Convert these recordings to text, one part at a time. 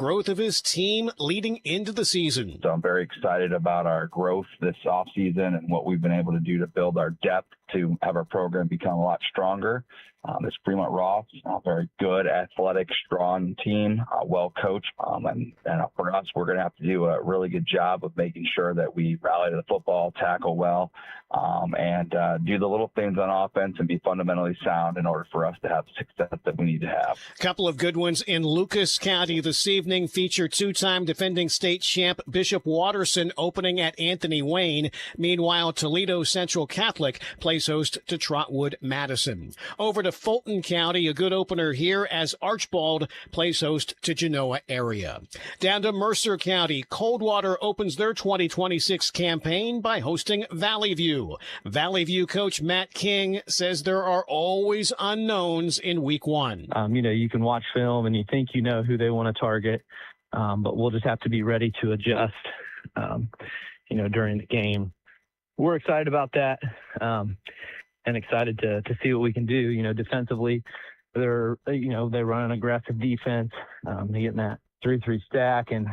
growth of his team leading into the season. So I'm very excited about our growth this offseason and what we've been able to do to build our depth to have our program become a lot stronger. This Fremont Ross, very good, athletic, strong team, well coached. And for us, we're going to have to do a really good job of making sure that we rally to the football, tackle well, and do the little things on offense and be fundamentally sound in order for us to have the success that we need to have. A couple of good ones in Lucas County this evening feature two-time defending state champ Bishop Watterson opening at Anthony Wayne. Meanwhile, Toledo Central Catholic plays host to Trotwood Madison. Over to Fulton County, a good opener here as Archbald plays host to Genoa area. Down to Mercer County, Coldwater opens their 2026 campaign by hosting Valley View. Valley View coach Matt King says there are always unknowns in week one. You can watch film and you think you know who they want to target, but we'll just have to be ready to adjust, during the game. We're excited about that. And excited to see what we can do. Defensively, they run an aggressive defense. They get in that 3-3 stack, and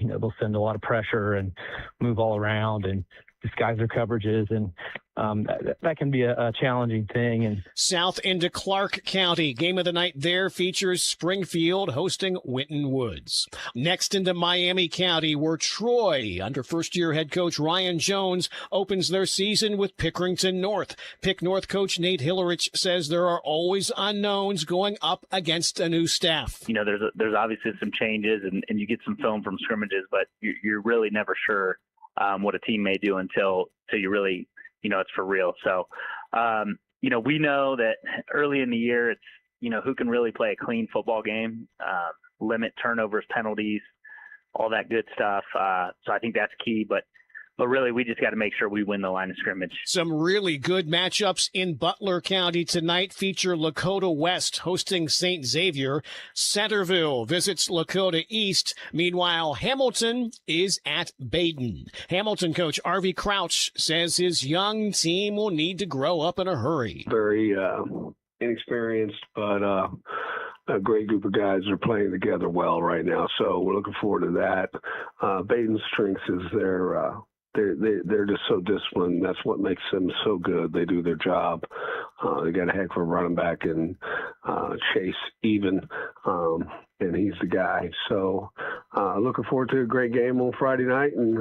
they'll send a lot of pressure and move all around and disguise their coverages, and that can be a challenging thing. And south into Clark County, game of the night there features Springfield hosting Winton Woods. Next into Miami County, where Troy, under first-year head coach Ryan Jones, opens their season with Pickerington North. Pick North coach Nate Hillerich says there are always unknowns going up against a new staff. There's obviously some changes, and you get some film from scrimmages, but you're really never sure what a team may do until you really, it's for real. So, we know that early in the year, it's, who can really play a clean football game, limit turnovers, penalties, all that good stuff. So I think that's key, but really, we just got to make sure we win the line of scrimmage. Some really good matchups in Butler County tonight feature Lakota West hosting St. Xavier. Centerville visits Lakota East. Meanwhile, Hamilton is at Baden. Hamilton coach Arvie Crouch says his young team will need to grow up in a hurry. Very inexperienced, but a great group of guys are playing together well right now. So we're looking forward to that. Baden's strength is they're just so disciplined. That's what makes them so good. They do their job. They got a heck of a running back in Chase Even, and he's the guy. So looking forward to a great game on Friday night, and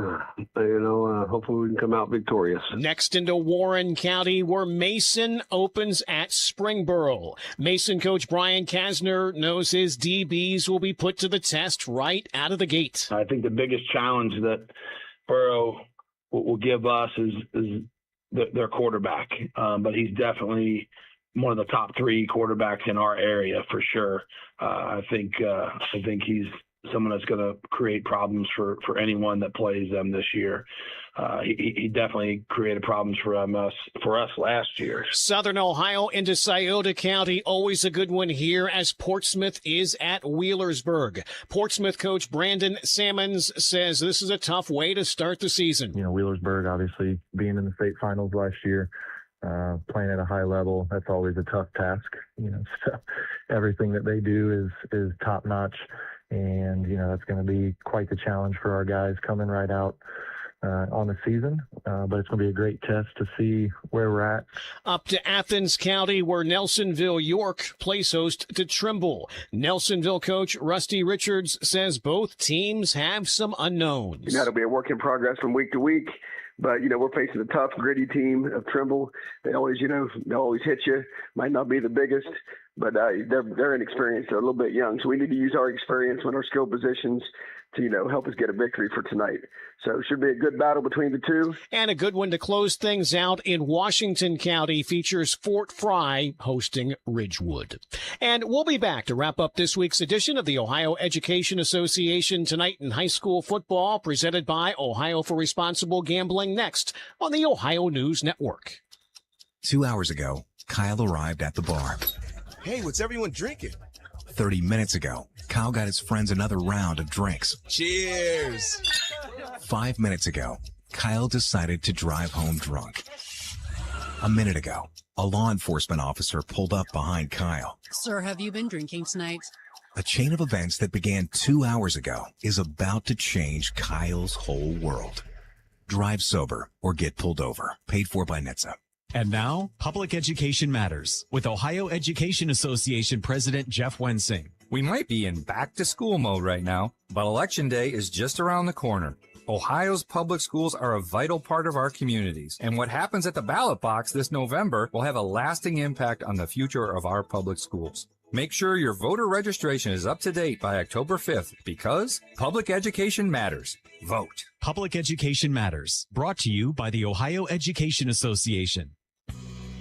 hopefully we can come out victorious. Next into Warren County, where Mason opens at Springboro. Mason coach Brian Kasner knows his DBs will be put to the test right out of the gate. I think the biggest challenge that Burrow will give us is their quarterback, but he's definitely one of the top three quarterbacks in our area for sure. I think he's someone that's going to create problems for anyone that plays them this year. He definitely created problems for us last year. Southern Ohio into Scioto County, always a good one here as Portsmouth is at Wheelersburg. Portsmouth coach Brandon Sammons says this is a tough way to start the season. Wheelersburg obviously being in the state finals last year, playing at a high level, that's always a tough task. So everything that they do is top notch, and that's going to be quite the challenge for our guys coming right out on the season, but it's going to be a great test to see where we're at. Up to Athens County, where Nelsonville York plays host to Trimble. Nelsonville coach Rusty Richards says both teams have some unknowns. It'll be a work in progress from week to week, but we're facing a tough, gritty team of Trimble. They always, they always hit you. Might not be the biggest, but they're inexperienced. They're a little bit young, so we need to use our experience with our skill positions to help us get a victory for tonight. So it should be a good battle between the two. And a good one to close things out in Washington County features Fort Fry hosting Ridgewood. And we'll be back to wrap up this week's edition of the Ohio Education Association Tonight in High School Football, presented by Ohio for Responsible Gambling, next on the Ohio News Network. 2 hours ago, Kyle arrived at the bar. Hey, what's everyone drinking? 30 minutes ago, Kyle got his friends another round of drinks. Cheers! 5 minutes ago, Kyle decided to drive home drunk. A minute ago, a law enforcement officer pulled up behind Kyle. Sir, have you been drinking tonight? A chain of events that began 2 hours ago is about to change Kyle's whole world. Drive sober or get pulled over. Paid for by NHTSA. And now, Public Education Matters with Ohio Education Association President Jeff Wensing. We might be in back-to-school mode right now, but Election Day is just around the corner. Ohio's public schools are a vital part of our communities, and what happens at the ballot box this November will have a lasting impact on the future of our public schools. Make sure your voter registration is up to date by October 5th because public education matters. Vote. Public Education Matters, brought to you by the Ohio Education Association.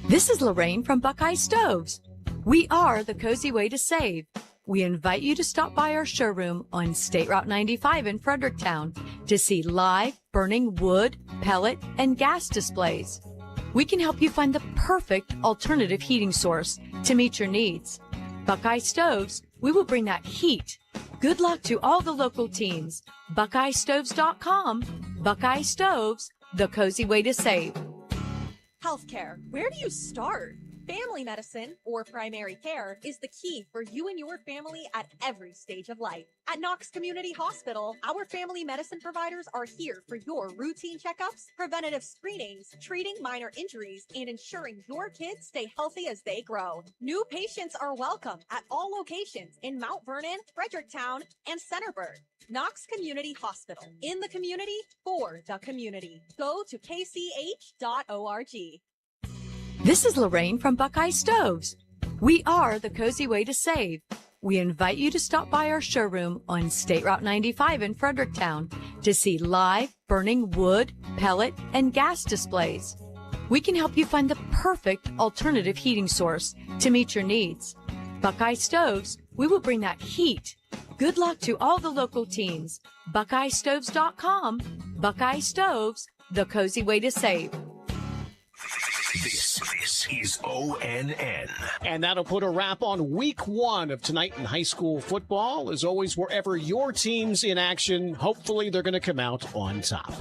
This is Lorraine from Buckeye Stoves. We are the cozy way to save. We invite you to stop by our showroom on State Route 95 in Fredericktown to see live burning wood, pellet, and gas displays. We can help you find the perfect alternative heating source to meet your needs. Buckeye Stoves, we will bring that heat. Good luck to all the local teams. BuckeyeStoves.com. Buckeye Stoves, the cozy way to save. Healthcare. Where do you start? Family medicine, or primary care, is the key for you and your family at every stage of life. At Knox Community Hospital, our family medicine providers are here for your routine checkups, preventative screenings, treating minor injuries, and ensuring your kids stay healthy as they grow. New patients are welcome at all locations in Mount Vernon, Fredericktown, and Centerburg. Knox Community Hospital, in the community, for the community. Go to kch.org. This is Lorraine from Buckeye Stoves. We are the cozy way to save. We invite you to stop by our showroom on State Route 95 in Fredericktown to see live burning wood, pellet, and gas displays. We can help you find the perfect alternative heating source to meet your needs. Buckeye Stoves, we will bring that heat. Good luck to all the local teams. BuckeyeStoves.com. Buckeye Stoves, the cozy way to save. This is ONN. And that'll put a wrap on week one of tonight in high school football. As always, wherever your team's in action, hopefully they're going to come out on top.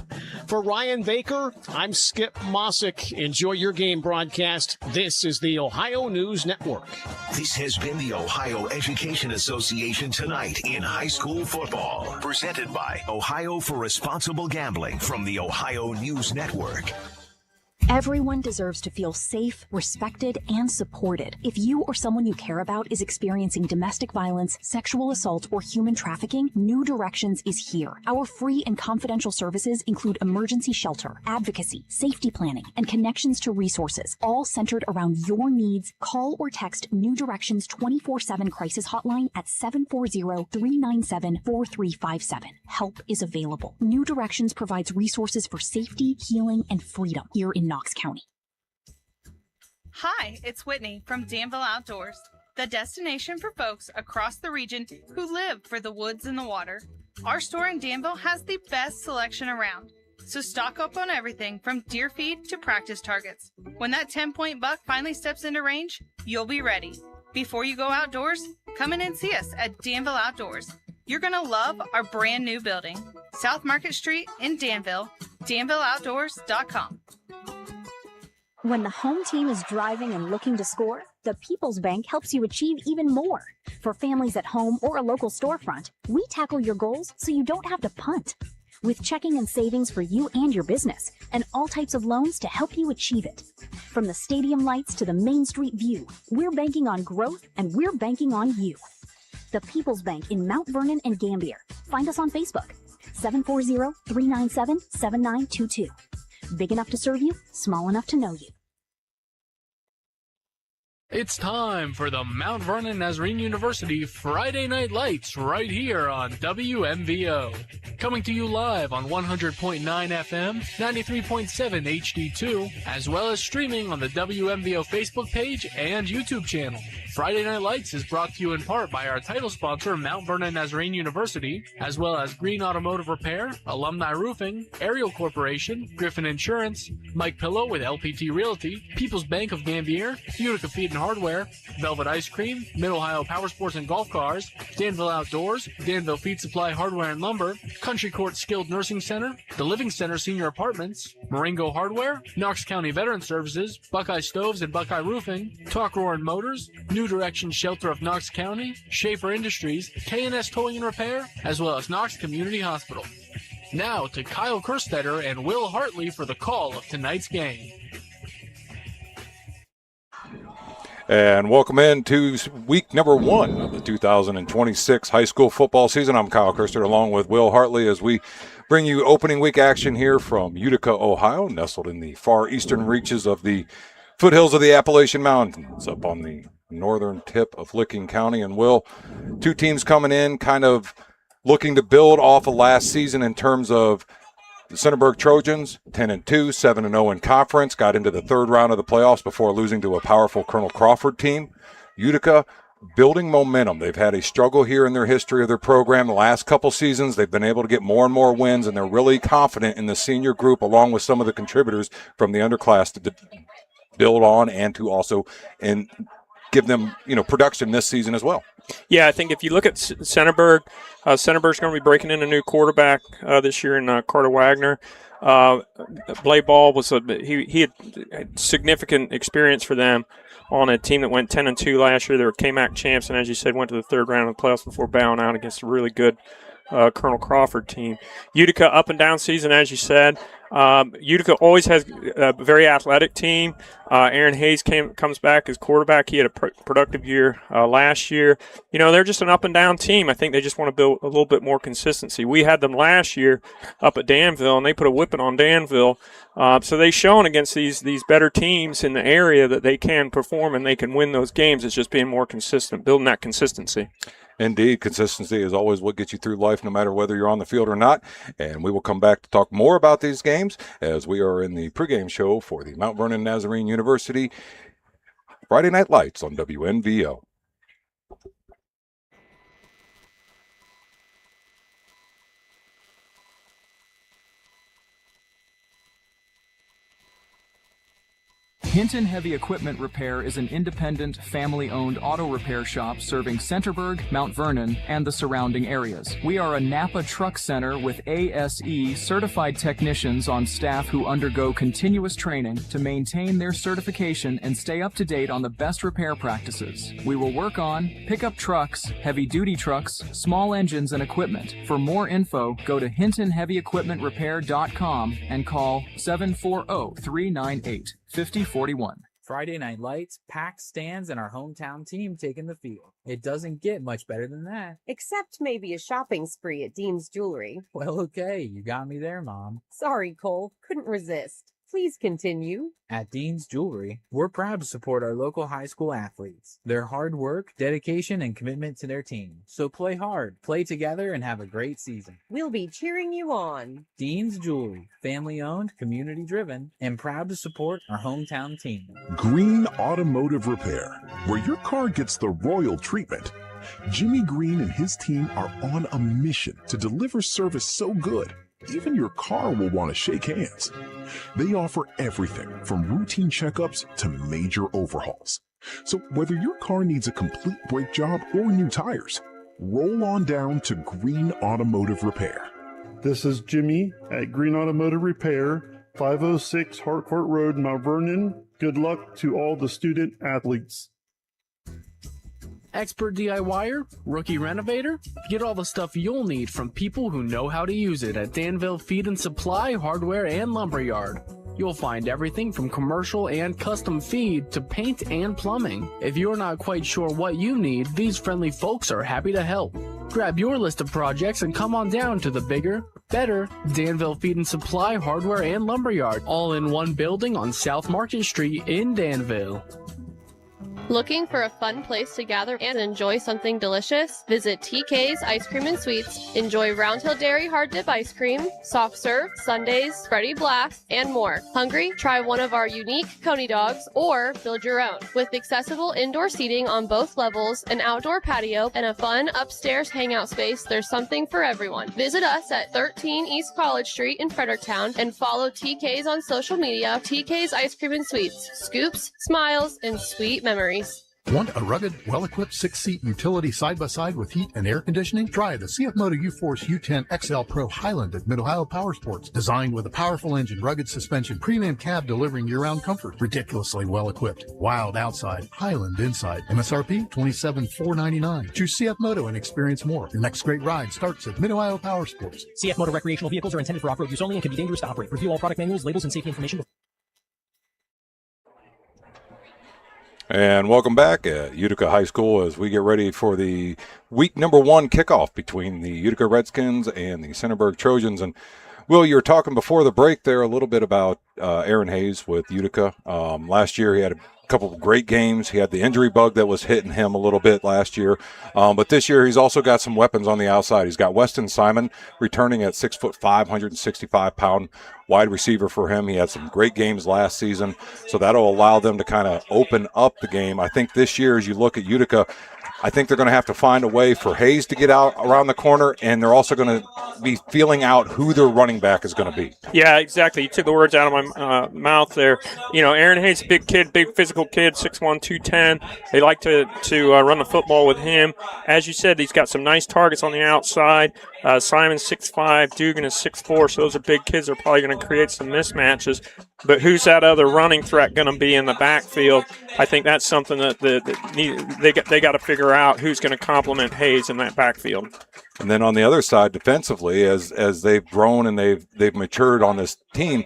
For Ryan Baker, I'm Skip Mossick. Enjoy your game broadcast. This is the Ohio News Network. This has been the Ohio Education Association Tonight in High School Football. Presented by Ohio for Responsible Gambling from the Ohio News Network. Everyone deserves to feel safe, respected, and supported. If you or someone you care about is experiencing domestic violence, sexual assault, or human trafficking, New Directions is here. Our free and confidential services include emergency shelter, advocacy, safety planning, and connections to resources, all centered around your needs. Call or text New Directions 24/7 crisis hotline at 740-397-4357. Help is available. New Directions provides resources for safety, healing, and freedom here in Knox County. Hi, it's Whitney from Danville Outdoors, the destination for folks across the region who live for the woods and the water. Our store in Danville has the best selection around, so stock up on everything from deer feed to practice targets. When that 10-point buck finally steps into range, you'll be ready. Before you go outdoors, come in and see us at Danville Outdoors. You're going to love our brand new building, South Market Street in Danville, DanvilleOutdoors.com. When the home team is driving and looking to score, the People's Bank helps you achieve even more. For families at home or a local storefront, we tackle your goals so you don't have to punt. With checking and savings for you and your business, and all types of loans to help you achieve it. From the stadium lights to the Main Street view, we're banking on growth and we're banking on you. The People's Bank in Mount Vernon and Gambier. Find us on Facebook, 740-397-7922. Big enough to serve you, small enough to know you. It's time for the Mount Vernon Nazarene University Friday Night Lights right here on WMVO. Coming to you live on 100.9 FM, 93.7 HD2, as well as streaming on the WMVO Facebook page and YouTube channel. Friday Night Lights is brought to you in part by our title sponsor, Mount Vernon Nazarene University, as well as Green Automotive Repair, Alumni Roofing, Ariel Corporation, Griffin Insurance, Mike Pillow with LPT Realty, People's Bank of Gambier, Utica Feed and Hardware, Velvet Ice Cream, Mid-Ohio Power Sports and Golf Cars, Danville Outdoors, Danville Feed Supply Hardware and Lumber, Country Country Court Skilled Nursing Center, the Living Center Senior Apartments, Marengo Hardware, Knox County Veteran Services, Buckeye Stoves and Buckeye Roofing, Talk Roarin' Motors, New Direction Shelter of Knox County, Schaefer Industries, K&S Towing and Repair, as well as Knox Community Hospital. Now to Kyle Kerstetter and Will Hartley for the call of tonight's game. And welcome into week number 1 of the 2026 high school football season. I'm Kyle Kerster along with Will Hartley as we bring you opening week action here from Utica, Ohio, nestled in the far eastern reaches of the foothills of the Appalachian Mountains up on the northern tip of Licking County. And Will, two teams coming in kind of looking to build off of last season in terms of the Centerburg Trojans, 10-2, 7-0 in conference, got into the third round of the playoffs before losing to a powerful Colonel Crawford team. Utica building momentum. They've had a struggle here in their history of their program. The last couple seasons, they've been able to get more and more wins, and they're really confident in the senior group along with some of the contributors from the underclass to build on and to also give them, production this season as well. Yeah, I think if you look at Centerburg, Centerburg's going to be breaking in a new quarterback this year in Carter Wagner. Blake Ball was he had significant experience for them on a team that went 10-2 last year. They were KMAC champs, and as you said, went to the third round of the playoffs before bowing out against a really good Colonel Crawford team. Utica up and down season, as you said. Utica always has a very athletic team. Aaron Hayes comes back as quarterback. He had a productive year last year. They're just an up and down team. I think they just want to build a little bit more consistency. We had them last year up at Danville, and they put a whipping on Danville. So they've shown against these better teams in the area that they can perform and they can win those games. It's just being more consistent, building that consistency. Indeed, consistency is always what gets you through life, no matter whether you're on the field or not. And we will come back to talk more about these games as we are in the pregame show for the Mount Vernon Nazarene University Friday Night Lights on WNVO. Hinton Heavy Equipment Repair is an independent, family-owned auto repair shop serving Centerburg, Mount Vernon, and the surrounding areas. We are a Napa truck center with ASE certified technicians on staff who undergo continuous training to maintain their certification and stay up to date on the best repair practices. We will work on pickup trucks, heavy-duty trucks, small engines, and equipment. For more info, go to hintonheavyequipmentrepair.com and call 740-398-5041. Friday Night Lights, packed stands, and our hometown team taking the field. It doesn't get much better than that. Except maybe a shopping spree at Dean's Jewelry. Well, okay, you got me there, Mom. Sorry, Cole. Couldn't resist. Please continue. At Dean's Jewelry, we're proud to support our local high school athletes. Their hard work, dedication, and commitment to their team. So play hard, play together, and have a great season. We'll be cheering you on. Dean's Jewelry, family-owned, community-driven, and proud to support our hometown team. Green Automotive Repair, where your car gets the royal treatment. Jimmy Green and his team are on a mission to deliver service so good, even your car will want to shake hands. They offer everything from routine checkups to major overhauls. So whether your car needs a complete brake job or new tires, roll on down to Green Automotive Repair. This is Jimmy at Green Automotive Repair, 506 Harcourt Road, Mount Vernon. Good luck to all the student athletes. Expert DIYer, rookie renovator, get all the stuff you'll need from people who know how to use it at Danville Feed and Supply Hardware and Lumberyard. You'll find everything from commercial and custom feed to paint and plumbing. If you're not quite sure what you need, these friendly folks are happy to help. Grab your list of projects and come on down to the bigger, better Danville Feed and Supply Hardware and Lumberyard, all in one building on South Market Street in Danville. Looking for a fun place to gather and enjoy something delicious? Visit TK's Ice Cream and Sweets. Enjoy Round Hill Dairy Hard Dip Ice Cream, soft serve, sundaes, Freddy Blast, and more. Hungry? Try one of our unique Coney dogs or build your own. With accessible indoor seating on both levels, an outdoor patio, and a fun upstairs hangout space, there's something for everyone. Visit us at 13 East College Street in Fredericktown and follow TK's on social media. TK's Ice Cream and Sweets. Scoops, smiles, and sweet memories. Want a rugged, well-equipped 6-seat utility side-by-side with heat and air conditioning? Try the CF Moto U-Force U10 XL Pro Highland at Mid-Ohio Power Sports. Designed with a powerful engine, rugged suspension, premium cab delivering year-round comfort. Ridiculously well-equipped. Wild outside, Highland inside. MSRP $27,499. Choose CF Moto and experience more. Your next great ride starts at Mid-Ohio Power Sports. CF Moto recreational vehicles are intended for off-road use only and can be dangerous to operate. Review all product manuals, labels, and safety information. And welcome back at Utica High School as we get ready for the week number 1 kickoff between the Utica Redskins and the Centerburg Trojans. And Will, you were talking before the break there a little bit about Aaron Hayes with Utica. Last year he had a couple of great games. He had the injury bug that was hitting him a little bit last year. But this year he's also got some weapons on the outside. He's got Weston Simon returning at 6'5", 165-pound wide receiver for him. He had some great games last season, so that'll allow them to kind of open up the game. I think this year, as you look at Utica, I think they're going to have to find a way for Hayes to get out around the corner, and they're also going to be feeling out who their running back is going to be. Yeah, exactly. You took the words out of my mouth there. You know, Aaron Hayes, big kid, big physical kid, 6'1", 210. They like to run the football with him. As you said, he's got some nice targets on the outside. Simon's 6'5", Dugan is 6'4", so those are big kids. They're probably going to create some mismatches. But who's that other running threat going to be in the backfield? I think that's something that they got to figure out who's going to complement Hayes in that backfield. And then on the other side, defensively, as they've grown and they've matured on this team,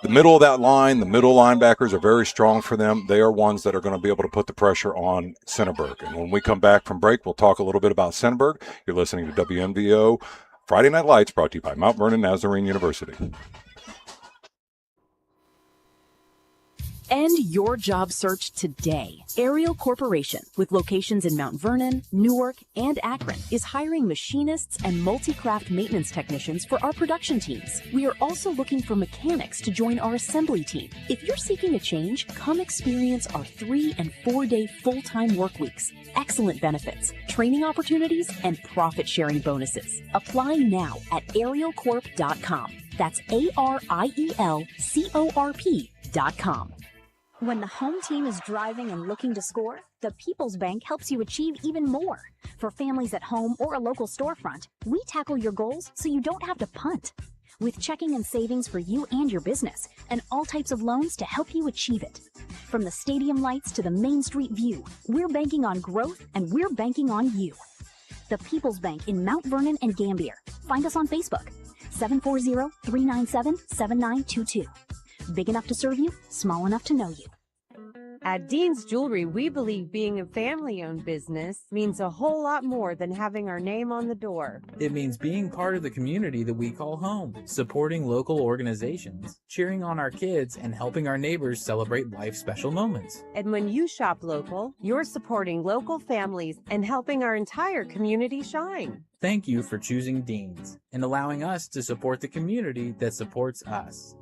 the middle of that line, the middle linebackers are very strong for them. They are ones that are going to be able to put the pressure on Centerburg. And when we come back from break, we'll talk a little bit about Centerburg. You're listening to WMVO Friday Night Lights, brought to you by Mount Vernon Nazarene University. End your job search today. Ariel Corporation, with locations in Mount Vernon, Newark, and Akron, is hiring machinists and multi-craft maintenance technicians for our production teams. We are also looking for mechanics to join our assembly team. If you're seeking a change, come experience our 3- and 4-day full-time work weeks, excellent benefits, training opportunities, and profit-sharing bonuses. Apply now at arielcorp.com. That's ARIELCORP.com. When the home team is driving and looking to score, the People's Bank helps you achieve even more. For families at home or a local storefront, we tackle your goals so you don't have to punt. With checking and savings for you and your business, and all types of loans to help you achieve it. From the stadium lights to the Main Street view, we're banking on growth and we're banking on you. The People's Bank in Mount Vernon and Gambier. Find us on Facebook, 740-397-7922. Big enough to serve you, small enough to know you. At Dean's Jewelry, we believe being a family-owned business means a whole lot more than having our name on the door. It means being part of the community that we call home, supporting local organizations, cheering on our kids, and helping our neighbors celebrate life's special moments. And when you shop local, you're supporting local families and helping our entire community shine. Thank you for choosing Dean's and allowing us to support the community that supports us.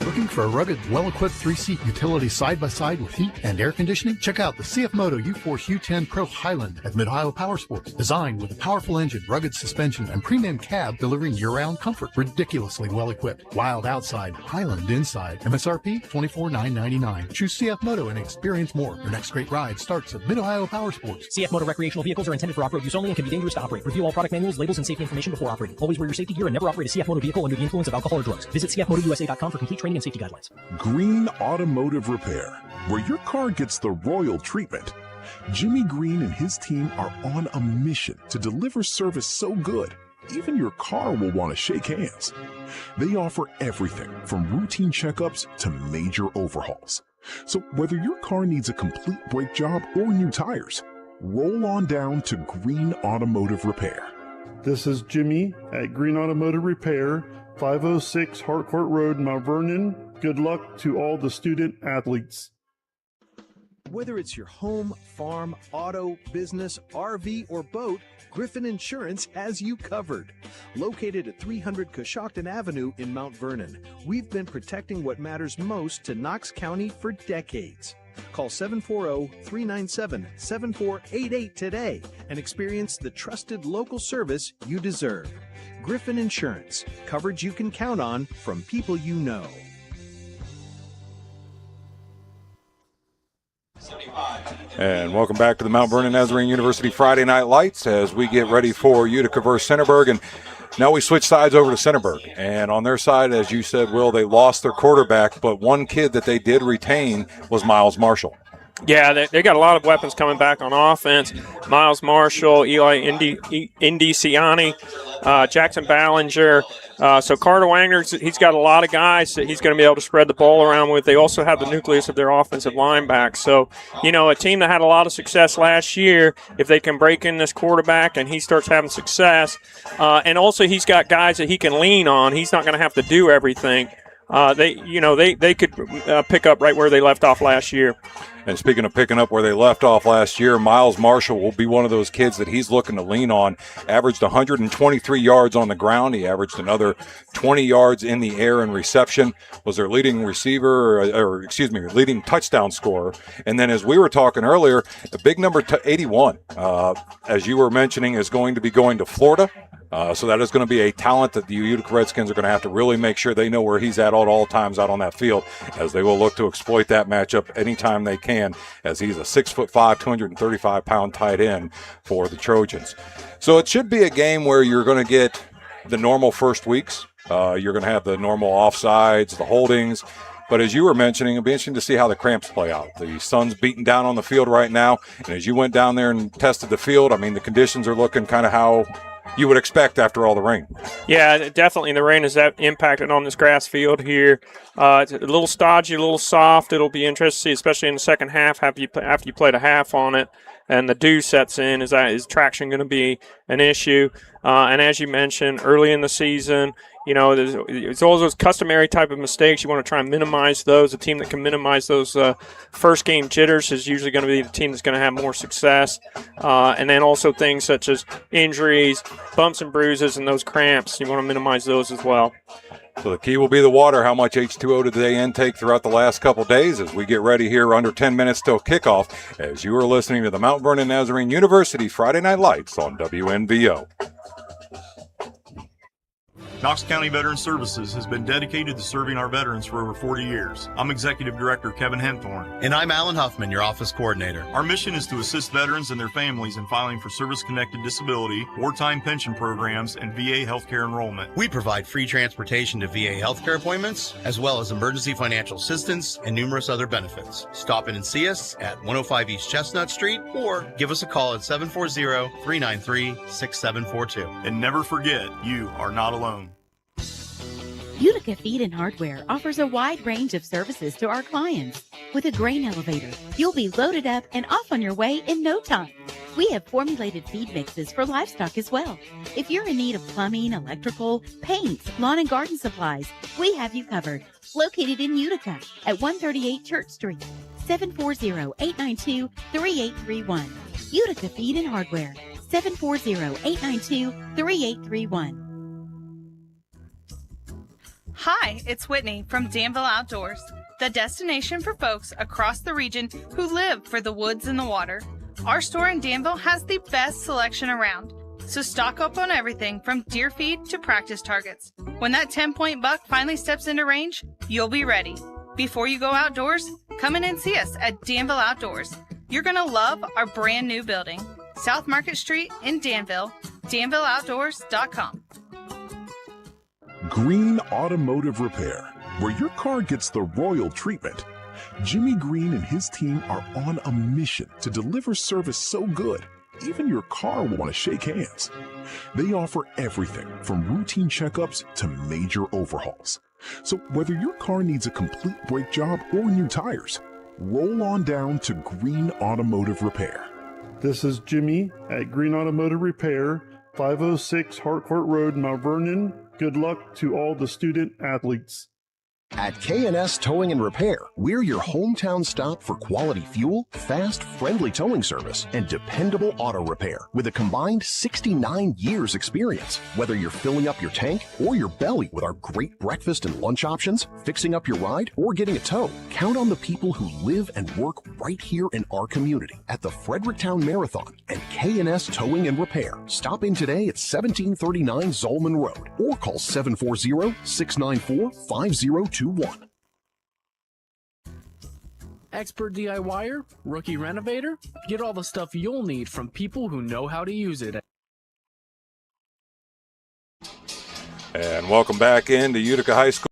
Looking for a rugged, well-equipped 3-seat utility side-by-side with heat and air conditioning? Check out the CF Moto U-Force U10 Pro Highland at Mid-Ohio Power Sports. Designed with a powerful engine, rugged suspension, and premium cab delivering year-round comfort. Ridiculously well-equipped. Wild outside, Highland inside. MSRP $24,999. Choose CF Moto and experience more. Your next great ride starts at Mid-Ohio Power Sports. CF Moto recreational vehicles are intended for off-road use only and can be dangerous to operate. Review all product manuals, labels, and safety information before operating. Always wear your safety gear and never operate a CF Moto vehicle under the influence of alcohol or drugs. Visit cfmotousa.com for complete training and safety guidelines. Green Automotive Repair, where your car gets the royal treatment. Jimmy Green and his team are on a mission to deliver service so good, even your car will want to shake hands. They offer everything from routine checkups to major overhauls. So whether your car needs a complete brake job or new tires, roll on down to Green Automotive Repair. This is Jimmy at Green Automotive Repair, 506 Harcourt Road, Mount Vernon. Good luck to all the student athletes. Whether it's your home, farm, auto, business, RV, or boat, Griffin Insurance has you covered. Located at 300 Coshocton Avenue in Mount Vernon, we've been protecting what matters most to Knox County for decades. Call 740-397-7488 today and experience the trusted local service you deserve. Griffin Insurance, coverage you can count on from people you know. And welcome back to the Mount Vernon Nazarene University Friday Night Lights as we get ready for Utica versus Centerburg. And now we switch sides over to Centerburg. And on their side, as you said, Will, they lost their quarterback, but one kid that they did retain was Miles Marshall. Yeah, they got a lot of weapons coming back on offense. Miles Marshall, Eli Indiciani, Jackson Ballinger. So Carter Wagner, he's got a lot of guys that he's going to be able to spread the ball around with. They also have the nucleus of their offensive line back. So, a team that had a lot of success last year, if they can break in this quarterback and he starts having success, and also he's got guys that he can lean on. He's not going to have to do everything. They could pick up right where they left off last year. And speaking of picking up where they left off last year, Miles Marshall will be one of those kids that he's looking to lean on. Averaged 123 yards on the ground. He averaged another 20 yards in the air in reception. Was their leading receiver, leading touchdown scorer. And then as we were talking earlier, the big number 81, as you were mentioning, is going to be going to Florida. So that is going to be a talent that the Utica Redskins are going to have to really make sure they know where he's at all times out on that field, as they will look to exploit that matchup anytime they can, as he's a 6'5", 235-pound tight end for the Trojans. So it should be a game where you're going to get the normal first weeks. You're going to have the normal offsides, the holdings. But as you were mentioning, it'll be interesting to see how the cramps play out. The sun's beating down on the field right now, and as you went down there and tested the field, the conditions are looking kind of how you would expect after all the rain. Yeah, definitely. The rain has impacted on this grass field here. It's a little stodgy, a little soft. It'll be interesting to see, especially in the second half after you played a half on it and the dew sets in. Is traction going to be an issue? And as you mentioned, early in the season, it's all those customary type of mistakes. You want to try and minimize those. A team that can minimize those first game jitters is usually going to be the team that's going to have more success. And then also things such as injuries, bumps and bruises, and those cramps. You want to minimize those as well. So the key will be the water. How much H2O did they intake throughout the last couple days as we get ready here under 10 minutes till kickoff, as you are listening to the Mount Vernon Nazarene University Friday Night Lights on WNVO. Knox County Veteran Services has been dedicated to serving our veterans for over 40 years. I'm Executive Director Kevin Henthorn. And I'm Alan Huffman, your office coordinator. Our mission is to assist veterans and their families in filing for service-connected disability, wartime pension programs, and VA healthcare enrollment. We provide free transportation to VA healthcare appointments, as well as emergency financial assistance and numerous other benefits. Stop in and see us at 105 East Chestnut Street, or give us a call at 740-393-6742. And never forget, you are not alone. Utica Feed and Hardware offers a wide range of services to our clients. With a grain elevator, you'll be loaded up and off on your way in no time. We have formulated feed mixes for livestock as well. If you're in need of plumbing, electrical, paints, lawn and garden supplies, we have you covered. Located in Utica at 138 Church Street, 740-892-3831. Utica Feed and Hardware, 740-892-3831. Hi, it's Whitney from Danville Outdoors, the destination for folks across the region who live for the woods and the water. Our store in Danville has the best selection around, so stock up on everything from deer feed to practice targets. When that 10-point buck finally steps into range, you'll be ready. Before you go outdoors, come in and see us at Danville Outdoors. You're going to love our brand new building, South Market Street in Danville, danvilleoutdoors.com. Green Automotive Repair, where your car gets the royal treatment. Jimmy Green and his team are on a mission to deliver service so good, even your car will want to shake hands. They offer everything from routine checkups to major overhauls. So whether your car needs a complete brake job or new tires, roll on down to Green Automotive Repair. This is Jimmy at Green Automotive Repair, 506 Harcourt Road, Mount Vernon. Good luck to all the student athletes. At K&S Towing and Repair, we're your hometown stop for quality fuel, fast, friendly towing service, and dependable auto repair with a combined 69 years experience. Whether you're filling up your tank or your belly with our great breakfast and lunch options, fixing up your ride, or getting a tow, count on the people who live and work right here in our community at the Fredericktown Marathon and K&S Towing and Repair. Stop in today at 1739 Zolman Road or call 740-694-5021. Expert DIYer? Rookie renovator? Get all the stuff you'll need from people who know how to use it. And welcome back into Utica High School.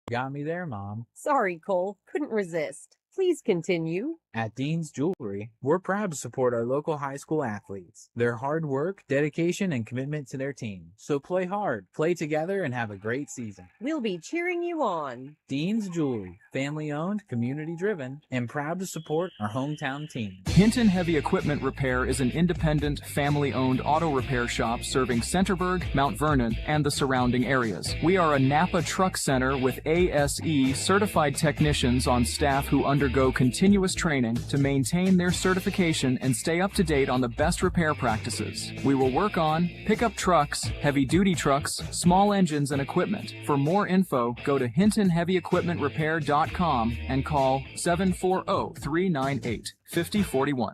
Got me there, Mom. Sorry, Cole. Couldn't resist. Please continue. At Dean's Jewelry, we're proud to support our local high school athletes. Their hard work, dedication, and commitment to their team. So play hard, play together, and have a great season. We'll be cheering you on. Dean's Jewelry, family-owned, community-driven, and proud to support our hometown team. Hinton Heavy Equipment Repair is an independent, family-owned auto repair shop serving Centerburg, Mount Vernon, and the surrounding areas. We are a Napa truck center with ASE certified technicians on staff who undergo continuous training to maintain their certification and stay up to date on the best repair practices. We will work on pickup trucks, heavy-duty trucks, small engines, and equipment. For more info, go to hintonheavyequipmentrepair.com and call 740-398-5041.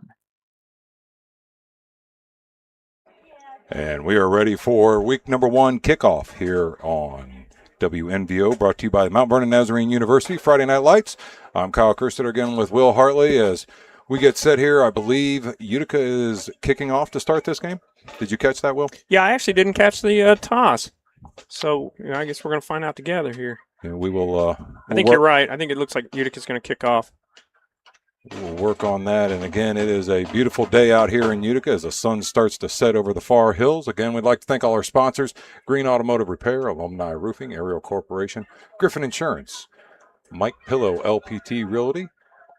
And we are ready for week number 1 kickoff here on WNVO, brought to you by Mount Vernon Nazarene University, Friday Night Lights. I'm Kyle Kerstetter again with Will Hartley as we get set here. I believe Utica is kicking off to start this game. Did you catch that, Will? Yeah, I actually didn't catch the toss. So I guess we're going to find out together here. Yeah, we will. I think you're right. I think it looks like Utica's going to kick off. We'll work on that. And again, it is a beautiful day out here in Utica as the sun starts to set over the far hills. Again, we'd like to thank all our sponsors: Green Automotive Repair, Alumni Roofing, Ariel Corporation, Griffin Insurance, Mike Pillow LPT Realty,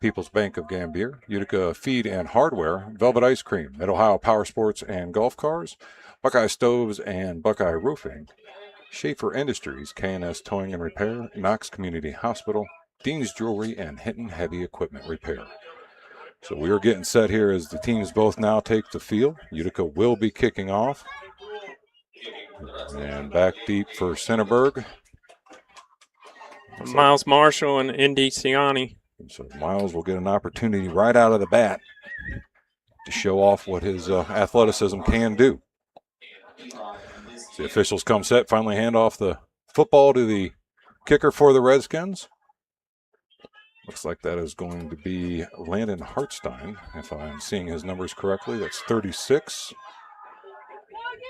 People's Bank of Gambier, Utica Feed and Hardware, Velvet Ice Cream, Mid-Ohio Power Sports and Golf Cars, Buckeye Stoves and Buckeye Roofing, Schaefer Industries, K&S Towing and Repair, Knox Community Hospital, Dean's Jewelry, and Hinton Heavy Equipment Repair. So we are getting set here as the teams both now take the field. Utica will be kicking off. And back deep for Centerburg. Miles Marshall and Indy Ciani. So Miles will get an opportunity right out of the bat to show off what his athleticism can do. So the officials come set, finally hand off the football to the kicker for the Redskins. Looks like that is going to be Landon Hartstein, if I'm seeing his numbers correctly. That's 36.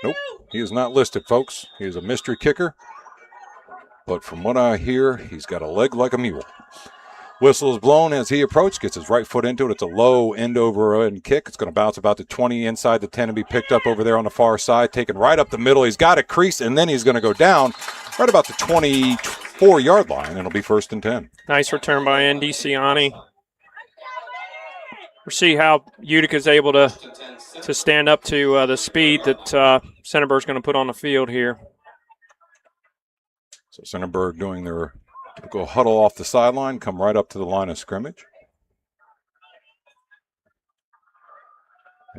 Nope, he is not listed, folks. He is a mystery kicker. But from what I hear, he's got a leg like a mule. Whistle is blown as he approaches, gets his right foot into it. It's a low end-over-end kick. It's going to bounce about to 20 inside the 10 and be picked up over there on the far side, taken right up the middle. He's got a crease, and then he's going to go down right about the 24-yard line, and it'll be 1st and 10. Nice return by Indy Ciani. We'll see how Utica's able to stand up to the speed that Centerburg's going to put on the field here. So Centerburg doing their typical huddle off the sideline, come right up to the line of scrimmage.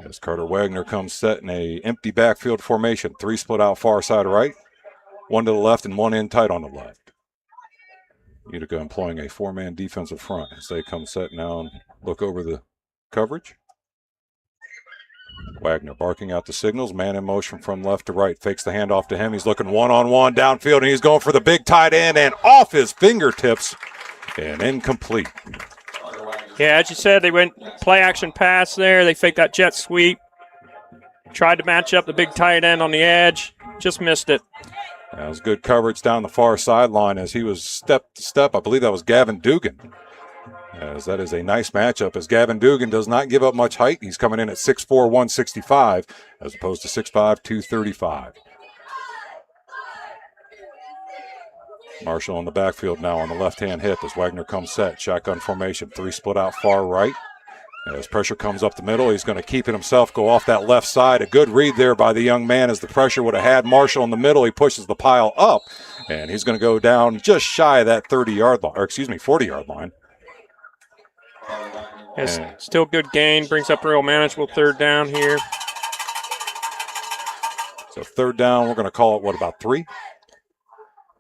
As Carter Wagner comes set in a empty backfield formation, 3 split out far side right, 1 to the left and 1 in tight on the left. Utica employing a 4-man defensive front as they come set now and look over the coverage. Wagner barking out the signals, man in motion from left to right, fakes the handoff to him. He's looking one-on-one downfield, and he's going for the big tight end and off his fingertips and incomplete. Yeah, as you said, they went play-action pass there. They faked that jet sweep, tried to match up the big tight end on the edge, just missed it. That was good coverage down the far sideline as he was step to step. I believe that was Gavin Dugan. As that is a nice matchup, as Gavin Dugan does not give up much height. He's coming in at 6'4", 165, as opposed to 6'5", 235. Marshall in the backfield now on the left-hand hip as Wagner comes set. Shotgun formation, 3 split out far right. As pressure comes up the middle, he's going to keep it himself, go off that left side. A good read there by the young man as the pressure would have had Marshall in the middle. He pushes the pile up, and he's going to go down just shy of that 40-yard line. Yes, still good gain, brings up a real manageable 3rd down here. So 3rd down, we're going to call it, about 3?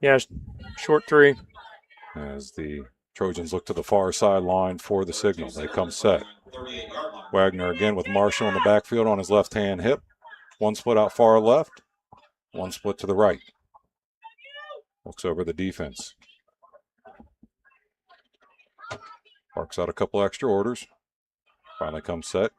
Yeah, short 3. As the Trojans look to the far sideline for the signal. They come set. Wagner again with Marshall in the backfield on his left-hand hip. 1 split out far left, 1 split to the right. Looks over the defense. Barks out a couple extra orders. Finally comes set.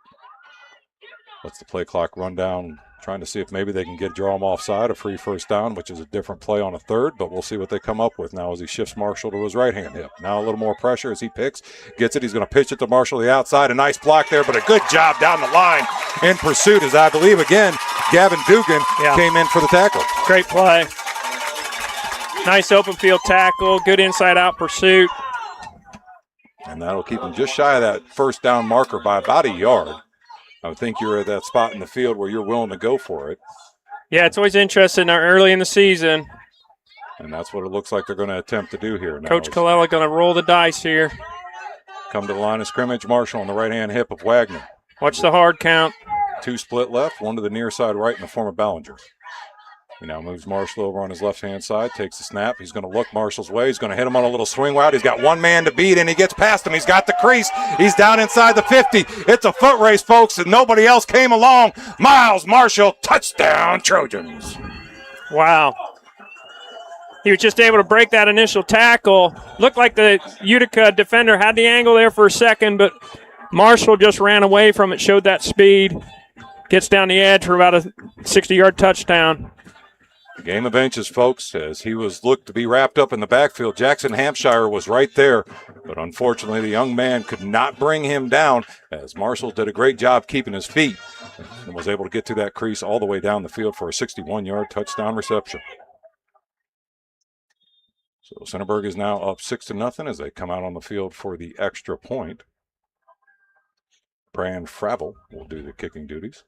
Lets the play clock run down, trying to see if maybe they can draw him offside, a free 1st down, which is a different play on a 3rd, but we'll see what they come up with now as he shifts Marshall to his right-hand hip. Now a little more pressure as he picks, gets it. He's going to pitch it to Marshall to the outside. A nice block there, but a good job down the line in pursuit as I believe, again, Gavin Dugan came in for the tackle. Great play. Nice open field tackle, good inside-out pursuit. And that'll keep him just shy of that 1st down marker by about a yard. I would think you're at that spot in the field where you're willing to go for it. Yeah, it's always interesting early in the season. And that's what it looks like they're going to attempt to do here now. Coach Colella going to roll the dice here. Come to the line of scrimmage. Marshall on the right-hand hip of Wagner. Watch the hard count. 2 split left, 1 to the near side right in the form of Ballinger. He now moves Marshall over on his left-hand side, takes the snap. He's going to look Marshall's way. He's going to hit him on a little swing route. He's got 1 man to beat, and he gets past him. He's got the crease. He's down inside the 50. It's a foot race, folks, and nobody else came along. Miles Marshall, touchdown, Trojans. Wow. He was just able to break that initial tackle. Looked like the Utica defender had the angle there for a second, but Marshall just ran away from it, showed that speed. Gets down the edge for about a 60-yard touchdown. Game of inches, folks, as he was looked to be wrapped up in the backfield. Jackson Hampshire was right there, but unfortunately the young man could not bring him down, as Marshall did a great job keeping his feet and was able to get to that crease all the way down the field for a 61-yard touchdown reception. So Centerburg is now up 6-0 as they come out on the field for the extra point. Brand Fravel will do the kicking duties.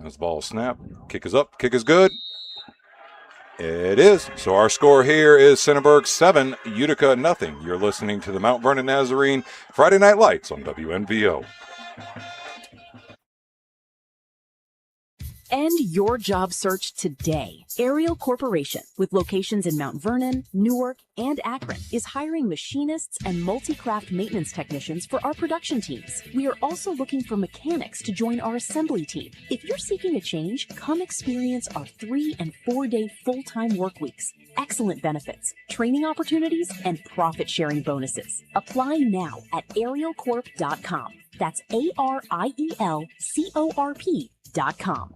As the ball snap, kick is up, kick is good. It is. So our score here is Centerburg 7, Utica nothing. You're listening to the Mount Vernon Nazarene Friday Night Lights on WNVO. End your job search today. Ariel Corporation, with locations in Mount Vernon, Newark, and Akron, is hiring machinists and multi-craft maintenance technicians for our production teams. We are also looking for mechanics to join our assembly team. If you're seeking a change, come experience our 3- and 4-day full-time work weeks, excellent benefits, training opportunities, and profit-sharing bonuses. Apply now at arielcorp.com. That's ARIELCORP.com.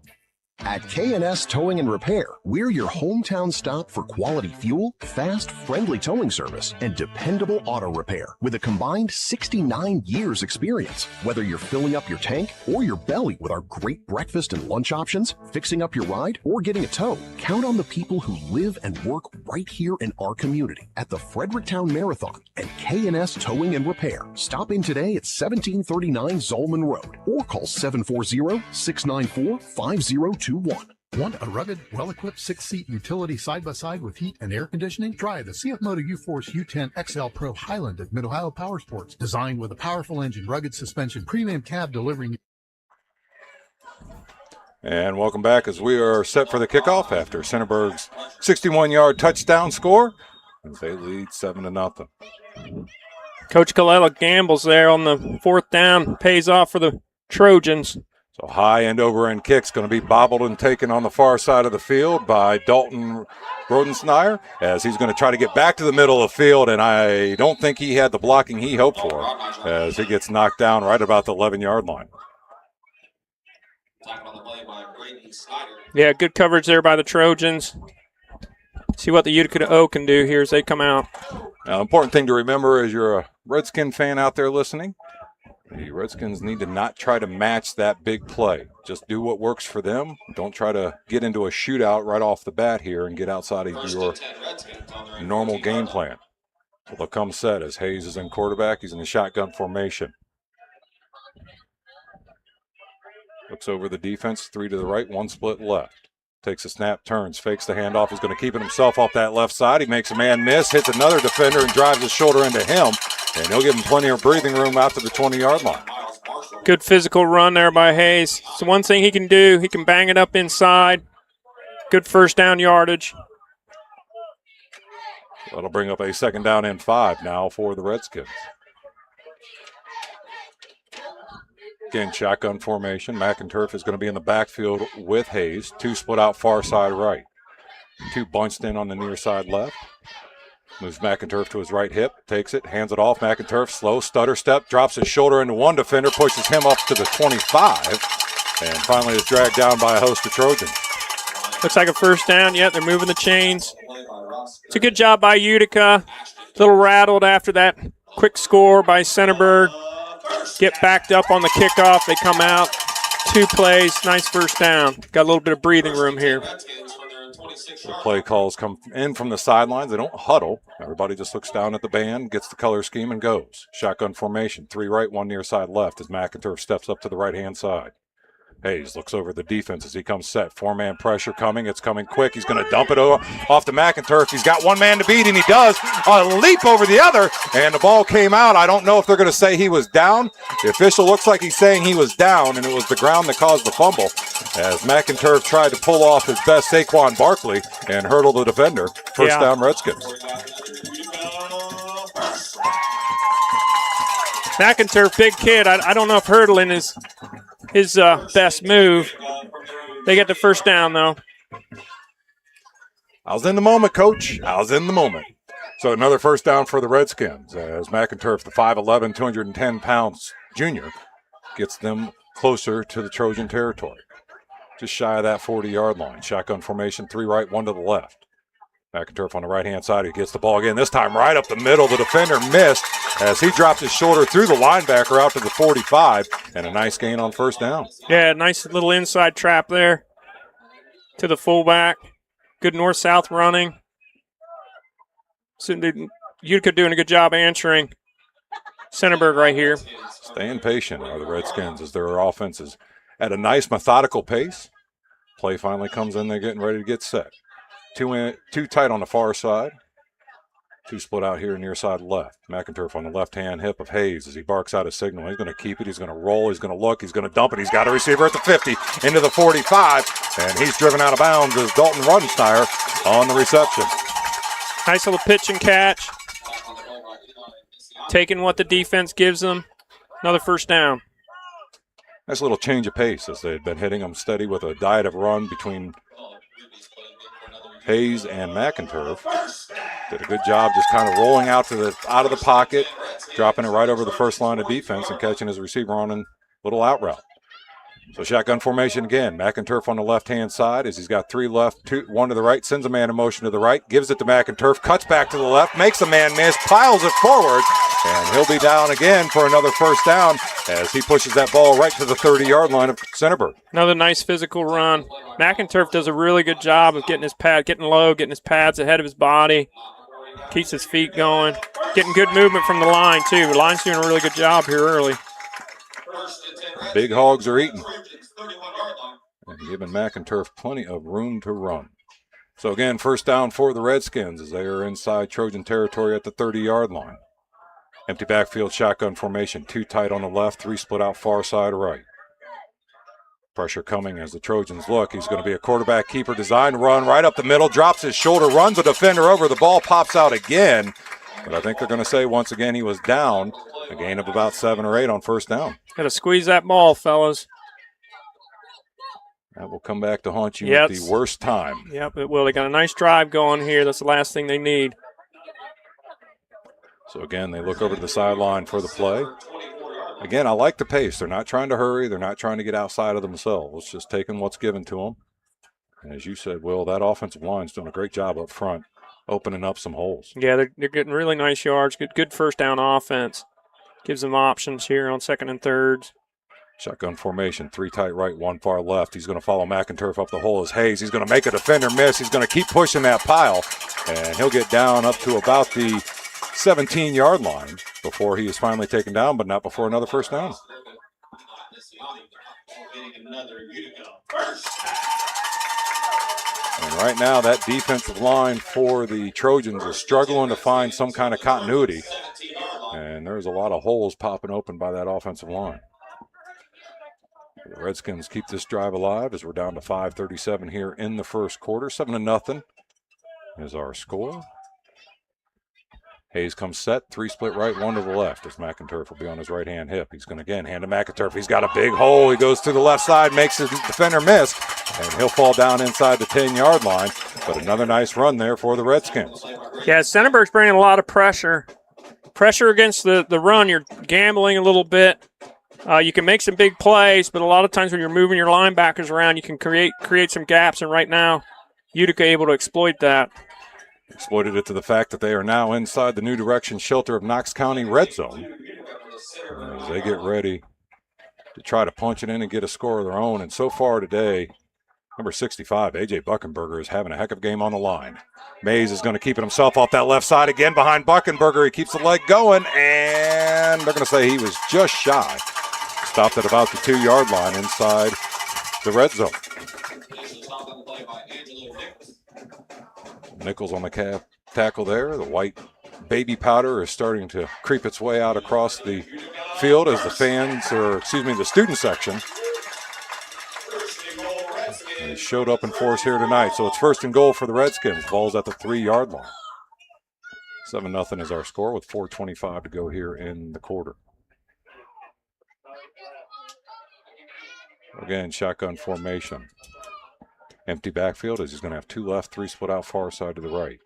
At K&S Towing and Repair, we're your hometown stop for quality fuel, fast, friendly towing service, and dependable auto repair with a combined 69 years experience. Whether you're filling up your tank or your belly with our great breakfast and lunch options, fixing up your ride, or getting a tow, count on the people who live and work right here in our community at the Fredericktown Marathon and K&S Towing and Repair. Stop in today at 1739 Zolman Road or call 740-694-5021. Want a rugged, well-equipped 6-seat utility side-by-side with heat and air conditioning? Try the CF Moto U-Force U10 XL Pro Highland at Mid-Ohio Power Sports. Designed with a powerful engine, rugged suspension, premium cab delivering. And welcome back as we are set for the kickoff after Centerburg's 61-yard touchdown score as they lead 7-0. Coach Colella gambles there on the 4th down, pays off for the Trojans. So high end over end kick's going to be bobbled and taken on the far side of the field by Dalton Rodensnyer as he's going to try to get back to the middle of the field, and I don't think he had the blocking he hoped for as he gets knocked down right about the 11-yard line. Yeah, good coverage there by the Trojans. See what the Utica O can do here as they come out. Now, important thing to remember as you're a Redskin fan out there listening, the Redskins need to not try to match that big play. Just do what works for them. Don't try to get into a shootout right off the bat here and get outside of your normal game plan. So they'll come set as Hayes is in quarterback. He's in the shotgun formation. Looks over the defense, 3 to the right, 1 split left. Takes a snap, turns, fakes the handoff. He's going to keep it himself off that left side. He makes a man miss, hits another defender and drives his shoulder into him. And he'll give him plenty of breathing room out to the 20-yard line. Good physical run there by Hayes. So one thing he can do, he can bang it up inside. Good first down yardage. That'll bring up a 2nd down and 5 now for the Redskins. Again, shotgun formation. McInturf is going to be in the backfield with Hayes. 2 split out far side right. 2 bunched in on the near side left. Moves McInturf to his right hip, takes it, hands it off. McInturf, slow stutter step, drops his shoulder into one defender, pushes him up to the 25, and finally is dragged down by a host of Trojans. Looks like a first down. Yeah, they're moving the chains. It's a good job by Utica. A little rattled after that quick score by Centerburg. Get backed up on the kickoff. They come out. 2 plays. Nice first down. Got a little bit of breathing room here. The play calls come in from the sidelines. They don't huddle. Everybody just looks down at the band, gets the color scheme, and goes. Shotgun formation, 3 right, 1 near side left as McInturf steps up to the right-hand side. Hayes looks over the defense as he comes set. 4-man pressure coming. It's coming quick. He's going to dump it off to McInturf. He's got 1 man to beat, and he does. A leap over the other, and the ball came out. I don't know if they're going to say he was down. The official looks like he's saying he was down, and it was the ground that caused the fumble as McInturf tried to pull off his best Saquon Barkley and hurdle the defender. First down, Redskins. McInturf, big kid. I don't know if hurdling is his best move. They get the first down, though. I was in the moment, Coach. I was in the moment. So another first down for the Redskins as McInturf, the 5'11", 210 pounds junior, gets them closer to the Trojan territory. just shy of that 40-yard line. Shotgun formation, 3 right, 1 to the left. McInturf on the right-hand side. He gets the ball again, this time right up the middle. The defender missed as he dropped his shoulder through the linebacker out to the 45, and a nice gain on first down. Yeah, nice little inside trap there to the fullback. Good north-south running. So Utica doing a good job answering Centerburg right here. Staying patient are the Redskins as their offense is at a nice methodical pace. Play finally comes in. They're getting ready to get set. Two tight on the far side. 2 split out here near side left. McInturf on the left-hand hip of Hayes as he barks out a signal. He's going to keep it. He's going to roll. He's going to look. He's going to dump it. He's got a receiver at the 50 into the 45, and he's driven out of bounds as Dalton Runsteiner on the reception. Nice little pitch and catch. Taking what the defense gives them. Another first down. Nice little change of pace as they had been hitting them steady with a diet of run between Hayes and McInturf. Did a good job just kind of rolling out of the pocket, dropping it right over the first line of defense and catching his receiver on a little out route. So shotgun formation again. McInturf on the left-hand side as he's got 3 left, 1 to the right, sends a man in motion to the right, gives it to McInturf, cuts back to the left, makes a man miss, piles it forward, and he'll be down again for another first down as he pushes that ball right to the 30-yard line of Centerburg. Another nice physical run. McInturf does a really good job of getting low, getting his pads ahead of his body, keeps his feet going, getting good movement from the line too. The line's doing a really good job here early. Big hogs are eating and giving McInturf plenty of room to run. So again, first down for the Redskins as they are inside Trojan territory at the 30-yard line. Empty backfield shotgun formation, 2 tight on the left, 3 split out far side right. Pressure coming as the Trojans look. He's going to be a quarterback keeper design run right up the middle, drops his shoulder, runs a defender over. The ball pops out again. But I think they're going to say once again he was down. A gain of about 7 or 8 on first down. Got to squeeze that ball, fellas. That will come back to haunt you at the worst time. Yep, it will. They got a nice drive going here. That's the last thing they need. So again, they look over to the sideline for the play. Again, I like the pace. They're not trying to hurry. They're not trying to get outside of themselves. Just taking what's given to them. And as you said, Will, that offensive line's doing a great job up front, opening up some holes. Yeah, they're getting really nice yards. Good first down offense. Gives them options here on second and thirds. Shotgun formation, 3 tight right, 1 far left. He's going to follow McInturf up the hole as Hayes. He's going to make a defender miss. He's going to keep pushing that pile, and he'll get down up to about the 17-yard line before he is finally taken down, but not before another first down. And right now, that defensive line for the Trojans is struggling to find some kind of continuity. And there's a lot of holes popping open by that offensive line. The Redskins keep this drive alive as we're down to 5:37 here in the first quarter. 7-0 is our score. Hayes comes set, 3 split right, 1 to the left as McInturf will be on his right-hand hip. He's going to again hand to McInturf. He's got a big hole. He goes to the left side, makes his defender miss, and he'll fall down inside the 10-yard line. But another nice run there for the Redskins. Yeah, Centerburg's bringing a lot of pressure. Pressure against the run, you're gambling a little bit. You can make some big plays, but a lot of times when you're moving your linebackers around, you can create some gaps, and right now, Utica able to exploit that. Exploited it to the fact that they are now inside the New Direction shelter of Knox County red zone. As they get ready to try to punch it in and get a score of their own. And so far today, number 65, A.J. Buckenberger, is having a heck of a game on the line. Mays is going to keep it himself off that left side again behind Buckenberger. He keeps the leg going, and they're going to say he was just shy. Stopped at about the 2-yard line inside the red zone. Nichols on the tackle there. The white baby powder is starting to creep its way out across the field as the the student section. He showed up in force here tonight. So it's 1st and goal for the Redskins. Ball's at the 3-yard line. 7-0 is our score with 4:25 to go here in the quarter. Again, shotgun formation. Empty backfield as he's going to have 2 left, 3 split out far side to the right.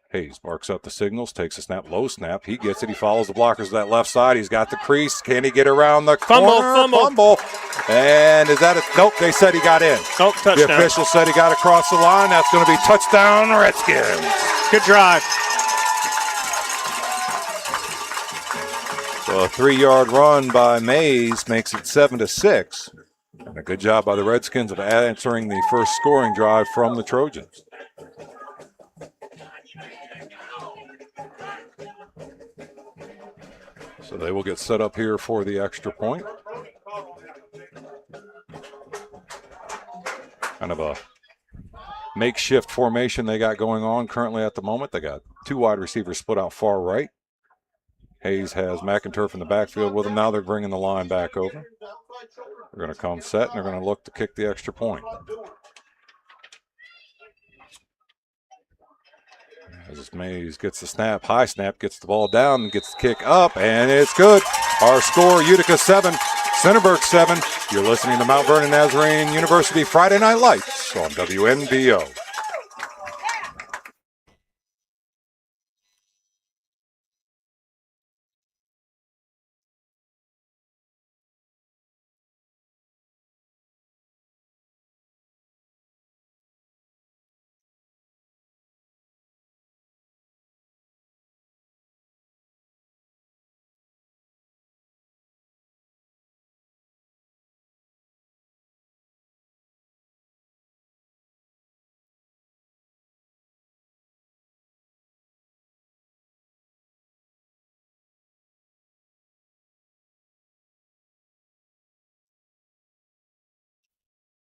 Hayes barks up the signals, takes a snap, low snap. He gets it. He follows the blockers to that left side. He's got the crease. Can he get around the corner? Fumble. And is that a – nope, they said he got in. Nope, touchdown. The official said he got across the line. That's going to be touchdown Redskins. Good drive. So a 3-yard run by Mays makes it 7-6. And a good job by the Redskins of answering the first scoring drive from the Trojans. So they will get set up here for the extra point. Kind of a makeshift formation they got going on currently at the moment. They got 2 wide receivers split out far right. Hayes has McInturf in the backfield with him. Now they're bringing the line back over. They're going to come set, and they're going to look to kick the extra point. As Mays gets the snap, high snap, gets the ball down, and gets the kick up, and it's good. Our score, Utica 7, Centerburg 7. You're listening to Mount Vernon Nazarene University Friday Night Lights on WNBO.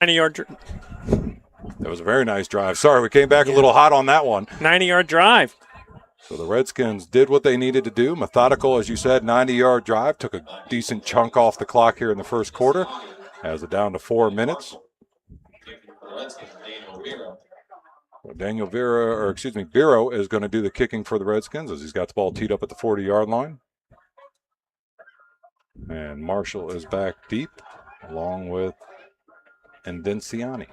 That was a very nice drive. Sorry, we came back a little hot on that one. 90-yard drive. So the Redskins did what they needed to do. Methodical, as you said, 90-yard drive. Took a decent chunk off the clock here in the first quarter. Has it down to 4 minutes. Biro is going to do the kicking for the Redskins as he's got the ball teed up at the 40-yard line. And Marshall is back deep along with Endenciani.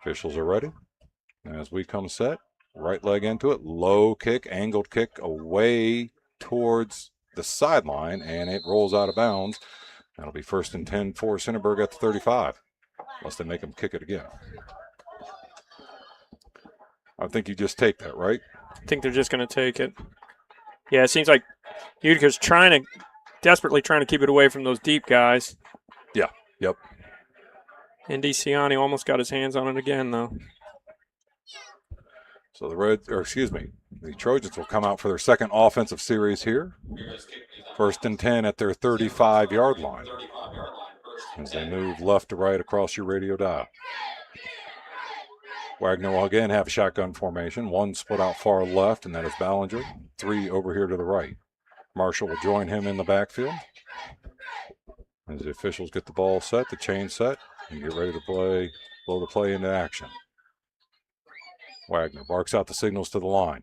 Officials are ready. As we come set, right leg into it, low kick, angled kick away towards the sideline, and it rolls out of bounds. That'll be 1st and 10 for Centerburg at the 35, unless they make them kick it again. I think you just take that, right? I think they're just going to take it. Yeah, it seems like Utica's desperately trying to keep it away from those deep guys. Yeah, yep. And DeCiani almost got his hands on it again, though. So the Trojans will come out for their second offensive series here. 1st and 10 at their 35-yard line as they move left to right across your radio dial. Wagner will again have a shotgun formation. 1 split out far left, and that is Ballinger. 3 over here to the right. Marshall will join him in the backfield. As the officials get the ball set, the chain set, and get ready to blow the play into action. Wagner barks out the signals to the line.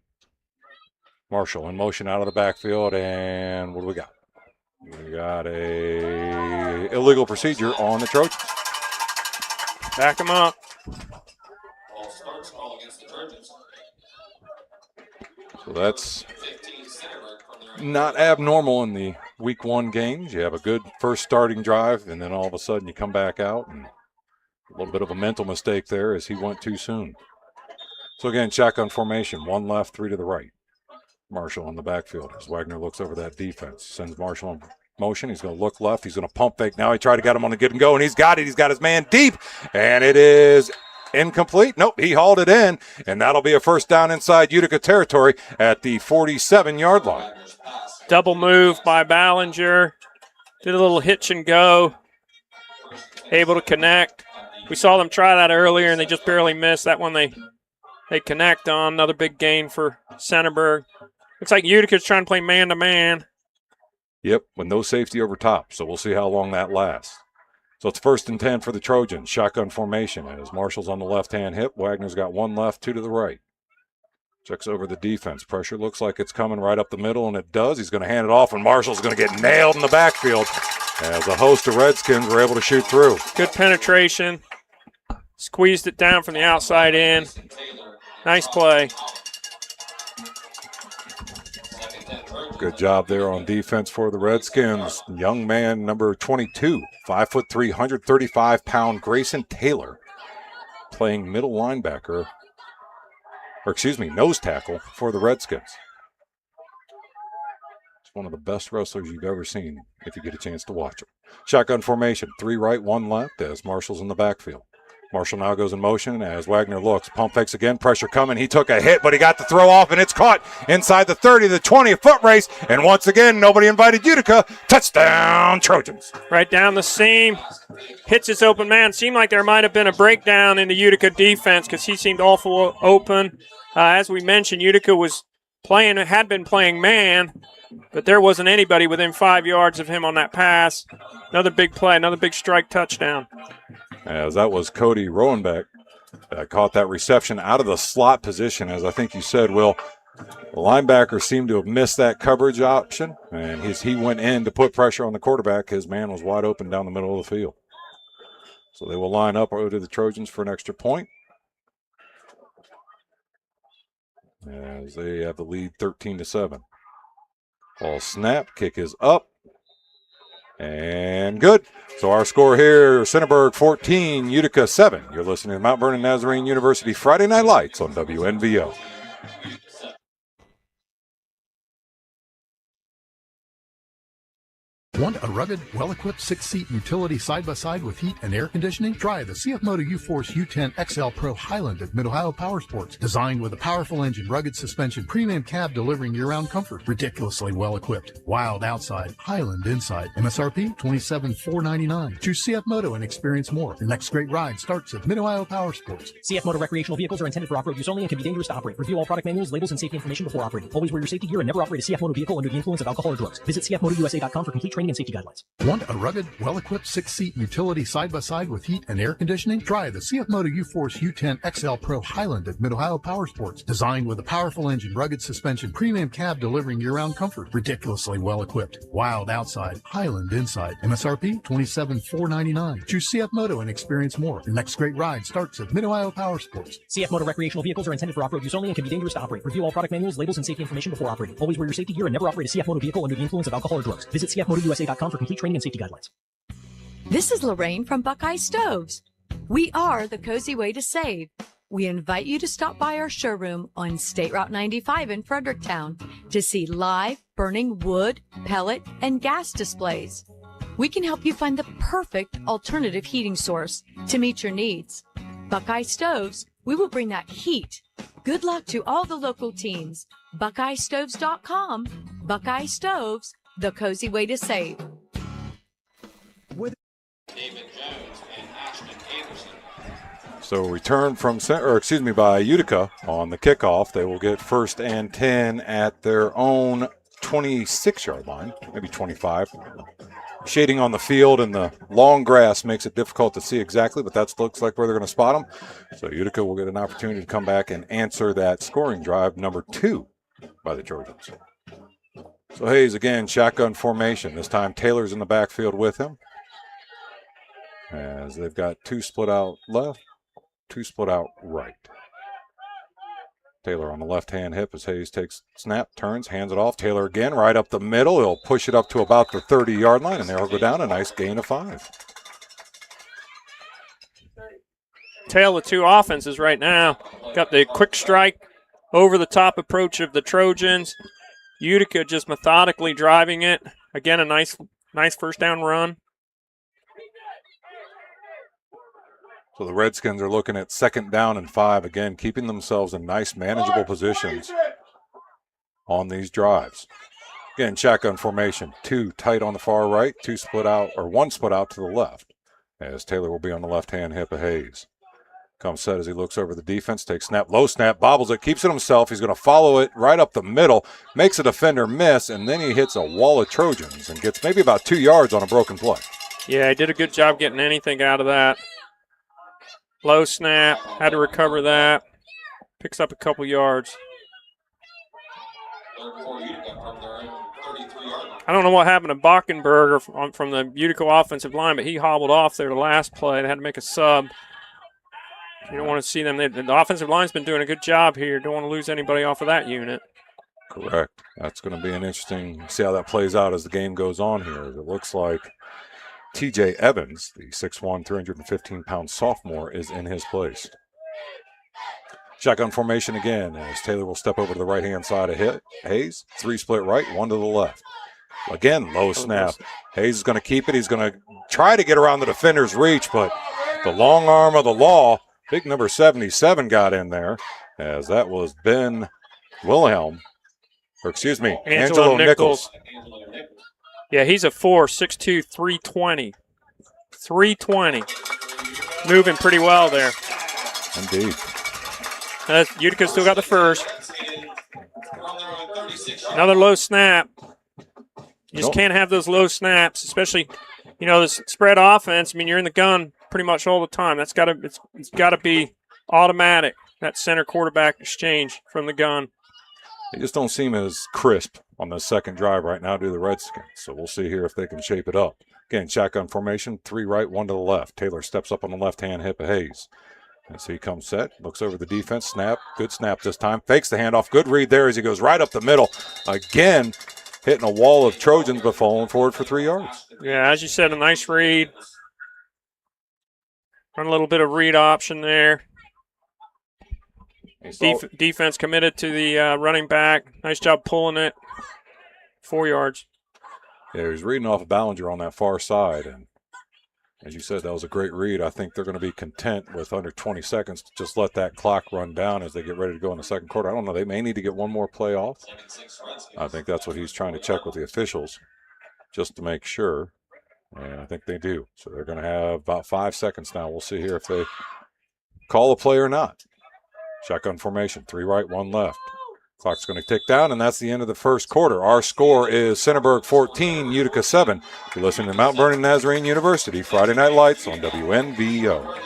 Marshall in motion out of the backfield, and what do we got? We got a illegal procedure on the Trojans. Back him up. So that's not abnormal in the week 1 games. You have a good first starting drive, and then all of a sudden you come back out, and a little bit of a mental mistake there as he went too soon. So again, shotgun formation, 1 left, 3 to the right. Marshall in the backfield as Wagner looks over that defense. Sends Marshall in motion. He's going to look left. He's going to pump fake. Now he tried to get him on the get and go, and he's got it. He's got his man deep, and it is incomplete. Nope, he hauled it in, and that'll be a first down inside Utica territory at the 47-yard line. Double move by Ballinger. Did a little hitch and go. Able to connect. We saw them try that earlier, and they just barely missed. That one they connect on. Another big gain for Centerburg. Looks like Utica's trying to play man-to-man. Yep, with no safety over top, so we'll see how long that lasts. So it's 1st and 10 for the Trojans. Shotgun formation as Marshall's on the left-hand hip. Wagner's got 1 left, 2 to the right. Checks over the defense. Pressure looks like it's coming right up the middle, and it does. He's going to hand it off, and Marshall's going to get nailed in the backfield as a host of Redskins were able to shoot through. Good penetration. Squeezed it down from the outside in. Nice play. Good job there on defense for the Redskins. Young man number 22, 5'3", 135-pound Grayson Taylor, playing middle linebacker, nose tackle for the Redskins. It's one of the best wrestlers you've ever seen if you get a chance to watch him. Shotgun formation, 3 right, 1 left as Marshall's in the backfield. Marshall now goes in motion as Wagner looks. Pump fakes again, pressure coming. He took a hit, but he got the throw off, and it's caught inside the 30, the 20, a foot race. And once again, nobody invited Utica. Touchdown, Trojans. Right down the seam. Hits his open man. Seemed like there might have been a breakdown in the Utica defense because he seemed awful open. As we mentioned, Utica had been playing man, but there wasn't anybody within 5 yards of him on that pass. Another big play, another big strike touchdown. As that was Cody Rowenbeck that caught that reception out of the slot position. As I think you said, Will, the linebacker seemed to have missed that coverage option, and he went in to put pressure on the quarterback. His man was wide open down the middle of the field. So they will line up over to the Trojans for an extra point, as they have the lead 13-7. Ball snap, kick is up, and good. So our score here, Centerburg 14, Utica 7. You're listening to Mount Vernon Nazarene University Friday Night Lights on WNVO. Want a rugged, well-equipped 6-seat utility side-by-side with heat and air conditioning? Try the CF Moto U-Force U10 XL Pro Highland at Mid-Ohio Power Sports. Designed with a powerful engine, rugged suspension, premium cab delivering year-round comfort. Ridiculously well-equipped. Wild outside, Highland inside. MSRP $27,499. Choose CF Moto and experience more. Your next great ride starts at Mid-Ohio Power Sports. CF Moto recreational vehicles are intended for off-road use only and can be dangerous to operate. Review all product manuals, labels, and safety information before operating. Always wear your safety gear and never operate a CF Moto vehicle under the influence of alcohol or drugs. Visit cfmotousa.com for complete training and safety guidelines. Want a rugged, well-equipped 6-seat utility side-by-side with heat and air conditioning? Try the CF Moto U-Force U10 XL Pro Highland at Mid-Ohio Power Sports. Designed with a powerful engine, rugged suspension, premium cab delivering year-round comfort. Ridiculously well-equipped. Wild outside, Highland inside. MSRP $27,499. Choose CF Moto and experience more. Your next great ride starts at Mid-Ohio Power Sports. CF Moto recreational vehicles are intended for off-road use only and can be dangerous to operate. Review all product manuals, labels, and safety information before operating. Always wear your safety gear and never operate a CF Moto vehicle under the influence of alcohol or drugs. Visit cfmotousa.com for complete training and safety guidelines. This is Lorraine from Buckeye Stoves. We are the cozy way to save. We invite you to stop by our showroom on State Route 95 in Fredericktown to see live burning wood, pellet, and gas displays. We can help you find the perfect alternative heating source to meet your needs. Buckeye Stoves, we will bring that heat. Good luck to all the local teams. BuckeyeStoves.com. Buckeye Stoves, the cozy way to save. David Jones and Ashton Anderson. So return by Utica on the kickoff. They will get 1st and 10 at their own 26-yard line, maybe 25. Shading on the field and the long grass makes it difficult to see exactly, but that looks like where they're going to spot them. So Utica will get an opportunity to come back and answer that scoring drive, number 2 by the Trojans. So Hayes again, shotgun formation. This time Taylor's in the backfield with him, as they've got 2 split out left, 2 split out right. Taylor on the left-hand hip as Hayes takes snap, turns, hands it off. Taylor again, right up the middle. He'll push it up to about the 30-yard line, and there will go down a nice gain of 5. Tale of two offenses right now. Got the quick strike, over-the-top approach of the Trojans. Utica just methodically driving it. Again, a nice first down run. So the Redskins are looking at 2nd down and 5, again, keeping themselves in nice, manageable positions on these drives. Again, shotgun formation, 2 tight on the far right, 1 split out to the left, as Taylor will be on the left-hand hip of Hayes. Comes set as he looks over the defense, takes snap, low snap, bobbles it, keeps it himself. He's going to follow it right up the middle, makes a defender miss, and then he hits a wall of Trojans and gets maybe about 2 yards on a broken play. Yeah, he did a good job getting anything out of that. Low snap, had to recover that. Picks up a couple yards. I don't know what happened to Bockenberger from the Utica offensive line, but he hobbled off there the last play. They had to make a sub. You don't want to see them. The offensive line's been doing a good job here. Don't want to lose anybody off of that unit. Correct. That's going to be an interesting, see how that plays out as the game goes on here. It looks like TJ Evans, the 6'1", 315-pound sophomore, is in his place. Shotgun formation again as Taylor will step over to the right-hand side of Hayes. 3 split right, 1 to the left. Again, low snap. Hayes is going to keep it. He's going to try to get around the defender's reach, but the long arm of the law, big number 77 got in there, as that was Ben Wilhelm. Or excuse me, Angelo Nichols. Yeah, he's a 6'2", 320. 320. Moving pretty well there. Indeed. Utica still got the first. Another low snap. You just can't have those low snaps, especially, this spread offense. I mean, you're in the gun pretty much all the time. It's got to be automatic, that center quarterback exchange from the gun. They just don't seem as crisp on the second drive right now due to the Redskins. So we'll see here if they can shape it up. Again, shotgun formation, 3 right, 1 to the left. Taylor steps up on the left-hand hip of Hayes. As he comes set, looks over the defense, snap, good snap this time, fakes the handoff, good read there as he goes right up the middle. Again, hitting a wall of Trojans, but falling forward for 3 yards. Yeah, as you said, a nice read. Run a little bit of read option there. Defense committed to the running back. Nice job pulling it. 4 yards. Yeah, he's reading off of Ballinger on that far side. And as you said, that was a great read. I think they're going to be content with under 20 seconds to just let that clock run down as they get ready to go in the second quarter. I don't know. They may need to get one more play off. I think that's what he's trying to check with the officials just to make sure. And I think they do. So they're going to have about 5 seconds now. We'll see here if they call a play or not. Shotgun formation, 3 right, 1 left. Clock's going to tick down, and that's the end of the first quarter. Our score is Centerburg 14, Utica 7. You're listening to Mount Vernon Nazarene University, Friday Night Lights on WNVO.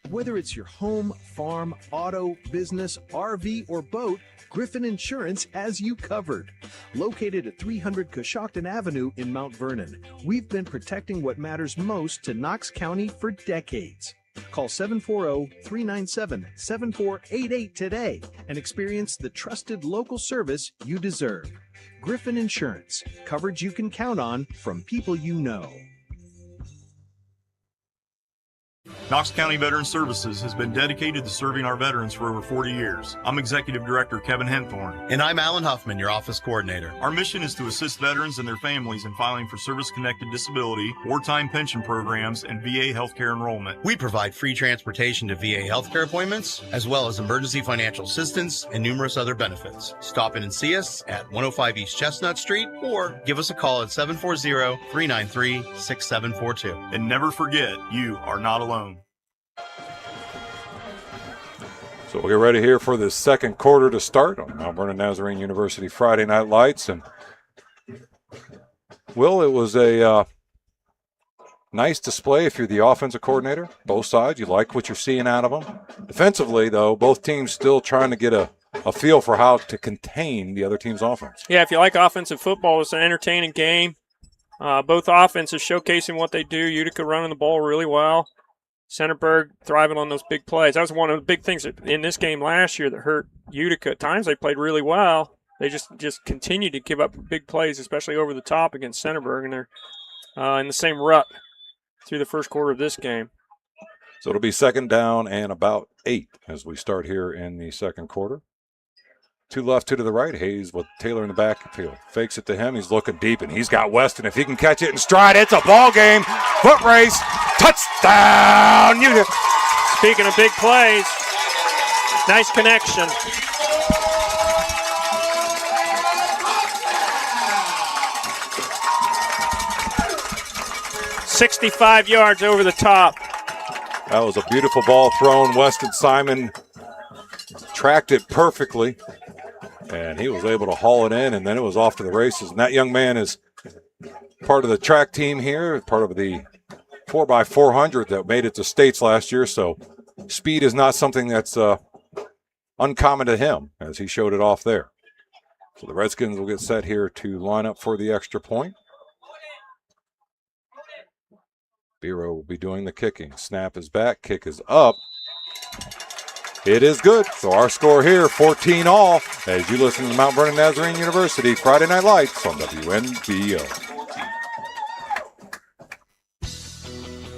Whether it's your home, farm, auto, business, RV, or boat, Griffin Insurance has you covered. Located at 300 Coshocton Avenue in Mount Vernon, we've been protecting what matters most to Knox County for decades. Call 740-397-7488 today and experience the trusted local service you deserve. Griffin Insurance, coverage you can count on from people you know. Knox County Veteran Services has been dedicated to serving our veterans for over 40 years. I'm Executive Director Kevin Henthorn. And I'm Alan Huffman, your office coordinator. Our mission is to assist veterans and their families in filing for service-connected disability, wartime pension programs, and VA healthcare enrollment. We provide free transportation to VA healthcare appointments, as well as emergency financial assistance and numerous other benefits. Stop in and see us at 105 East Chestnut Street, or give us a call at 740-393-6742. And never forget, you are not alone. So we'll get ready here for the second quarter to start on Mount Vernon Nazarene University Friday Night Lights. And, Will, it was a nice display if you're the offensive coordinator. Both sides, you like what you're seeing out of them. Defensively, though, both teams still trying to get a feel for how to contain the other team's offense. Yeah, if you like offensive football, it's an entertaining game. Both offenses showcasing what they do. Utica running the ball really well. Centerburg thriving on those big plays. That was one of the big things in this game last year that hurt Utica. At times they played really well. They just continued to give up big plays, especially over the top against Centerburg, and they're in the same rut through the first quarter of this game. So it'll be second down and about 8 as we start here in the second quarter. 2 left, 2 to the right. Hayes with Taylor in the backfield. Fakes it to him. He's looking deep, and he's got Weston. If he can catch it in stride, it's a ball game. Foot race. Touchdown, Utica. Speaking of big plays, nice connection. "65 yards over the top." That was a beautiful ball thrown. Weston Simon tracked it perfectly, and he was able to haul it in, and then it was off to the races. And that young man is part of the track team here, part of the 4x400 that made it to states last year, so speed is not something that's uncommon to him, as he showed it off there. So the Redskins will get set here to line up for the extra point. Biro will be doing the kicking. Snap is back, kick is up. It is good. So our score here, 14-all, as you listen to the Mount Vernon Nazarene University Friday Night Lights on WNBO.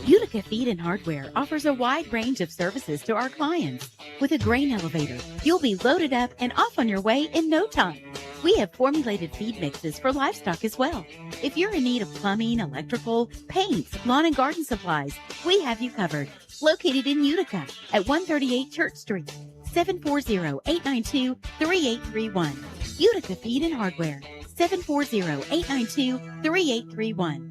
Utica Feed and Hardware offers a wide range of services to our clients. With a grain elevator, you'll be loaded up and off on your way in no time. We have formulated feed mixes for livestock as well. If you're in need of plumbing, electrical, paints, lawn and garden supplies, we have you covered. Located in Utica at 138 Church Street, 740-892-3831. Utica Feed and Hardware, 740-892-3831.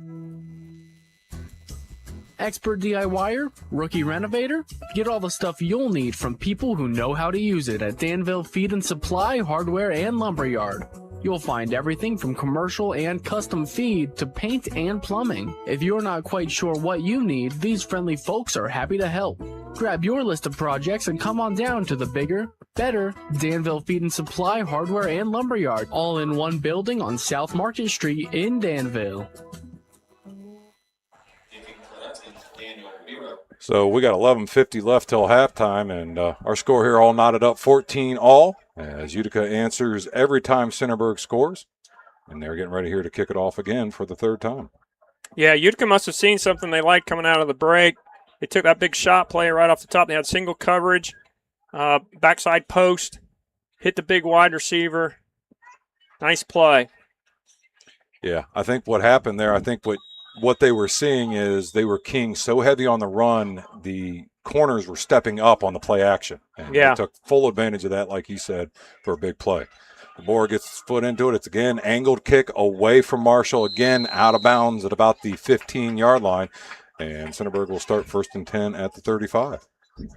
Expert DIYer? Rookie renovator? Get all the stuff you'll need from people who know how to use it at Danville Feed and Supply, Hardware, and Lumberyard. You'll find everything from commercial and custom feed to paint and plumbing. If you're not quite sure what you need, these friendly folks are happy to help. Grab your list of projects and come on down to the bigger, better Danville Feed and Supply, Hardware, and Lumberyard, all in one building on South Market Street in Danville. So we got 11:50 left till halftime, and our score here all knotted up 14-all as Utica answers every time Centerburg scores, and they're getting ready here to kick it off again for the third time. Yeah, Utica must have seen something they liked coming out of the break. They took that big shot play right off the top. They had single coverage, backside post, hit the big wide receiver. Nice play. Yeah, I think what happened there, what they were seeing is they were keying so heavy on the run, the corners were stepping up on the play action. And they took full advantage of that, like he said, for a big play. DeBoer gets his foot into it. It's again angled kick away from Marshall, again out of bounds at about the 15-yard line. And Centerburg will start 1st and 10 at the 35. I'd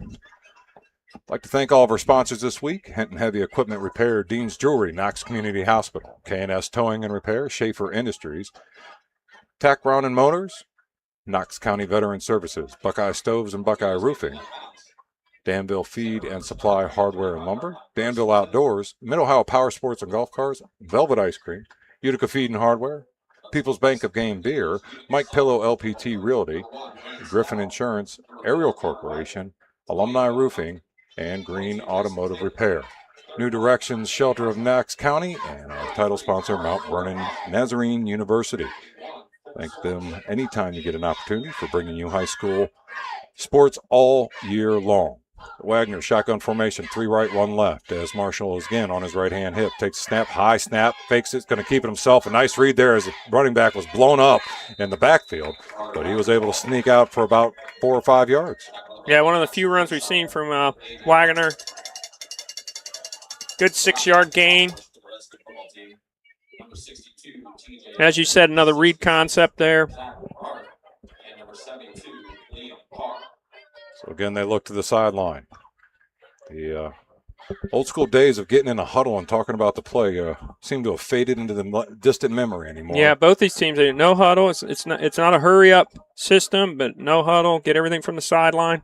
like to thank all of our sponsors this week: Henton Heavy Equipment Repair, Dean's Jewelry, Knox Community Hospital, K&S Towing and Repair, Schaefer Industries, Tack Brown and Motors, Knox County Veteran Services, Buckeye Stoves and Buckeye Roofing, Danville Feed and Supply, Hardware and Lumber, Danville Outdoors, Mid-Ohio Power Sports and Golf Cars, Velvet Ice Cream, Utica Feed and Hardware, People's Bank of Game Beer, Mike Pillow LPT Realty, Griffin Insurance, Ariel Corporation, Alumni Roofing, and Green Automotive Repair. New Directions Shelter of Knox County, and our title sponsor, Mount Vernon Nazarene University. Thank them anytime you get an opportunity for bringing you high school sports all year long. Wagner, shotgun formation, 3 right, 1 left, as Marshall is again on his right-hand hip. Takes a snap, high snap, fakes it, going to keep it himself. A nice read there as the running back was blown up in the backfield, but he was able to sneak out for about 4 or 5 yards. Yeah, one of the few runs we've seen from Wagner. Good 6-yard gain. As you said, another read concept there. So again, they look to the sideline. The old school days of getting in a huddle and talking about the play seem to have faded into the distant memory anymore. Yeah, both these teams, they no huddle. It's not a hurry up system, but no huddle. Get everything from the sideline.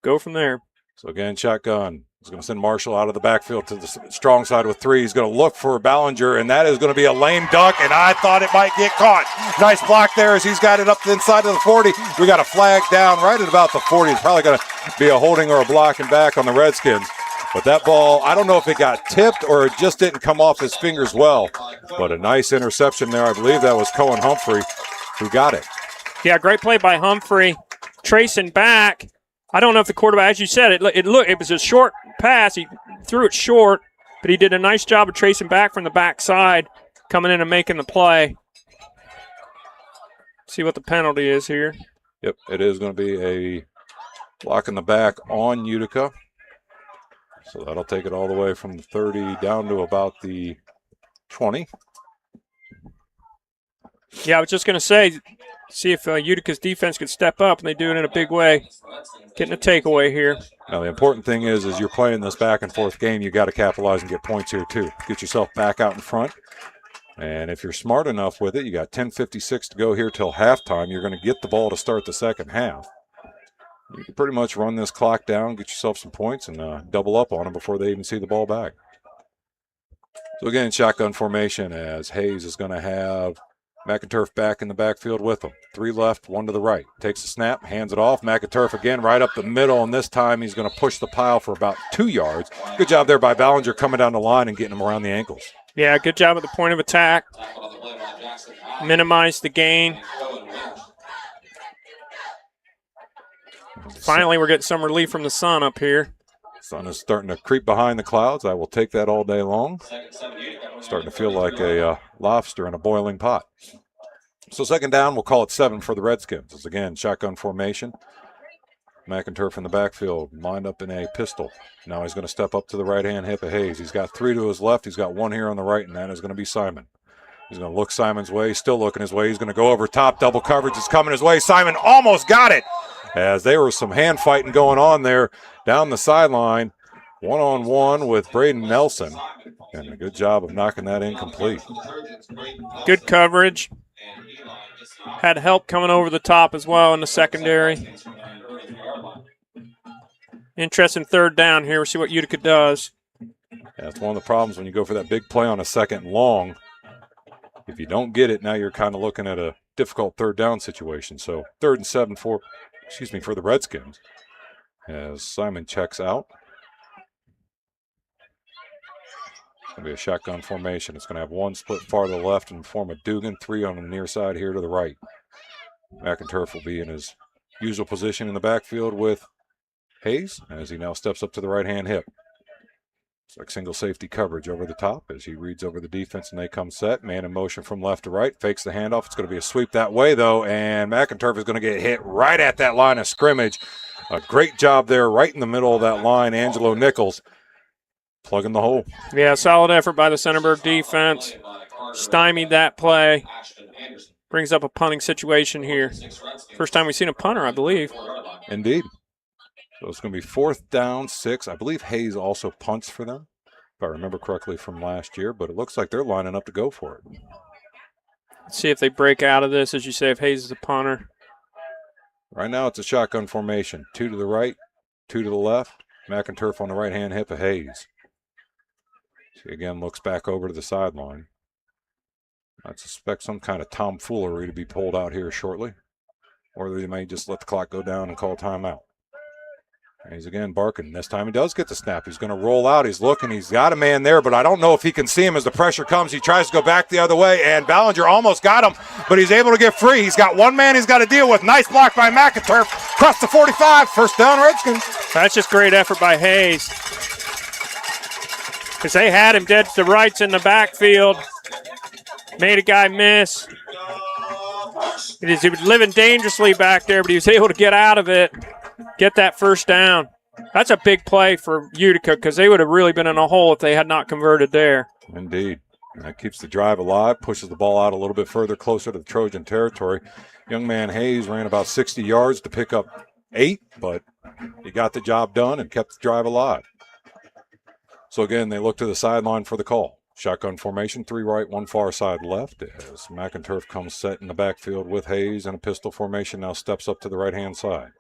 Go from there. So again, shotgun. He's going to send Marshall out of the backfield to the strong side with 3. He's going to look for Ballinger, and that is going to be a lame duck, and I thought it might get caught. Nice block there as he's got it up to the inside of the 40. We got a flag down right at about the 40. It's probably going to be a holding or a blocking back on the Redskins. But that ball, I don't know if it got tipped or it just didn't come off his fingers well. But a nice interception there. I believe that was Cohen Humphrey who got it. Yeah, great play by Humphrey. Tracing back. I don't know if the quarterback, as you said, it was a short pass. He threw it short, but he did a nice job of tracing back from the backside, coming in and making the play. See what the penalty is here. Yep, it is going to be a block in the back on Utica. So that'll take it all the way from the 30 down to about the 20. Yeah, I was just going to say, see if Utica's defense could step up, and they do it in a big way. Getting a takeaway here. Now, the important thing is you're playing this back-and-forth game, you got to capitalize and get points here, too. Get yourself back out in front. And if you're smart enough with it, you got 10:56 to go here till halftime. You're going to get the ball to start the second half. You can pretty much run this clock down, get yourself some points, and double up on them before they even see the ball back. So, again, shotgun formation as Hayes is going to have McInturf back in the backfield with him. 3 left, 1 to the right. Takes a snap, hands it off. McInturf again right up the middle, and this time he's going to push the pile for about 2 yards. Good job there by Ballinger coming down the line and getting him around the ankles. Yeah, good job at the point of attack. Minimize the gain. Finally, we're getting some relief from the sun up here. Sun is starting to creep behind the clouds. I will take that all day long. Starting to feel like a lobster in a boiling pot. So second down, we'll call it 7 for the Redskins. It's again shotgun formation. McInturf in the backfield, lined up in a pistol. Now he's going to step up to the right-hand hip of Hayes. He's got 3 to his left. He's got 1 here on the right, and that is going to be Simon. He's going to look Simon's way. Still looking his way. He's going to go over top. Double coverage is coming his way. Simon almost got it, as there was some hand fighting going on there down the sideline. 1-on-1 with Braden Nelson. And a good job of knocking that incomplete. Good coverage. Had help coming over the top as well in the secondary. Interesting third down here. We'll see what Utica does. Yeah, that's one of the problems when you go for that big play on a second and long. If you don't get it, now you're kind of looking at a difficult third down situation. So 3rd and 7 for the Redskins as Simon checks out. It's going to be a shotgun formation. It's going to have 1 split far to the left in the form of Dugan, 3 on the near side here to the right. McInturf will be in his usual position in the backfield with Hayes as he now steps up to the right-hand hip. It's like single safety coverage over the top as he reads over the defense and they come set. Man in motion from left to right. Fakes the handoff. It's going to be a sweep that way, though, and McInturf is going to get hit right at that line of scrimmage. A great job there right in the middle of that line. Angelo Nichols plugging the hole. Yeah, solid effort by the Centerburg defense. Stymied that play. Brings up a punting situation here. First time we've seen a punter, I believe. Indeed. So it's going to be 4th down, 6. I believe Hayes also punts for them, if I remember correctly from last year, but it looks like they're lining up to go for it. Let's see if they break out of this, as you say, if Hayes is a punter. Right now it's a shotgun formation. 2 to the right, 2 to the left. McInturf on the right-hand hip of Hayes. He again looks back over to the sideline. I suspect some kind of tomfoolery to be pulled out here shortly, or they may just let the clock go down and call timeout. And he's again barking. This time he does get the snap. He's going to roll out. He's looking. He's got a man there, but I don't know if he can see him as the pressure comes. He tries to go back the other way, and Ballinger almost got him, but he's able to get free. He's got 1 man he's got to deal with. Nice block by McInturf. Across the 45. First down, Redskins. That's just great effort by Hayes. Because they had him dead to the rights in the backfield. Made a guy miss. He was living dangerously back there, but he was able to get out of it. Get that first down. That's a big play for Utica because they would have really been in a hole if they had not converted there. Indeed. That keeps the drive alive, pushes the ball out a little bit further, closer to the Trojan territory. Young man Hayes ran about 60 yards to pick up 8, but he got the job done and kept the drive alive. So again, they look to the sideline for the call. Shotgun formation, 3 right, 1 far side left as McInturf comes set in the backfield with Hayes, and a pistol formation now steps up to the right-hand side.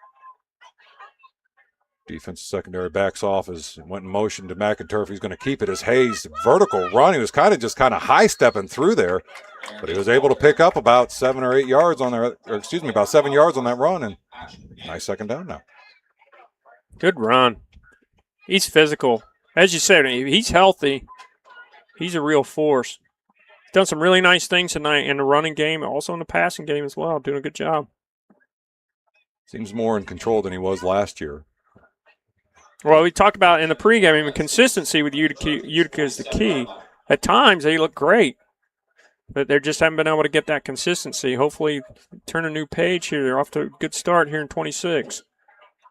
Defense secondary backs off as went in motion to McInturf. He's going to keep it as Hayes vertical run. He was kind of high stepping through there, but he was able to pick up about 7 or 8 yards on there, about 7 yards on that run, and nice second down now. Good run. He's physical. As you said, he's healthy. He's a real force. Done some really nice things tonight in the running game, also in the passing game as well. Doing a good job. Seems more in control than he was last year. Well, we talked about in the pregame, consistency with Utica is the key. At times, they look great, but they just haven't been able to get that consistency. Hopefully, turn a new page here. They're off to a good start here in 26.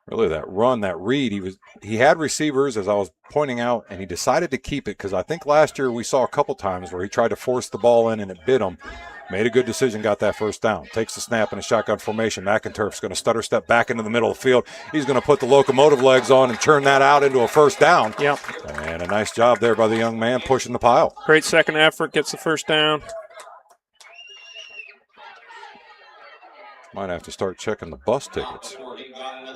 Really, that run, that read, he had receivers, as I was pointing out, and he decided to keep it because I think last year we saw a couple times where he tried to force the ball in and it bit him. Made a good decision, got that first down. Takes the snap in a shotgun formation. McInturf's going to stutter step back into the middle of the field. He's going to put the locomotive legs on and turn that out into a first down. Yep. And a nice job there by the young man pushing the pile. Great second effort, gets the first down. Might have to start checking the bus tickets.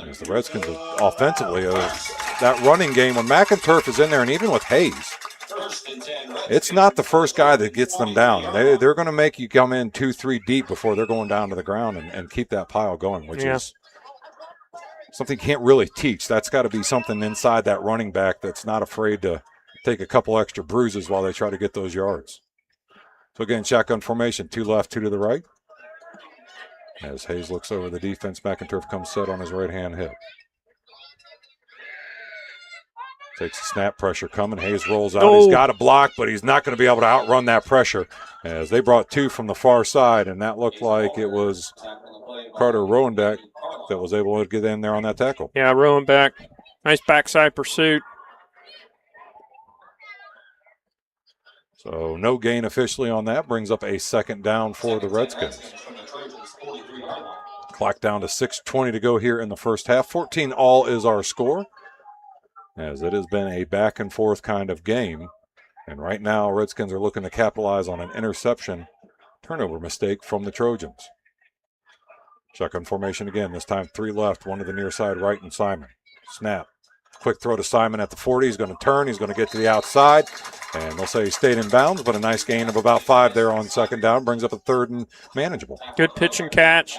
As the Redskins offensively, that running game, when McInturf is in there, and even with Hayes, it's not the first guy that gets them down. They're going to make you come in 2-3 deep before they're going down to the ground and keep that pile going, which is something you can't really teach. That's got to be something inside that running back that's not afraid to take a couple extra bruises while they try to get those yards. So again, shotgun formation, 2 left, 2 to the right. As Hayes looks over the defense, McInturf comes set on his right-hand hip. Takes the snap, pressure coming. Hayes rolls out. He's got a block, but he's not going to be able to outrun that pressure. As they brought 2 from the far side, and that looked like it was Carter Rowenbeck that was able to get in there on that tackle. Yeah, Rowenbeck. Nice backside pursuit. So no gain officially on that. Brings up a second down for the Redskins. Clock down to 6:20 to go here in the first half. 14-all is our score, as it has been a back-and-forth kind of game. And right now, Redskins are looking to capitalize on an interception turnover mistake from the Trojans. Shotgun formation again, this time 3 left, 1 to the near side right, and Simon. Snap. Quick throw to Simon at the 40. He's going to turn. He's going to get to the outside. And they'll say he stayed in bounds, but a nice gain of about 5 there on second down. Brings up a 3rd and manageable. Good pitch and catch.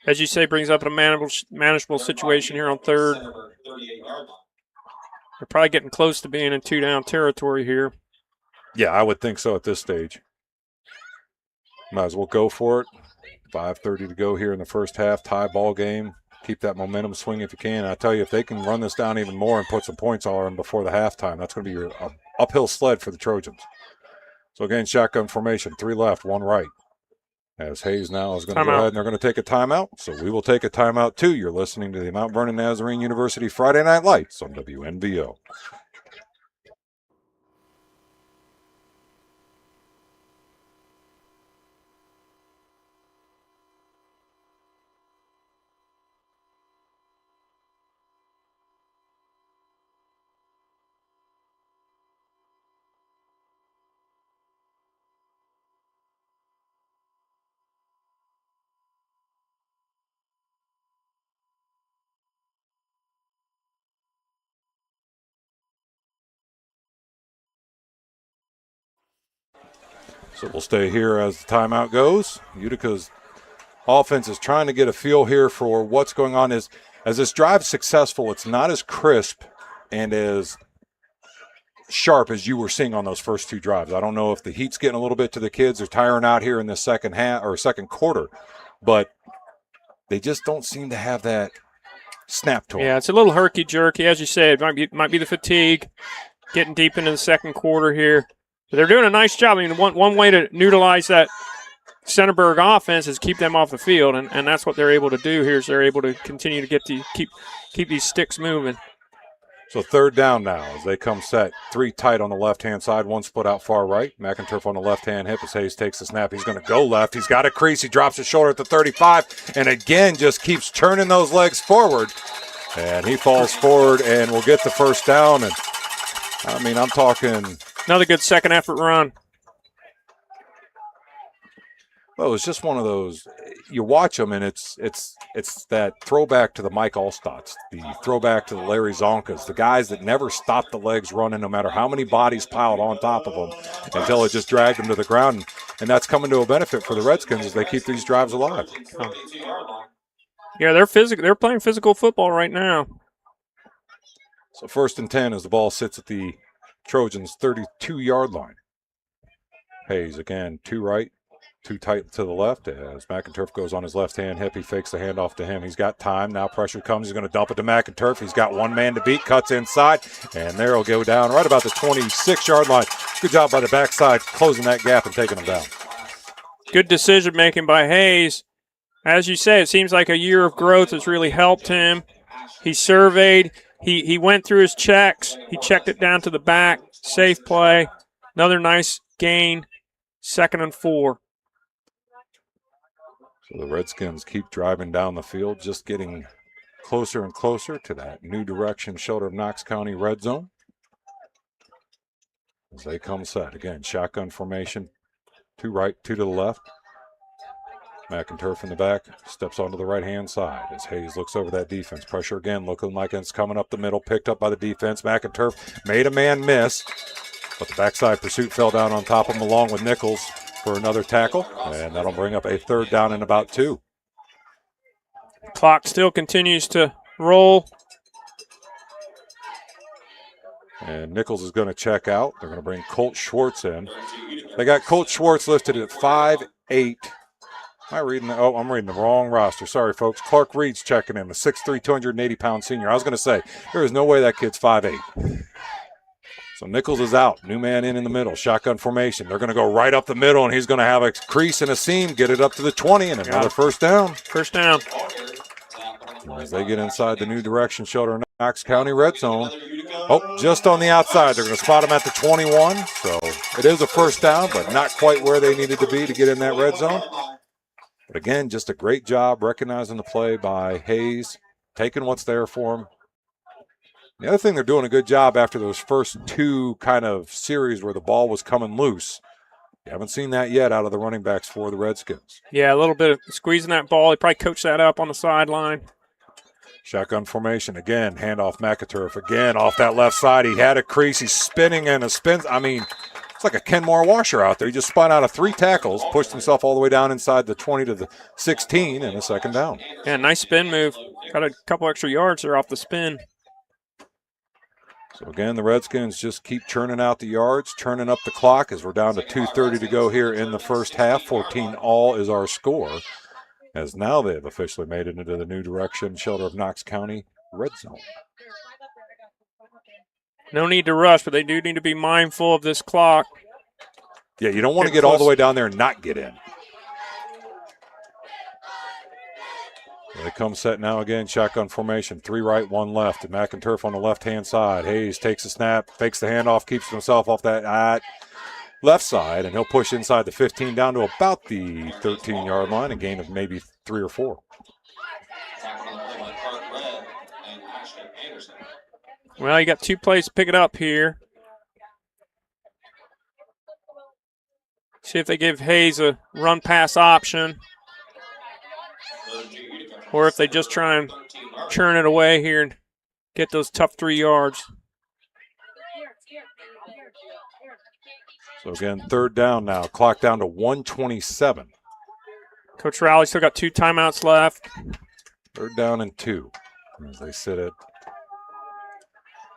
As you say, brings up a manageable situation here on 3rd. They're probably getting close to being in 2-down territory here. Yeah, I would think so at this stage. Might as well go for it. 5:30 to go here in the first half. Tie ball game. Keep that momentum swing if you can. I tell you, if they can run this down even more and put some points on them before the halftime, that's going to be your uphill sled for the Trojans. So again, shotgun formation, 3 left, 1 right. As Hayes now is going to go ahead and they're going to take a timeout. So we will take a timeout too. You're listening to the Mount Vernon Nazarene University Friday Night Lights on WNVO. So we'll stay here as the timeout goes. Utica's offense is trying to get a feel here for what's going on. As this drive is successful, it's not as crisp and as sharp as you were seeing on those first 2 drives. I don't know if the heat's getting a little bit to the kids. They're tiring out here in the second half or second quarter, but they just don't seem to have that snap to them. Yeah, it's a little herky-jerky. As you said, it might be the fatigue getting deep into the second quarter here. But they're doing a nice job. I mean, one way to neutralize that Centerburg offense is keep them off the field, and that's what they're able to do here. Is they're able to continue to keep these sticks moving. So 3rd down now as they come set. 3 tight on the left-hand side, 1 split out far right. McInturf on the left-hand hip as Hayes takes the snap. He's going to go left. He's got a crease. He drops his shoulder at the 35 and again just keeps turning those legs forward. And he falls forward and will get the first down. And I mean, I'm talking – another good second effort run. Well, it was just one of those. You watch them, and it's that throwback to the Mike Allstotts, the throwback to the Larry Zonkas, the guys that never stopped the legs running, no matter how many bodies piled on top of them, until it just dragged them to the ground. And that's coming to a benefit for the Redskins as they keep these drives alive. Yeah, they're physical. They're playing physical football right now. So 1st and 10 as the ball sits at the Trojans' 32-yard line. Hayes again, 2 right, 2 tight to the left as McInturf goes on his left-hand hip. He fakes the handoff to him. He's got time. Now pressure comes. He's going to dump it to McInturf. He's got 1 man to beat, cuts inside, and there he'll go down right about the 26-yard line. Good job by the backside closing that gap and taking him down. Good decision-making by Hayes. As you say, it seems like a year of growth has really helped him. He surveyed. He went through his checks. He checked it down to the back. Safe play. Another nice gain. 2nd and 4. So the Redskins keep driving down the field, just getting closer and closer to that new direction shoulder of Knox County red zone. As they come set. Again, shotgun formation. 2 right, 2 to the left. McInturf in the back, steps onto the right-hand side as Hayes looks over that defense. Pressure again, looking like it's coming up the middle, picked up by the defense. McInturf made a man miss, But the backside pursuit fell down on top of him along with Nichols for another tackle, and that'll bring up a 3rd down and about 2. Clock still continues to roll. And Nichols is going to check out. They're going to bring Colt Schwartz in. They got Colt Schwartz listed at 5'8". Am I reading? Oh, I'm reading the wrong roster. Sorry, folks. Clark Reed's checking in, a 6'3", 280-pound senior. I was going to say, there is no way that kid's 5'8". So Nichols is out. New man in the middle. Shotgun formation. They're going to go right up the middle, and he's going to have a crease and a seam, get it up to the 20, and another first down. First down. As they get inside the new direction shelter, Knox County red zone. Oh, just on the outside. They're going to spot him at the 21. So it is a first down, but not quite where they needed to be to get in that red zone. But again, just a great job recognizing the play by Hayes, taking what's there for him. The other thing, they're doing a good job after those first 2 kind of series where the ball was coming loose. You haven't seen that yet out of the running backs for the Redskins. Yeah, a little bit of squeezing that ball. He probably coached that up on the sideline. Shotgun formation again, handoff McAturf again off that left side. He had a crease. He's spinning and a spin. I mean, it's like a Kenmore washer out there. He just spun out of 3 tackles, pushed himself all the way down inside the 20 to the 16, and a 2nd down. Yeah, nice spin move. Got a couple extra yards there off the spin. So again, the Redskins just keep churning out the yards, turning up the clock as we're down to 2:30 to go here in the first half. 14-all is our score, as now they've officially made it into the new direction shelter of Knox County red zone. No need to rush, but they do need to be mindful of this clock. Yeah, you don't want to get all the way down there and not get in. They come set now again, shotgun formation, 3 right, 1 left, and McInturf on the left-hand side. Hayes takes a snap, fakes the handoff, keeps himself off that left side, and he'll push inside the 15 down to about the 13-yard line, a gain of maybe 3 or 4. Well, you got 2 plays to pick it up here. See if they give Hayes a run-pass option, or if they just try and churn it away here and get those tough 3 yards. So again, 3rd down now. Clock down to 1:27. Coach Rowley still got 2 timeouts left. 3rd down and 2 as they sit at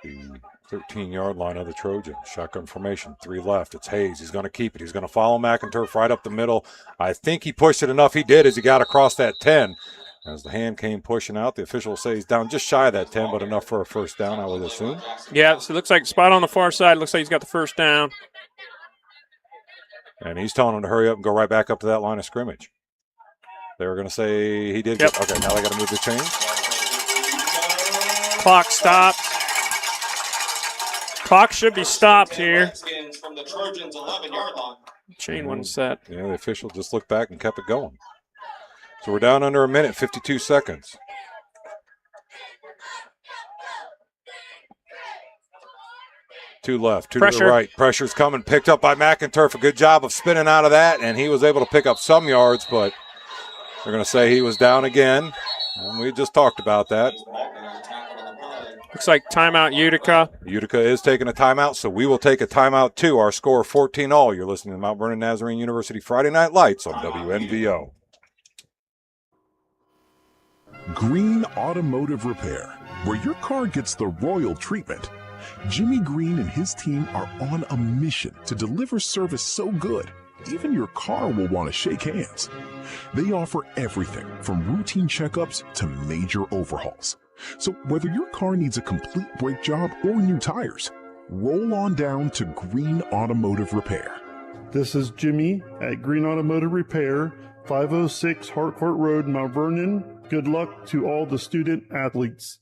the 13-yard line of the Trojans. Shotgun formation, 3 left. It's Hayes. He's going to keep it. He's going to follow McInturf right up the middle. I think he pushed it enough. He did as he got across that 10. As the hand came pushing out, the official says he's down just shy of that 10, but enough for a first down, I would assume. Yeah, so it looks like spot on the far side. Looks like he's got the first down. And he's telling him to hurry up and go right back up to that line of scrimmage. They were going to say he did. Yep. Okay, now they got to move the chains. Clock stopped. Clock should be stopped here. Chain wasn't set. Yeah, the official just looked back and kept it going. So we're down under a minute, 52 seconds. Two left, 2 to the right. Pressure's coming, picked up by McInturf. A good job of spinning out of that, and he was able to pick up some yards, but they're going to say he was down again. And we just talked about that. Looks like timeout Utica. Utica is taking a timeout, so we will take a timeout too. Our score 14-all. You're listening to Mount Vernon Nazarene University Friday Night Lights on WNVO. Green Automotive Repair, where your car gets the royal treatment. Jimmy Green and his team are on a mission to deliver service so good, even your car will want to shake hands. They offer everything from routine checkups to major overhauls. So whether your car needs a complete brake job or new tires, roll on down to Green Automotive Repair. This is Jimmy at Green Automotive Repair, 506 Harcourt Road, Mount Vernon. Good luck to all the student athletes.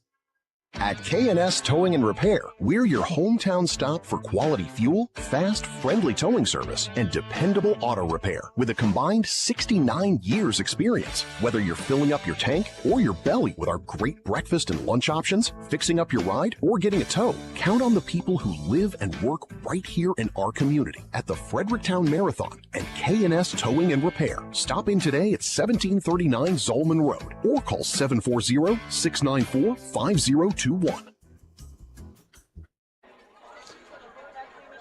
At K&S Towing and Repair, we're your hometown stop for quality fuel, fast, friendly towing service, and dependable auto repair with a combined 69 years experience. Whether you're filling up your tank or your belly with our great breakfast and lunch options, fixing up your ride, or getting a tow, count on the people who live and work right here in our community at the Fredericktown Marathon and K&S Towing and Repair. Stop in today at 1739 Zolman Road or call 740-694-5021.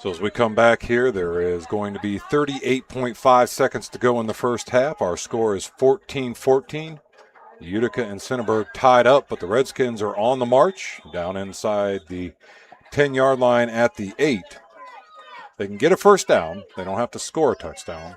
So as we come back here, there is going to be 38.5 seconds to go in the first half. Our score is 14-14. Utica and Centerburg tied up, but the Redskins are on the march down inside the 10-yard line at the 8. They can get a first down. They don't have to score a touchdown.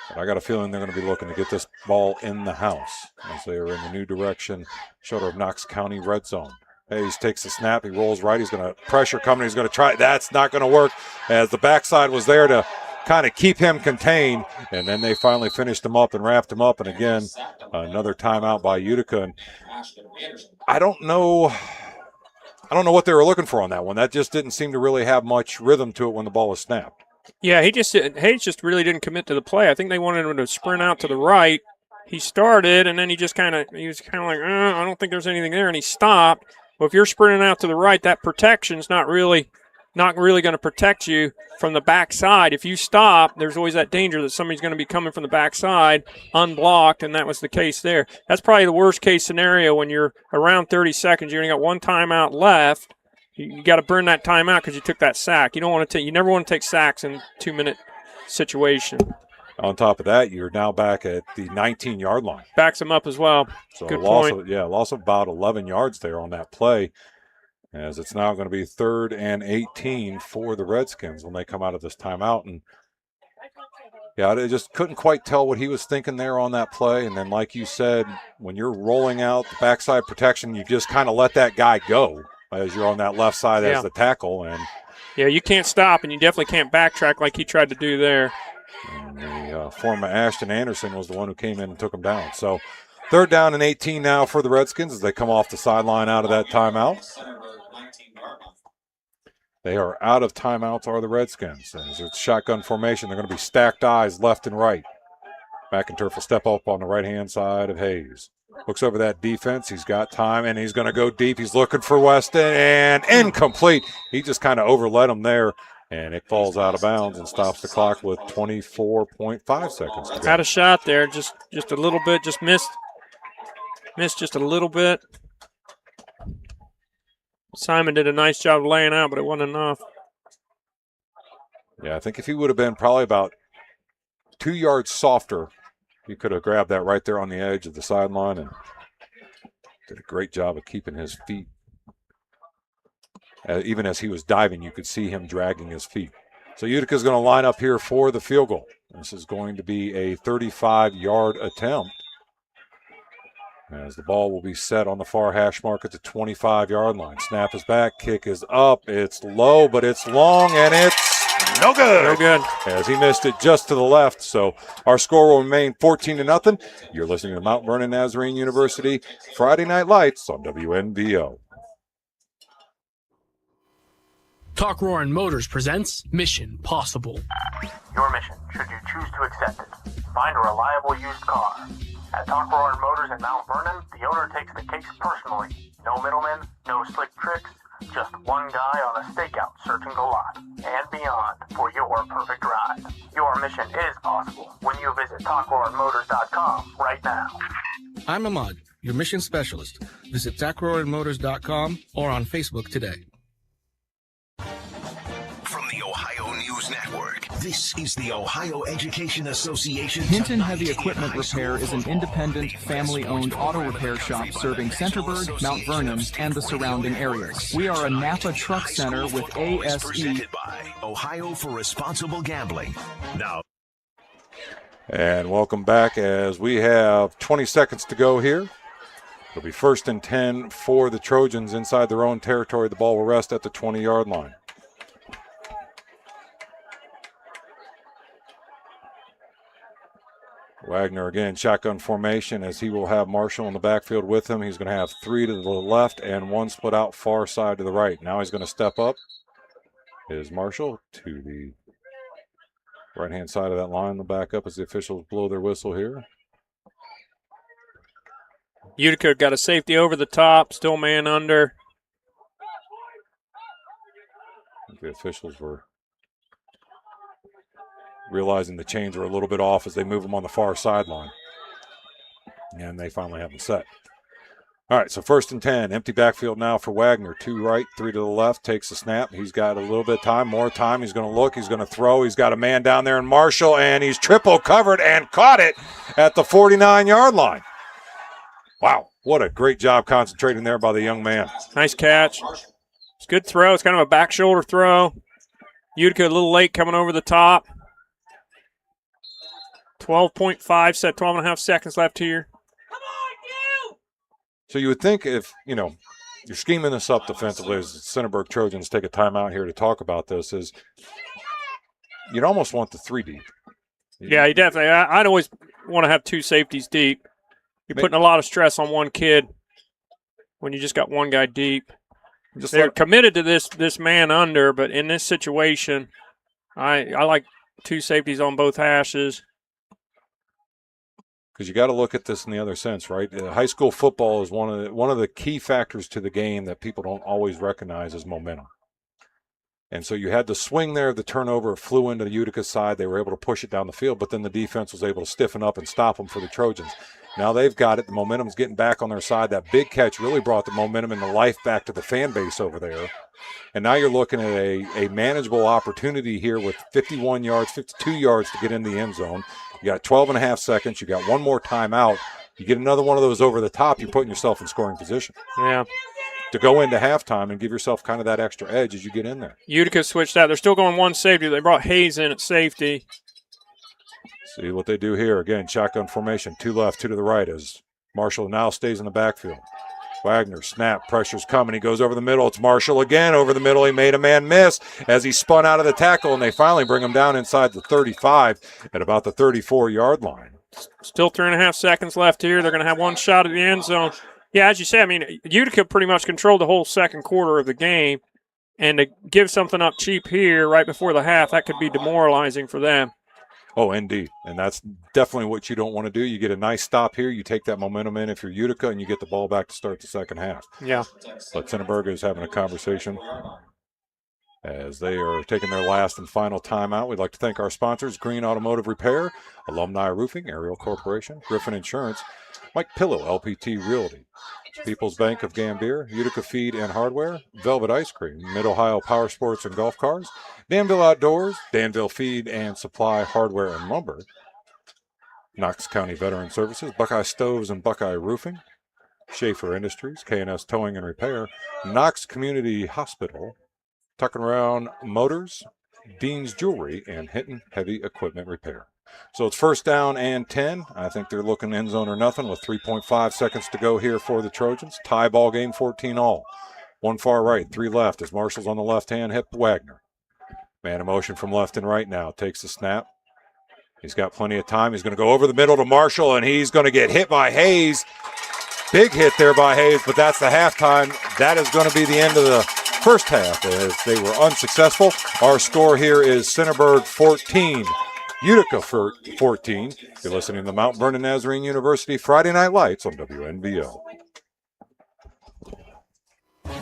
But I got a feeling they're going to be looking to get this ball in the house as they are in the new direction, shoulder of Knox County red zone. Hayes takes the snap. He rolls right. He's going to pressure coming. He's going to try. That's not going to work as the backside was there to kind of keep him contained. And then they finally finished him up and wrapped him up. And again, another timeout by Utica. And I don't know what they were looking for on that one. That just didn't seem to really have much rhythm to it when the ball was snapped. Yeah, Hayes just really didn't commit to the play. I think they wanted him to sprint out to the right. He started, and then he was kind of like, I don't think there's anything there, and he stopped. Well, if you're sprinting out to the right, that protection's not really going to protect you from the backside. If you stop, there's always that danger that somebody's going to be coming from the backside unblocked, and that was the case there. That's probably the worst case scenario when you're around 30 seconds. You only got one timeout left. You got to burn that timeout because you took that sack. You never want to take sacks in 2-minute situation. On top of that, you're now back at the 19-yard line. Backs them up as well. So good point. Loss of about 11 yards there on that play, as it's now going to be 3rd and 18 for the Redskins when they come out of this timeout. And I just couldn't quite tell what he was thinking there on that play. And then, like you said, when you're rolling out the backside protection, you just kind of let that guy go as you're on that left side as the tackle. And you can't stop, and you definitely can't backtrack like he tried to do there. And the former Ashton Anderson was the one who came in and took him down. So 3rd down and 18 now for the Redskins as they come off the sideline out of that timeout. They are out of timeouts, are the Redskins. As it's shotgun formation, they're going to be stacked eyes left and right. McInturf will step up on the right-hand side of Hayes. Looks over that defense. He's got time, and he's going to go deep. He's looking for Weston, and incomplete. He just kind of overlet him there, and it falls out of bounds and stops the clock with 24.5 seconds to go. Had a shot there, just a little bit, just missed just a little bit. Simon did a nice job of laying out, but it wasn't enough. Yeah, I think if he would have been probably about 2 yards softer, he could have grabbed that right there on the edge of the sideline and did a great job of keeping his feet. Even as he was diving, you could see him dragging his feet. So Utica's going to line up here for the field goal. This is going to be a 35-yard attempt, as the ball will be set on the far hash mark at the 25-yard line. Snap is back, kick is up, it's low, but it's long, and it's no good. No good. As he missed it just to the left. So our score will remain 14-0. You're listening to Mount Vernon Nazarene University Friday Night Lights on WNVO. Talk Roarin' Motors presents Mission Possible. Your mission, should you choose to accept it, find a reliable used car. At Talk Roarin' Motors in Mount Vernon, the owner takes the case personally. No middlemen, no slick tricks, just one guy on a stakeout searching the lot and beyond for your perfect ride. Your mission is possible when you visit TalkRoaringMotors.com right now. I'm Ahmad, your mission specialist. Visit TalkRoaringMotors.com or on Facebook today. From the Ohio News Network, this is the Ohio Education Association. Hinton Heavy Equipment Repair is an independent, family-owned auto repair shop serving Centerburg, Mount Vernon, and the surrounding areas. We are a Napa truck center with ASE. Presented by Ohio for Responsible Gambling. Now. And welcome back as we have 20 seconds to go here. It'll be 1st and 10 for the Trojans inside their own territory. The ball will rest at the 20-yard line. Wagner again, shotgun formation, as he will have Marshall in the backfield with him. He's going to have 3 to the left and 1 split out far side to the right. Now he's going to step up. Is Marshall to the right-hand side of that line. The back up as the officials blow their whistle here. Utica got a safety over the top, still man under. The officials were realizing the chains were a little bit off as they move them on the far sideline. And they finally have them set. All right, so 1st and 10. Empty backfield now for Wagner. 2 right, 3 to the left. Takes the snap. He's got a little bit of time, more time. He's going to look. He's going to throw. He's got a man down there in Marshall, and he's triple covered and caught it at the 49-yard line. Wow, what a great job concentrating there by the young man. Nice catch. It's a good throw. It's kind of a back shoulder throw. Utica a little late coming over the top. 12.5, set 12 and a half seconds left here. So you would think if, you're scheming this up defensively as the Centerburg Trojans take a timeout here to talk about this, is you'd almost want the 3 deep. Yeah, you definitely. I'd always want to have 2 safeties deep. You're putting a lot of stress on one kid when you just got one guy deep. They're committed to this man under, but in this situation, I like 2 safeties on both hashes. Because you got to look at this in the other sense, right? High school football is one of the key factors to the game that people don't always recognize as momentum. And so you had the swing there, the turnover flew into the Utica side. They were able to push it down the field, but then the defense was able to stiffen up and stop them for the Trojans. Now they've got it. The momentum's getting back on their side. That big catch really brought the momentum and the life back to the fan base over there. And now you're looking at a manageable opportunity here with 51 yards, 52 yards to get in the end zone. You got 12 and a half seconds. You got one more timeout. You get another one of those over the top, you're putting yourself in scoring position. Yeah. To go into halftime and give yourself kind of that extra edge as you get in there. Utica switched out. They're still going 1 safety. They brought Hayes in at safety. See what they do here. Again, shotgun formation. 2 left, 2 to the right as Marshall now stays in the backfield. Wagner, snap, pressure's coming. He goes over the middle. It's Marshall again over the middle. He made a man miss as he spun out of the tackle, and they finally bring him down inside the 35 at about the 34-yard line. Still 3.5 seconds left here. They're going to have one shot at the end zone. Yeah, as you said, Utica pretty much controlled the whole second quarter of the game, and to give something up cheap here right before the half, that could be demoralizing for them. Oh, indeed. And that's definitely what you don't want to do. You get a nice stop here. You take that momentum in if you're Utica, and you get the ball back to start the second half. Yeah. But Centerburg is having a conversation as they are taking their last and final timeout. We'd like to thank our sponsors, Green Automotive Repair, Alumni Roofing, Ariel Corporation, Griffin Insurance, Mike Pillow, LPT Realty, People's Bank of Gambier, Utica Feed and Hardware, Velvet Ice Cream, Mid-Ohio Power Sports and Golf Cars, Danville Outdoors, Danville Feed and Supply Hardware and Lumber, Knox County Veteran Services, Buckeye Stoves and Buckeye Roofing, Schaefer Industries, K&S Towing and Repair, Knox Community Hospital, Tucking Around Motors, Dean's Jewelry, and Hinton Heavy Equipment Repair. So it's 1st down and 10. I think they're looking end zone or nothing with 3.5 seconds to go here for the Trojans. Tie ball game, 14-all. 1 far right, 3 left as Marshall's on the left-hand hip. Wagner. Man in motion from left and right now. Takes the snap. He's got plenty of time. He's going to go over the middle to Marshall, and he's going to get hit by Hayes. Big hit there by Hayes, but that's the halftime. That is going to be the end of the first half as they were unsuccessful. Our score here is Centerburg 14. Utica 14. You're listening to the Mount Vernon Nazarene University Friday Night Lights on WNBO.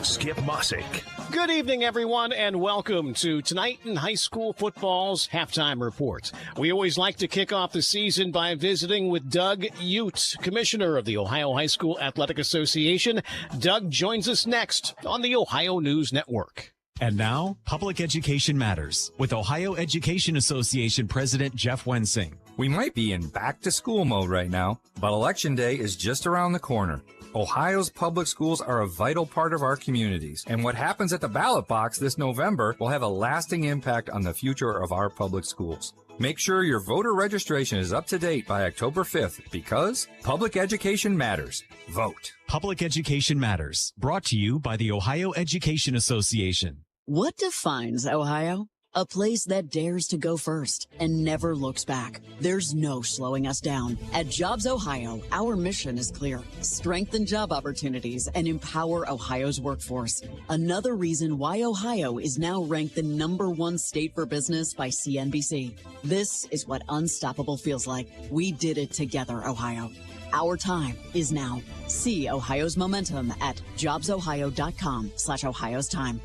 Skip Mossick. Good evening, everyone, and welcome to Tonight in High School Football's Halftime Report. We always like to kick off the season by visiting with Doug Ute, Commissioner of the Ohio High School Athletic Association. Doug joins us next on the Ohio News Network. And now, Public Education Matters with Ohio Education Association President Jeff Wensing. We might be in back-to-school mode right now, but Election Day is just around the corner. Ohio's public schools are a vital part of our communities, and what happens at the ballot box this November will have a lasting impact on the future of our public schools. Make sure your voter registration is up to date by October 5th because public education matters. Vote. Public Education Matters, brought to you by the Ohio Education Association. What defines Ohio? A place that dares to go first and never looks back. There's no slowing us down. At Jobs Ohio, our mission is clear. Strengthen job opportunities and empower Ohio's workforce. Another reason why Ohio is now ranked the #1 state for business by CNBC. This is what unstoppable feels like. We did it together, Ohio. Our time is now. See Ohio's momentum at jobsohio.com/Ohio's time.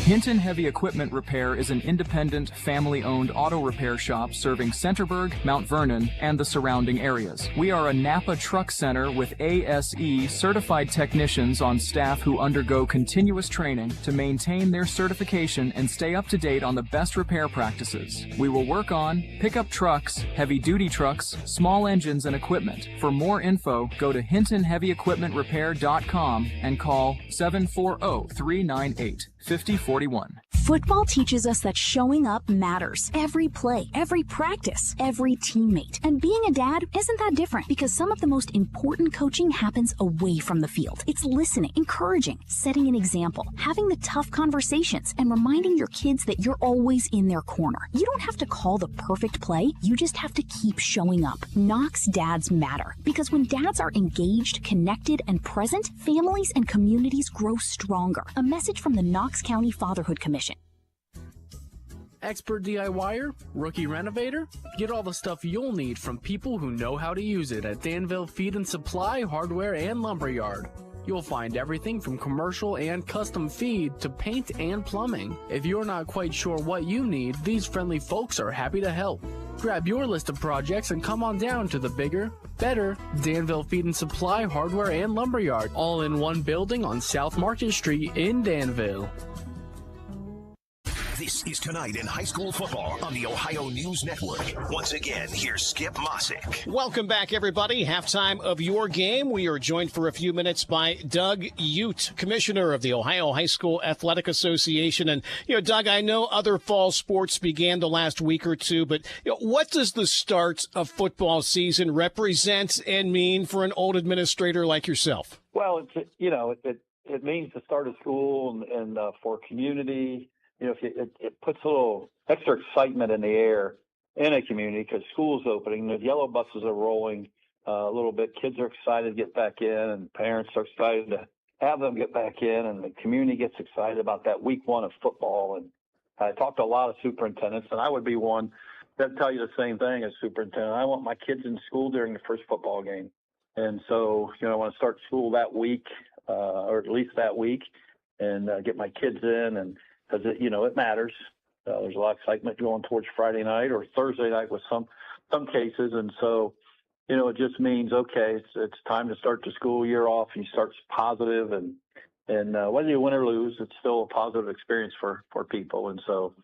Hinton Heavy Equipment Repair is an independent, family-owned auto repair shop serving Centerburg, Mount Vernon, and the surrounding areas. We are a Napa truck center with ASE certified technicians on staff who undergo continuous training to maintain their certification and stay up to date on the best repair practices. We will work on pickup trucks, heavy-duty trucks, small engines, and equipment. For more info, go to hintonheavyequipmentrepair.com and call 740-398-5041. Football teaches us that showing up matters. Every play, every practice, every teammate. And being a dad isn't that different because some of the most important coaching happens away from the field. It's listening, encouraging, setting an example, having the tough conversations, and reminding your kids that you're always in their corner. You don't have to call the perfect play. You just have to keep showing up. Knox dads matter because when dads are engaged, connected, and present, families and communities grow stronger. A message from the Knox County Fatherhood Commission. Expert DIYer? Rookie renovator? Get all the stuff you'll need from people who know how to use it at Danville Feed and Supply Hardware and Lumberyard. You'll find everything from commercial and custom feed to paint and plumbing. If you're not quite sure what you need, these friendly folks are happy to help. Grab your list of projects and come on down to the bigger, better Danville Feed and Supply Hardware and Lumberyard, all in one building on South Market Street in Danville. This is Tonight in High School Football on the Ohio News Network. Once again, here's Skip Mossick. Welcome back, everybody. Halftime of your game. We are joined for a few minutes by Doug Ute, Commissioner of the Ohio High School Athletic Association. And, Doug, I know other fall sports began the last week or two, but what does the start of football season represent and mean for an old administrator like yourself? Well, it means the start of school and for community. It puts a little extra excitement in the air in a community because school's opening. The yellow buses are rolling a little bit. Kids are excited to get back in, and parents are excited to have them get back in, and the community gets excited about that week one of football. And I talked to a lot of superintendents, and I would be one that tell you the same thing as superintendent. I want my kids in school during the first football game. And so, I want to start school that week, or at least that week, and get my kids in, and because it matters. There's a lot of excitement going towards Friday night or Thursday night with some cases, and so it just means it's time to start the school year off. You start positive, and whether you win or lose, it's still a positive experience for people, and so.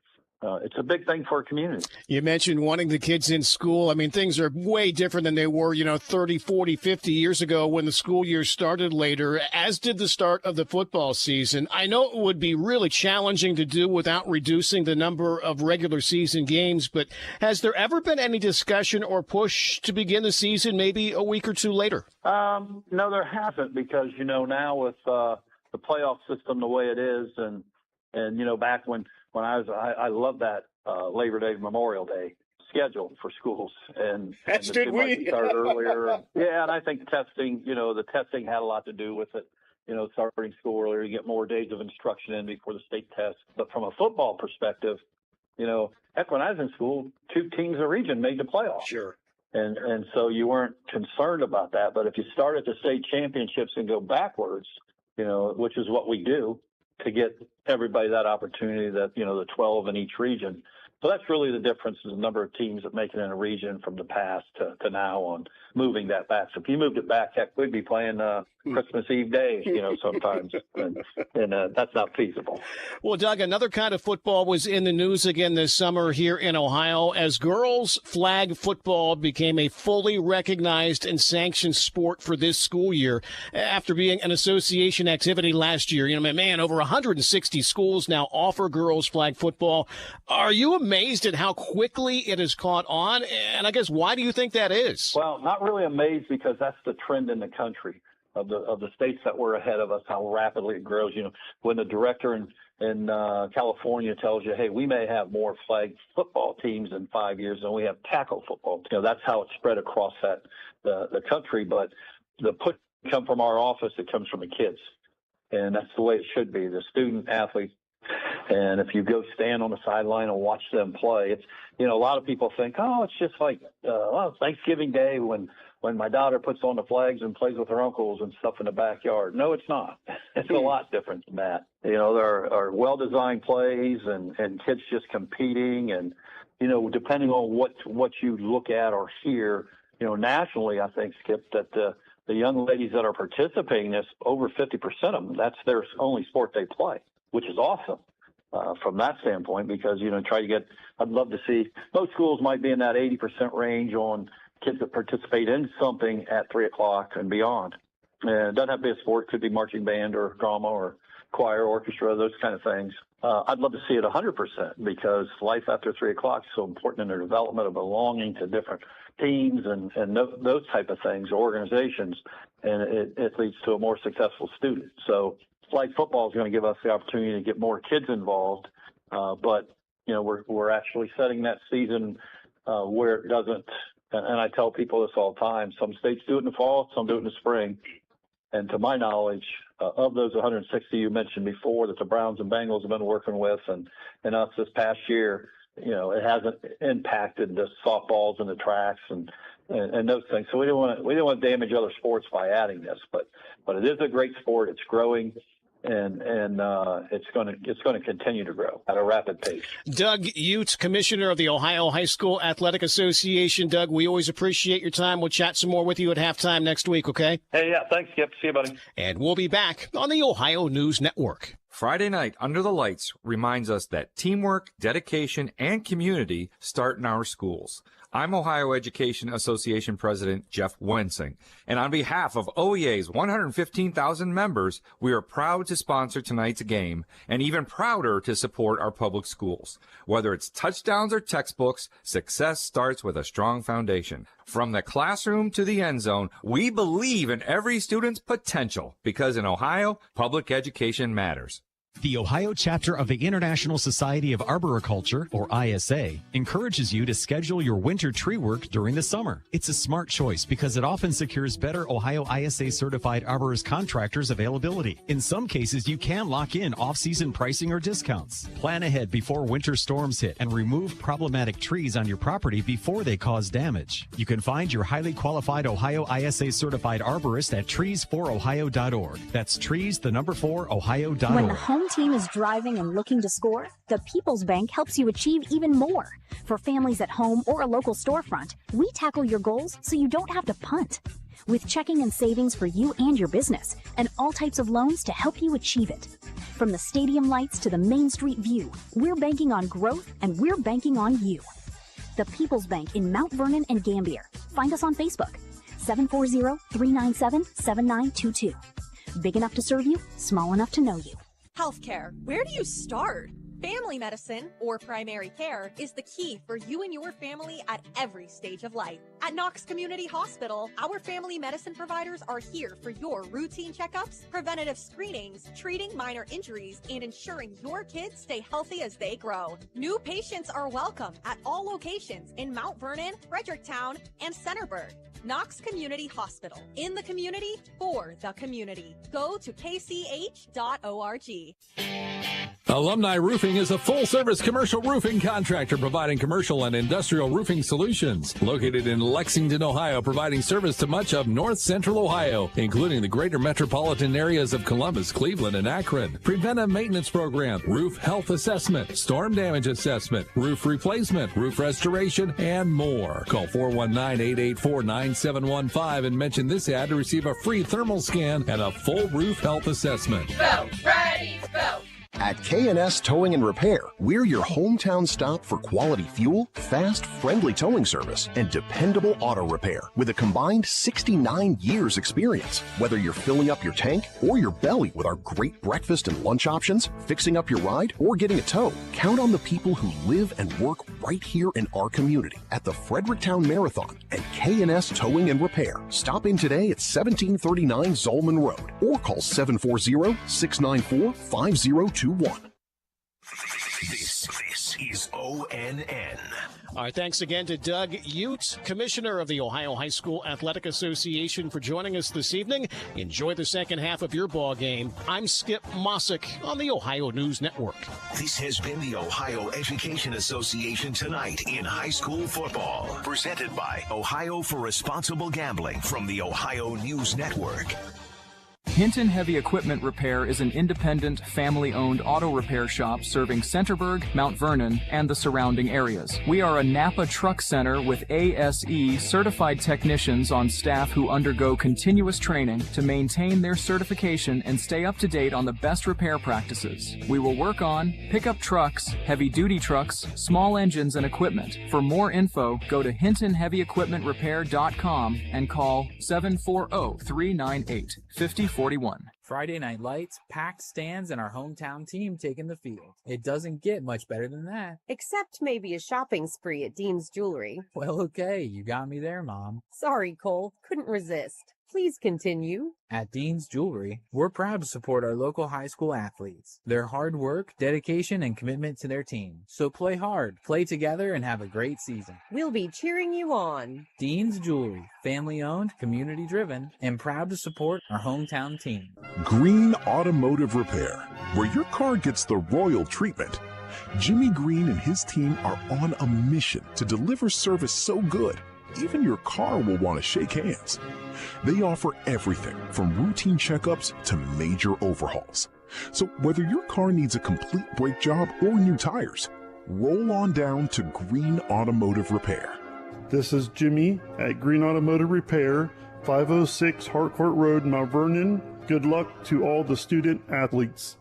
It's a big thing for a community. You mentioned wanting the kids in school. I mean, things are way different than they were, 30, 40, 50 years ago when the school year started later, as did the start of the football season. I know it would be really challenging to do without reducing the number of regular season games, but has there ever been any discussion or push to begin the season maybe a week or two later? No, there hasn't because, now with the playoff system the way it is and back when I love that Labor Day, Memorial Day schedule for schools, and did we start earlier? Yeah, and I think testing, the testing had a lot to do with it. Starting school earlier, you get more days of instruction in before the state test. But from a football perspective, heck, when I was in school, 2 teams a region made the playoffs. Sure. And so you weren't concerned about that. But if you start at the state championships and go backwards, which is what we do, to get everybody that opportunity that, the 12 in each region. So that's really the difference is the number of teams that make it in a region from the past to now on moving that back. So if you moved it back, heck, we'd be playing Christmas Eve Day, sometimes, and that's not feasible. Well, Doug, another kind of football was in the news again this summer here in Ohio as girls flag football became a fully recognized and sanctioned sport for this school year after being an association activity last year. Over 160 schools now offer girls flag football. Are you amazed at how quickly it has caught on? And I guess, why do you think that is? Well, not really amazed because that's the trend in the country. Of the states that were ahead of us, how rapidly it grows. When the director in California tells you, hey, we may have more flag football teams in 5 years than we have tackle football. That's how it's spread across the country. But the push come from our office, it comes from the kids. And that's the way it should be, the student athletes. And if you go stand on the sideline and watch them play, it's, a lot of people think, it's just like Thanksgiving Day when my daughter puts on the flags and plays with her uncles and stuff in the backyard. No, it's not. It's a lot different than that. There are well-designed plays and kids just competing, and depending on what you look at or hear, nationally, I think, Skip, that the young ladies that are participating in this, over 50% of them, that's their only sport they play, which is awesome from that standpoint, because, I'd love to see, most schools might be in that 80% range on kids that participate in something at 3 o'clock and beyond. And it doesn't have to be a sport. It could be marching band or drama or choir, orchestra, those kind of things. I'd love to see it 100% because life after 3 o'clock is so important in their development of belonging to different teams and those type of things, organizations, and it leads to a more successful student. So flag football is going to give us the opportunity to get more kids involved, but we're actually setting that season where it doesn't. And I tell people this all the time. Some states do it in the fall, some do it in the spring. And to my knowledge, of those 160 you mentioned before that the Browns and Bengals have been working with, and us this past year, it hasn't impacted the softballs and the tracks and those things. So we didn't want to damage other sports by adding this, but it is a great sport. It's growing. And it's going to continue to grow at a rapid pace. Doug Ute, Commissioner of the Ohio High School Athletic Association. Doug, we always appreciate your time. We'll chat some more with you at halftime next week, okay? Hey, yeah, thanks, Skip. See you, buddy. And we'll be back on the Ohio News Network. Friday night under the lights reminds us that teamwork, dedication, and community start in our schools. I'm Ohio Education Association President Jeff Wensing, and on behalf of OEA's 115,000 members, we are proud to sponsor tonight's game and even prouder to support our public schools. Whether it's touchdowns or textbooks, success starts with a strong foundation. From the classroom to the end zone, we believe in every student's potential because in Ohio, public education matters. The Ohio chapter of the International Society of Arboriculture, or ISA, encourages you to schedule your winter tree work during the summer. It's a smart choice because it often secures better Ohio ISA certified arborist contractors availability. In some cases, you can lock in off-season pricing or discounts. Plan ahead before winter storms hit and remove problematic trees on your property before they cause damage. You can find your highly qualified Ohio ISA certified arborist at trees4ohio.org. That's trees4ohio.org. When the home team is driving and looking to score, the People's Bank helps you achieve even more. For families at home or a local storefront, we tackle your goals so you don't have to punt. With checking and savings for you and your business, and all types of loans to help you achieve it. From the stadium lights to the Main Street view, we're banking on growth and we're banking on you. The People's Bank in Mount Vernon and Gambier. Find us on Facebook, 740-397-7922. Big enough to serve you, small enough to know you. Healthcare. Where do you start? Family medicine, or primary care, is the key for you and your family at every stage of life. At Knox Community Hospital, our family medicine providers are here for your routine checkups, preventative screenings, treating minor injuries, and ensuring your kids stay healthy as they grow. New patients are welcome at all locations in Mount Vernon, Fredericktown, and Centerburg. Knox Community Hospital. In the community, for the community. Go to kch.org. Alumni Roofing is a full-service commercial roofing contractor providing commercial and industrial roofing solutions. Located in Lexington, Ohio, providing service to much of North Central Ohio, including the greater metropolitan areas of Columbus, Cleveland, and Akron. Preventive maintenance program, roof health assessment, storm damage assessment, roof replacement, roof restoration, and more. Call 419-884-9715 and mention this ad to receive a free thermal scan and a full roof health assessment. Vote, Freddy's vote. At K&S Towing and Repair, we're your hometown stop for quality fuel, fast, friendly towing service, and dependable auto repair with a combined 69 years experience. Whether you're filling up your tank or your belly with our great breakfast and lunch options, fixing up your ride, or getting a tow, count on the people who live and work right here in our community at the Fredericktown Marathon and K&S Towing and Repair. Stop in today at 1739 Zolman Road or call 740-694-5021. This is ONN. All right, thanks again to Doug Ute, Commissioner of the Ohio High School Athletic Association, for joining us this evening. Enjoy the second half of your ball game. I'm Skip Mossick on the Ohio News Network. This has been the Ohio Education Association Tonight in High School Football. Presented by Ohio for Responsible Gambling from the Ohio News Network. Hinton Heavy Equipment Repair is an independent, family-owned auto repair shop serving Centerburg, Mount Vernon, and the surrounding areas. We are a Napa truck center with ASE certified technicians on staff who undergo continuous training to maintain their certification and stay up to date on the best repair practices. We will work on pickup trucks, heavy-duty trucks, small engines, and equipment. For more info, go to hintonheavyequipmentrepair.com and call 740-398-5041. Friday Night Lights, packed stands, and our hometown team taking the field. It doesn't get much better than that. Except maybe a shopping spree at Dean's Jewelry. Well, okay, you got me there, Mom. Sorry, Cole. Couldn't resist. Please continue. At Dean's Jewelry, we're proud to support our local high school athletes. Their hard work, dedication, and commitment to their team. So play hard, play together, and have a great season. We'll be cheering you on. Dean's Jewelry, family-owned, community-driven, and proud to support our hometown team. Green Automotive Repair, where your car gets the royal treatment. Jimmy Green and his team are on a mission to deliver service so good, even your car will want to shake hands. They offer everything from routine checkups to major overhauls. So whether your car needs a complete brake job or new tires, roll on down to Green Automotive Repair. This is Jimmy at Green Automotive Repair, 506 Harcourt Road, Mount Vernon. Good luck to all the student athletes.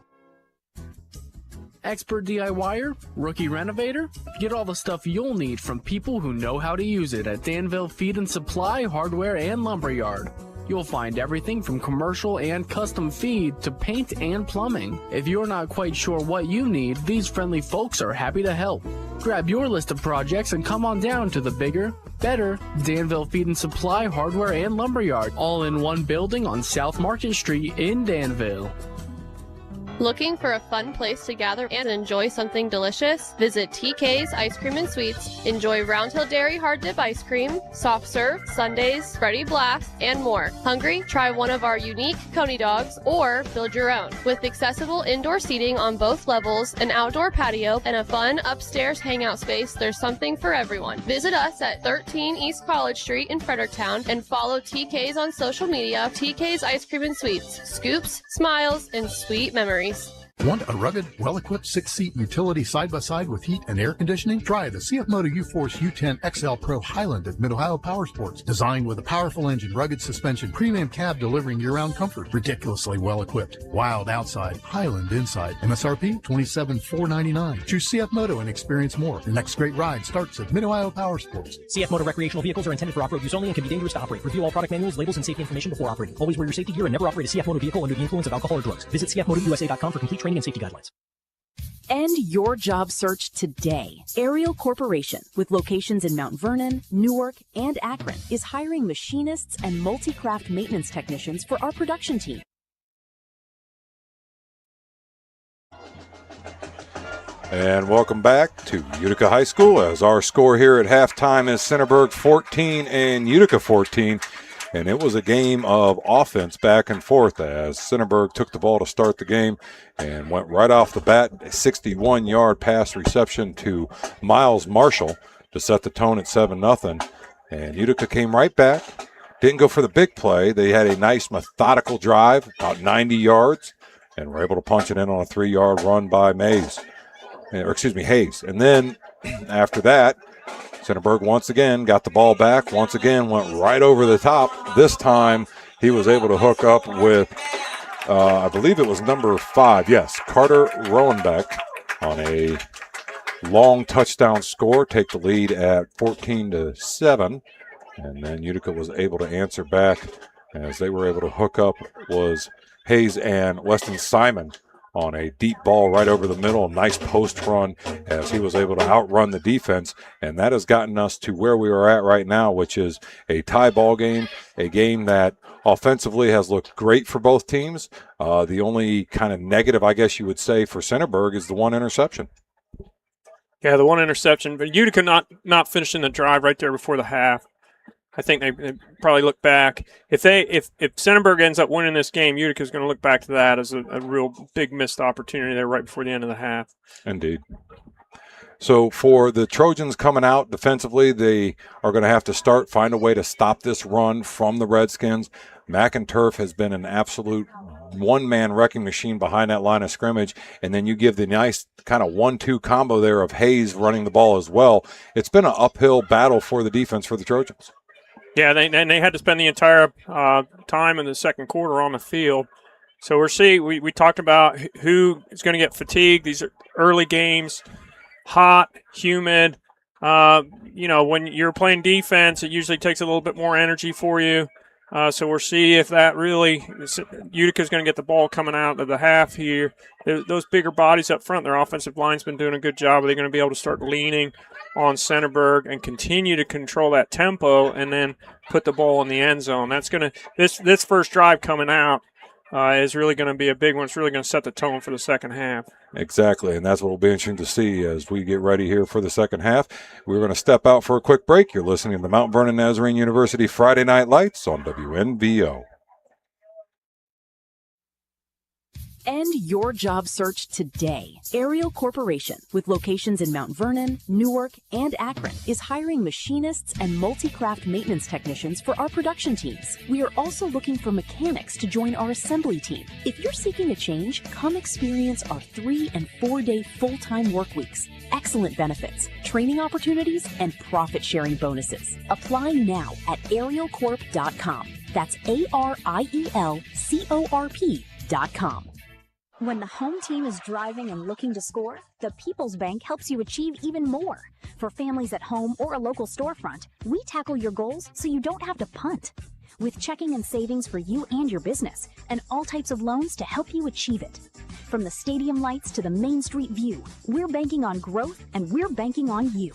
Expert DIYer? Rookie renovator? Get all the stuff you'll need from people who know how to use it at Danville Feed and Supply Hardware and Lumberyard. You'll find everything from commercial and custom feed to paint and plumbing. If you're not quite sure what you need, these friendly folks are happy to help. Grab your list of projects and come on down to the bigger, better Danville Feed and Supply Hardware and Lumberyard, all in one building on South Market Street in Danville. Looking for a fun place to gather and enjoy something delicious? Visit TK's Ice Cream and Sweets. Enjoy Round Hill Dairy Hard Dip Ice Cream, soft serve, sundaes, Freddy Blast, and more. Hungry? Try one of our unique Coney dogs or build your own. With accessible indoor seating on both levels, an outdoor patio, and a fun upstairs hangout space, there's something for everyone. Visit us at 13 East College Street in Fredericktown and follow TK's on social media. TK's Ice Cream and Sweets. Scoops, smiles, and sweet memories. Want a rugged, well-equipped 6-seat utility side-by-side with heat and air conditioning? Try the CF Moto U-Force U10 XL Pro Highland at Mid-Ohio Power Sports. Designed with a powerful engine, rugged suspension, premium cab delivering year-round comfort. Ridiculously well-equipped. Wild outside, Highland inside. MSRP $27,499. Choose CF Moto and experience more. Your next great ride starts at Mid-Ohio Power Sports. CF Moto recreational vehicles are intended for off-road use only and can be dangerous to operate. Review all product manuals, labels, and safety information before operating. Always wear your safety gear and never operate a CF Moto vehicle under the influence of alcohol or drugs. Visit cfmotousa.com for complete training and safety guidelines. End your job search today. Ariel Corporation, with locations in Mount Vernon, Newark, and Akron, is hiring machinists and multi-craft maintenance technicians for our production team. And welcome back to Utica High School, as our score here at halftime is Centerburg 14 and Utica 14. And it was a game of offense back and forth as Centerburg took the ball to start the game and went right off the bat, a 61-yard pass reception to Miles Marshall to set the tone at 7-0. And Utica came right back, didn't go for the big play. They had a nice methodical drive, about 90 yards, and were able to punch it in on a 3-yard run by Hayes. And then after that, Centerburg once again got the ball back, once again went right over the top. This time he was able to hook up with, I believe it was number 5, yes, Carter Rowenbeck on a long touchdown score, take the lead at 14-7. And then Utica was able to answer back as they were able to hook up was Hayes and Weston Simon on a deep ball right over the middle, a nice post run as he was able to outrun the defense. And that has gotten us to where we are at right now, which is a tie ball game, a game that offensively has looked great for both teams. The only kind of negative, I guess you would say, for Centerburg is the one interception. Yeah, the one interception, but Utica not finishing the drive right there before the half. I think they probably look back. If Centerburg ends up winning this game, Utica's going to look back to that as a real big missed opportunity there right before the end of the half. Indeed. So for the Trojans coming out defensively, they are going to have to find a way to stop this run from the Redskins. McInturf has been an absolute one-man wrecking machine behind that line of scrimmage, and then you give the nice kind of 1-2 combo there of Hayes running the ball as well. It's been an uphill battle for the defense for the Trojans. Yeah, they had to spend the entire time in the second quarter on the field. So we talked about who is going to get fatigued. These are early games, hot, humid. When you're playing defense, it usually takes a little bit more energy for you. So we'll see if that really – Utica's going to get the ball coming out of the half here. Those bigger bodies up front, their offensive line's been doing a good job. Are they going to be able to start leaning on Centerburg and continue to control that tempo and then put the ball in the end zone? That's going to – this first drive coming out is really going to be a big one. It's really going to set the tone for the second half. Exactly, and that's what will be interesting to see as we get ready here for the second half. We're going to step out for a quick break. You're listening to the Mount Vernon Nazarene University Friday Night Lights on WNVO. End your job search today. Ariel Corporation, with locations in Mount Vernon, Newark, and Akron, is hiring machinists and multi-craft maintenance technicians for our production teams. We are also looking for mechanics to join our assembly team. If you're seeking a change, come experience our 3- and 4-day full-time work weeks, excellent benefits, training opportunities, and profit-sharing bonuses. Apply now at arielcorp.com. That's ARIELCORP.com. When the home team is driving and looking to score, the People's Bank helps you achieve even more. For families at home or a local storefront, we tackle your goals so you don't have to punt. With checking and savings for you and your business, and all types of loans to help you achieve it. From the stadium lights to the Main Street view, we're banking on growth and we're banking on you.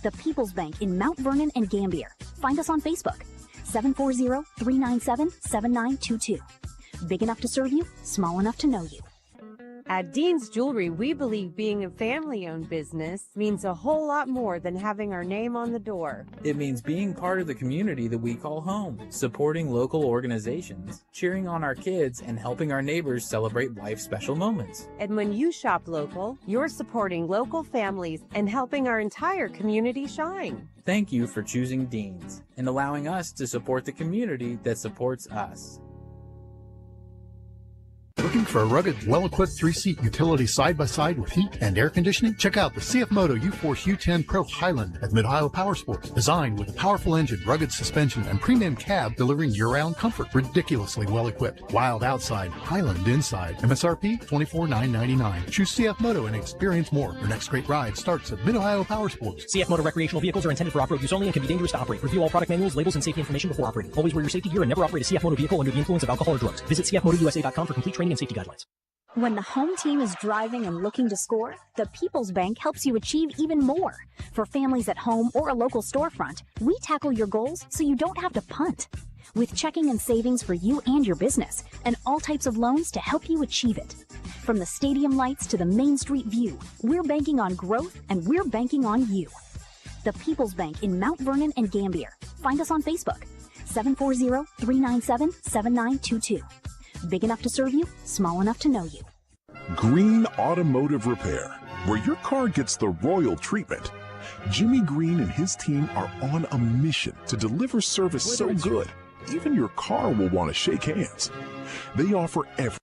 The People's Bank in Mount Vernon and Gambier. Find us on Facebook, 740-397-7922. Big enough to serve you, small enough to know you. At Dean's Jewelry, we believe being a family-owned business means a whole lot more than having our name on the door. It means being part of the community that we call home, supporting local organizations, cheering on our kids, and helping our neighbors celebrate life's special moments. And when you shop local, you're supporting local families and helping our entire community shine. Thank you for choosing Dean's and allowing us to support the community that supports us. Looking for a rugged, well-equipped 3-seat utility side-by-side with heat and air conditioning? Check out the CF Moto U-Force U10 Pro Highland at Mid-Ohio Power Sports. Designed with a powerful engine, rugged suspension, and premium cab delivering year-round comfort. Ridiculously well-equipped. Wild outside, Highland inside. MSRP $24,999. Choose CF Moto and experience more. Your next great ride starts at Mid-Ohio Power Sports. CF Moto recreational vehicles are intended for off-road use only and can be dangerous to operate. Review all product manuals, labels, and safety information before operating. Always wear your safety gear and never operate a CF Moto vehicle under the influence of alcohol or drugs. Visit cfmotousa.com for complete training and safety guidelines. When the home team is driving and looking to score, the People's Bank helps you achieve even more. For families at home or a local storefront, we tackle your goals so you don't have to punt. With checking and savings for you and your business, and all types of loans to help you achieve it. From the stadium lights to the Main Street view, we're banking on growth and we're banking on you. The People's Bank in Mount Vernon and Gambier. Find us on Facebook, 740-397-7922. Big enough to serve you, small enough to know you. Green Automotive Repair, where your car gets the royal treatment. Jimmy Green and his team are on a mission to deliver service so good, even your car will want to shake hands. They offer every.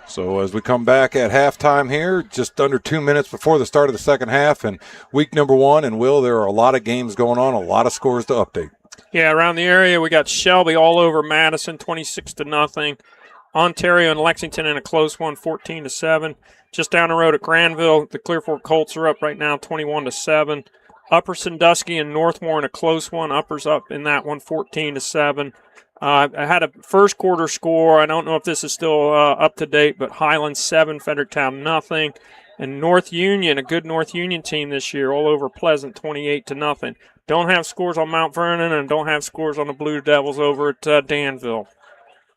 So as we come back at halftime here, just under 2 minutes before the start of the second half, and week number 1, and Will, there are a lot of games going on, a lot of scores to update. Yeah, around the area, we got Shelby all over Madison, 26-0. Ontario and Lexington in a close one, 14-7. Just down the road at Granville, the Clear Fork Colts are up right now, 21-7. Upper Sandusky and Northmore in a close one. Upper's up in that one, 14-7. I had a first quarter score. I don't know if this is still up to date, but Highland 7, Fredericktown nothing. And North Union, a good North Union team this year, all over Pleasant, 28-0. Don't have scores on Mount Vernon and don't have scores on the Blue Devils over at Danville.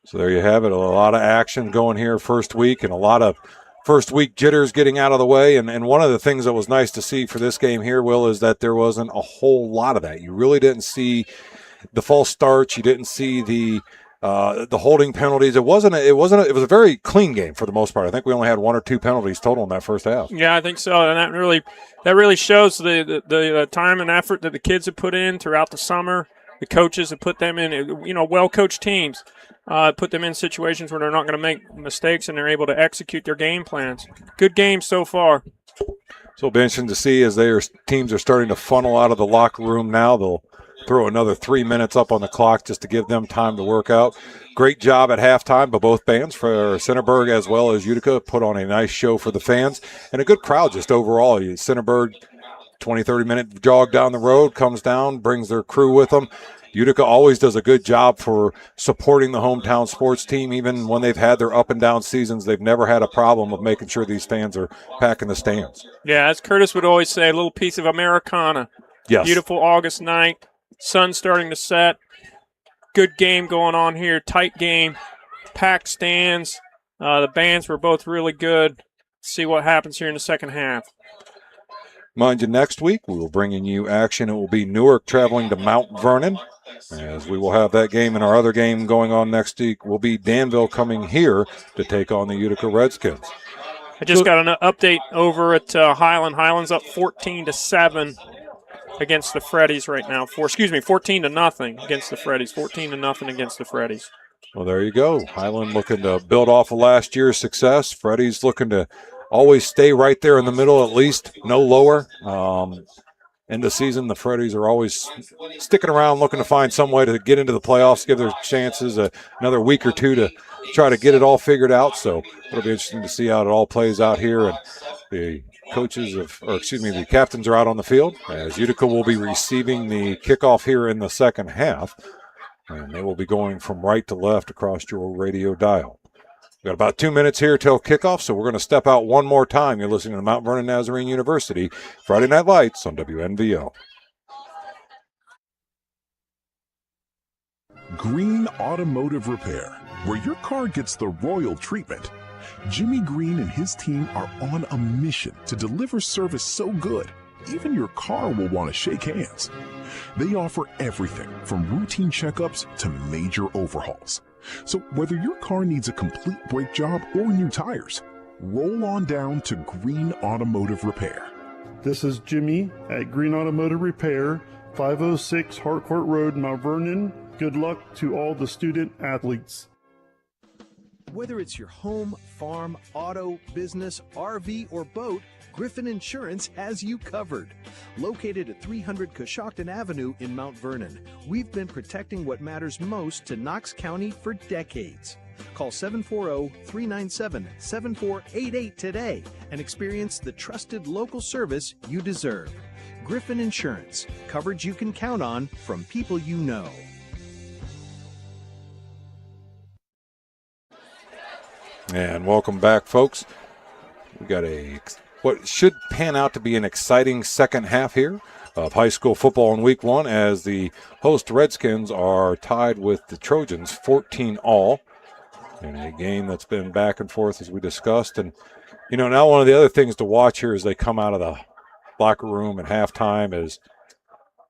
So there you have it. A lot of action going here first week and a lot of first week jitters getting out of the way. And one of the things that was nice to see for this game here, Will, is that there wasn't a whole lot of that. You really didn't see the false starts. You didn't see the the holding penalties. It was a very clean game for the most part. I think we only had 1 or 2 penalties total in that first half. Yeah, I think so, and that really shows the time and effort that the kids have put in throughout the summer. The coaches have put them in, well-coached teams, put them in situations where they're not going to make mistakes and they're able to execute their game plans. Good game so far. So it'll be interesting to see as teams are starting to funnel out of the locker room now. They'll throw another 3 minutes up on the clock just to give them time to work out. Great job at halftime by both bands for Centerburg as well as Utica. Put on a nice show for the fans and a good crowd just overall. Centerburg, 20, 30-minute jog down the road, comes down, brings their crew with them. Utica always does a good job for supporting the hometown sports team. Even when they've had their up and down seasons, they've never had a problem of making sure these fans are packing the stands. Yeah, as Curtis would always say, a little piece of Americana. Yes. Beautiful August night, sun starting to set. Good game going on here, tight game, packed stands. The bands were both really good. See what happens here in the second half. Mind you, next week we will bring in you action. It will be Newark traveling to Mount Vernon, as we will have that game. And our other game going on next week will be Danville coming here to take on the Utica Redskins. I just got an update over at Highland. Highland's up 14-7 against the Freddies right now. 14-0 against the Freddies. 14-0 against the Freddies. Well, there you go. Highland looking to build off of last year's success. Freddies looking to always stay right there in the middle, at least no lower. End of season, the Freddies are always sticking around looking to find some way to get into the playoffs, give their chances another week or two to try to get it all figured out. So it'll be interesting to see how it all plays out here. And the the captains are out on the field as Utica will be receiving the kickoff here in the second half. And they will be going from right to left across your radio dial. We've got about 2 minutes here till kickoff, so we're going to step out one more time. You're listening to Mount Vernon Nazarene University, Friday Night Lights on WNVO. Green Automotive Repair, where your car gets the royal treatment. Jimmy Green and his team are on a mission to deliver service so good, even your car will want to shake hands. They offer everything from routine checkups to major overhauls. So whether your car needs a complete brake job or new tires, roll on down to Green Automotive Repair. This is Jimmy at Green Automotive Repair, 506 Harcourt Road, Mount Vernon. Good luck to all the student athletes. Whether it's your home, farm, auto, business, RV, or boat, Griffin Insurance has you covered. Located at 300 Coshocton Avenue in Mount Vernon, we've been protecting what matters most to Knox County for decades. Call 740-397-7488 today and experience the trusted local service you deserve. Griffin Insurance, coverage you can count on from people you know. And welcome back, folks. We got what should pan out to be an exciting second half here of high school football in week one, as the host Redskins are tied with the Trojans 14-all in a game that's been back and forth as we discussed. And, now one of the other things to watch here as they come out of the locker room at halftime is,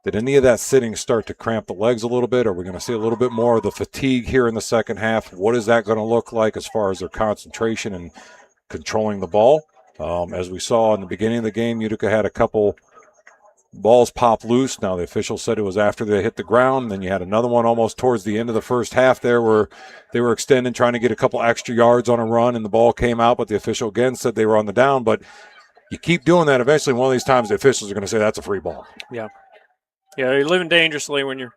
did any of that sitting start to cramp the legs a little bit? Are we going to see a little bit more of the fatigue here in the second half? What is that going to look like as far as their concentration and controlling the ball? As we saw in the beginning of the game, Utica had a couple balls pop loose. Now the official said it was after they hit the ground. Then you had another one almost towards the end of the first half there where they were extending, trying to get a couple extra yards on a run, and the ball came out, but the official again said they were on the down. But you keep doing that, eventually one of these times the officials are going to say that's a free ball. Yeah. Yeah, you're living dangerously when you're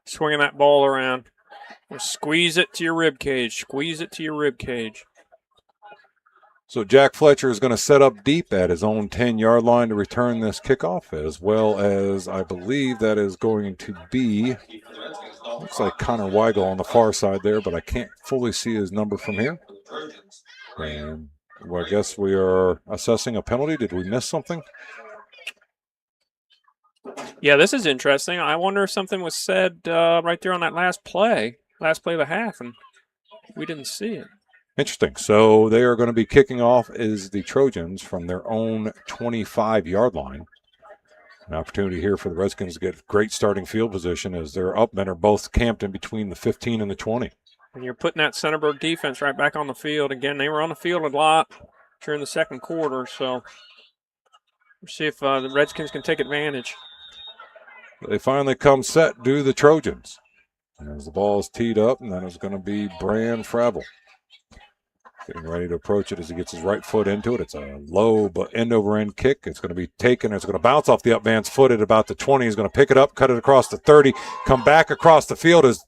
swinging that ball around. Squeeze it to your rib cage. Squeeze it to your rib cage. So Jack Fletcher is going to set up deep at his own 10-yard line to return this kickoff, as well as I believe that is going to be, looks like Connor Weigel on the far side there, but I can't fully see his number from here. And well, I guess we are assessing a penalty. Did we miss something? Yeah, this is interesting. I wonder if something was said right there on that last play of the half, and we didn't see it. Interesting. So they are going to be kicking off as the Trojans from their own 25-yard line. An opportunity here for the Redskins to get great starting field position as their upmen are both camped in between the 15 and the 20. And you're putting that Centerburg defense right back on the field. Again, they were on the field a lot during the second quarter, so we'll see if the Redskins can take advantage. They finally come set, do the Trojans. As the ball is teed up, and then it's going to be Bran Fravel. Getting ready to approach it as he gets his right foot into it. It's a low but end-over-end kick. It's going to be taken. It's going to bounce off the up man's foot at about the 20. He's going to pick it up, cut it across the 30, come back across the field. His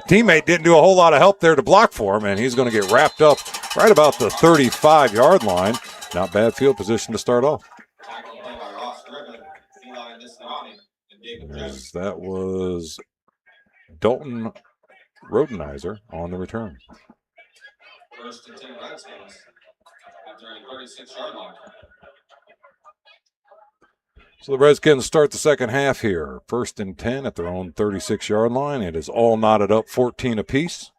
teammate didn't do a whole lot of help there to block for him, and he's going to get wrapped up right about the 35-yard line. Not bad field position to start off. As that was Dalton Rodenizer on the return. First and 10 Redskins after a 36-yard line. So the Redskins start the second half here. First and 10 at their own 36-yard line. It is all knotted up, 14 apiece.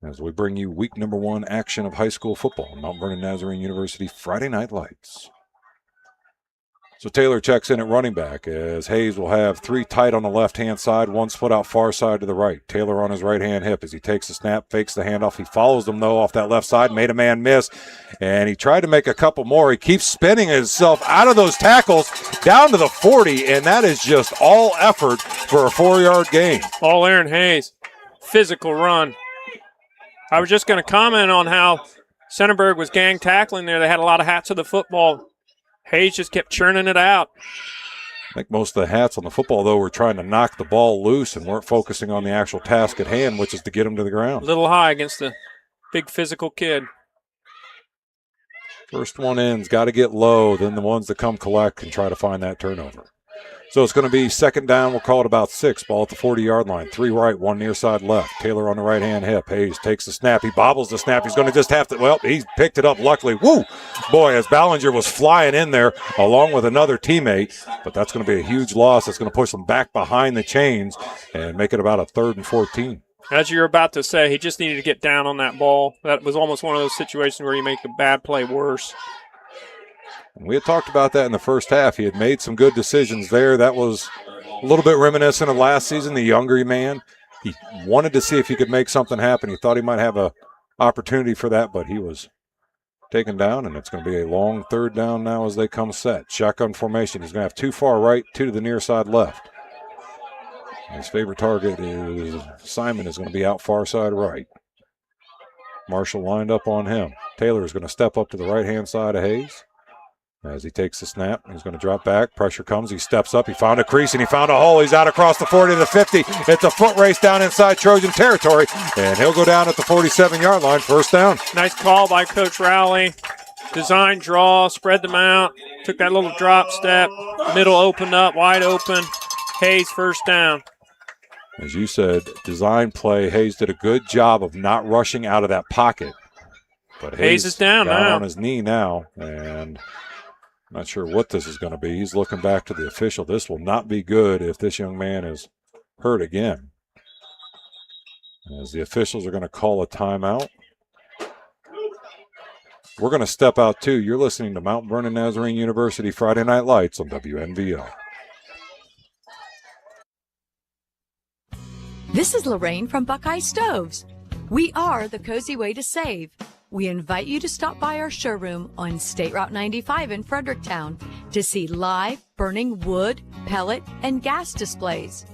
As we bring you week number 1 action of high school football, Mount Vernon Nazarene University Friday Night Lights. So Taylor checks in at running back as Hayes will have 3 tight on the left-hand side, 1 split out far side to the right. Taylor on his right-hand hip as he takes the snap, fakes the handoff. He follows them, though, off that left side, made a man miss, and he tried to make a couple more. He keeps spinning himself out of those tackles down to the 40, and that is just all effort for a 4-yard gain. All Aaron Hayes, physical run. I was just going to comment on how Centerburg was gang tackling there. They had a lot of hats of the football. Hayes just kept churning it out. I think most of the hats on the football, though, were trying to knock the ball loose and weren't focusing on the actual task at hand, which is to get him to the ground. A little high against the big physical kid. First one in's got to get low, then the ones that come collect can try to find that turnover. So it's going to be second down. We'll call it about 6. Ball at the 40-yard line. 3 right, 1 near side left. Taylor on the right-hand hip. Hayes takes the snap. He bobbles the snap. He's going to just have to, well, he picked it up luckily. Woo! Boy, as Ballinger was flying in there along with another teammate. But that's going to be a huge loss. It's going to push them back behind the chains and make it about a 3rd and 14. As you're about to say, he just needed to get down on that ball. That was almost one of those situations where you make the bad play worse. And we had talked about that in the first half. He had made some good decisions there. That was a little bit reminiscent of last season, the younger man. He wanted to see if he could make something happen. He thought he might have an opportunity for that, but he was taken down, and it's going to be a long 3rd down now as they come set. Shotgun formation. He's going to have 2 far right, 2 to the near side left. His favorite target is Simon is going to be out far side right. Marshall lined up on him. Taylor is going to step up to the right-hand side of Hayes. As he takes the snap, he's going to drop back. Pressure comes. He steps up. He found a crease, and he found a hole. He's out across the 40 to the 50. It's a foot race down inside Trojan territory, and he'll go down at the 47-yard line. First down. Nice call by Coach Rowley. Design draw, spread them out. Took that little drop step. Middle opened up, wide open. Hayes first down. As you said, design play. Hayes did a good job of not rushing out of that pocket. But Hayes is down now. On his knee now, and not sure what this is going to be. He's looking back to the official. This will not be good if this young man is hurt again. As the officials are going to call a timeout. We're going to step out too. You're listening to Mount Vernon Nazarene University Friday Night Lights on WNVO. This is Lorraine from Buckeye Stoves. We are the cozy way to save. We invite you to stop by our showroom on State Route 95 in Fredericktown to see live burning wood, pellet, and gas displays.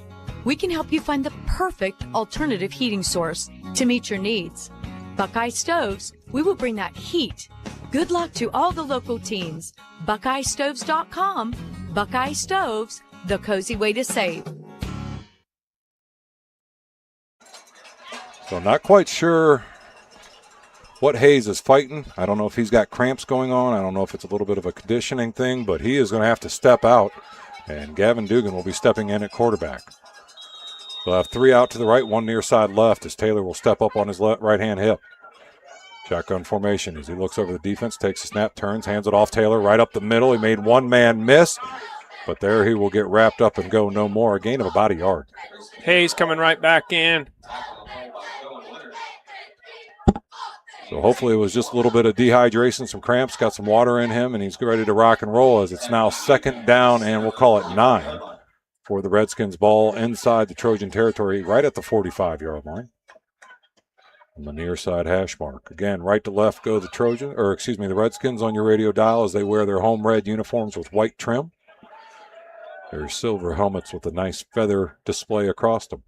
We can help you find the perfect alternative heating source to meet your needs. Buckeye Stoves, we will bring that heat. Good luck to all the local teams. BuckeyeStoves.com. Buckeye Stoves, the cozy way to save. So not quite sure what Hayes is fighting. I don't know if he's got cramps going on. I don't know if it's a little bit of a conditioning thing, but he is going to have to step out, and Gavin Dugan will be stepping in at quarterback. They'll have 3 out to the right, 1 near side left as Taylor will step up on his right-hand hip. Shotgun formation as he looks over the defense, takes a snap, turns, hands it off Taylor right up the middle. He made one man miss, but there he will get wrapped up and go no more. A gain of about a yard. Hayes coming right back in. So hopefully it was just a little bit of dehydration, some cramps, got some water in him, and he's ready to rock and roll as it's now 2nd down, and we'll call it 9 for the Redskins. Ball inside the Trojan territory right at the 45-yard line. On the near side hash mark. Again, right to left go the Redskins on your radio dial as they wear their home red uniforms with white trim. Their silver helmets with a nice feather display across them.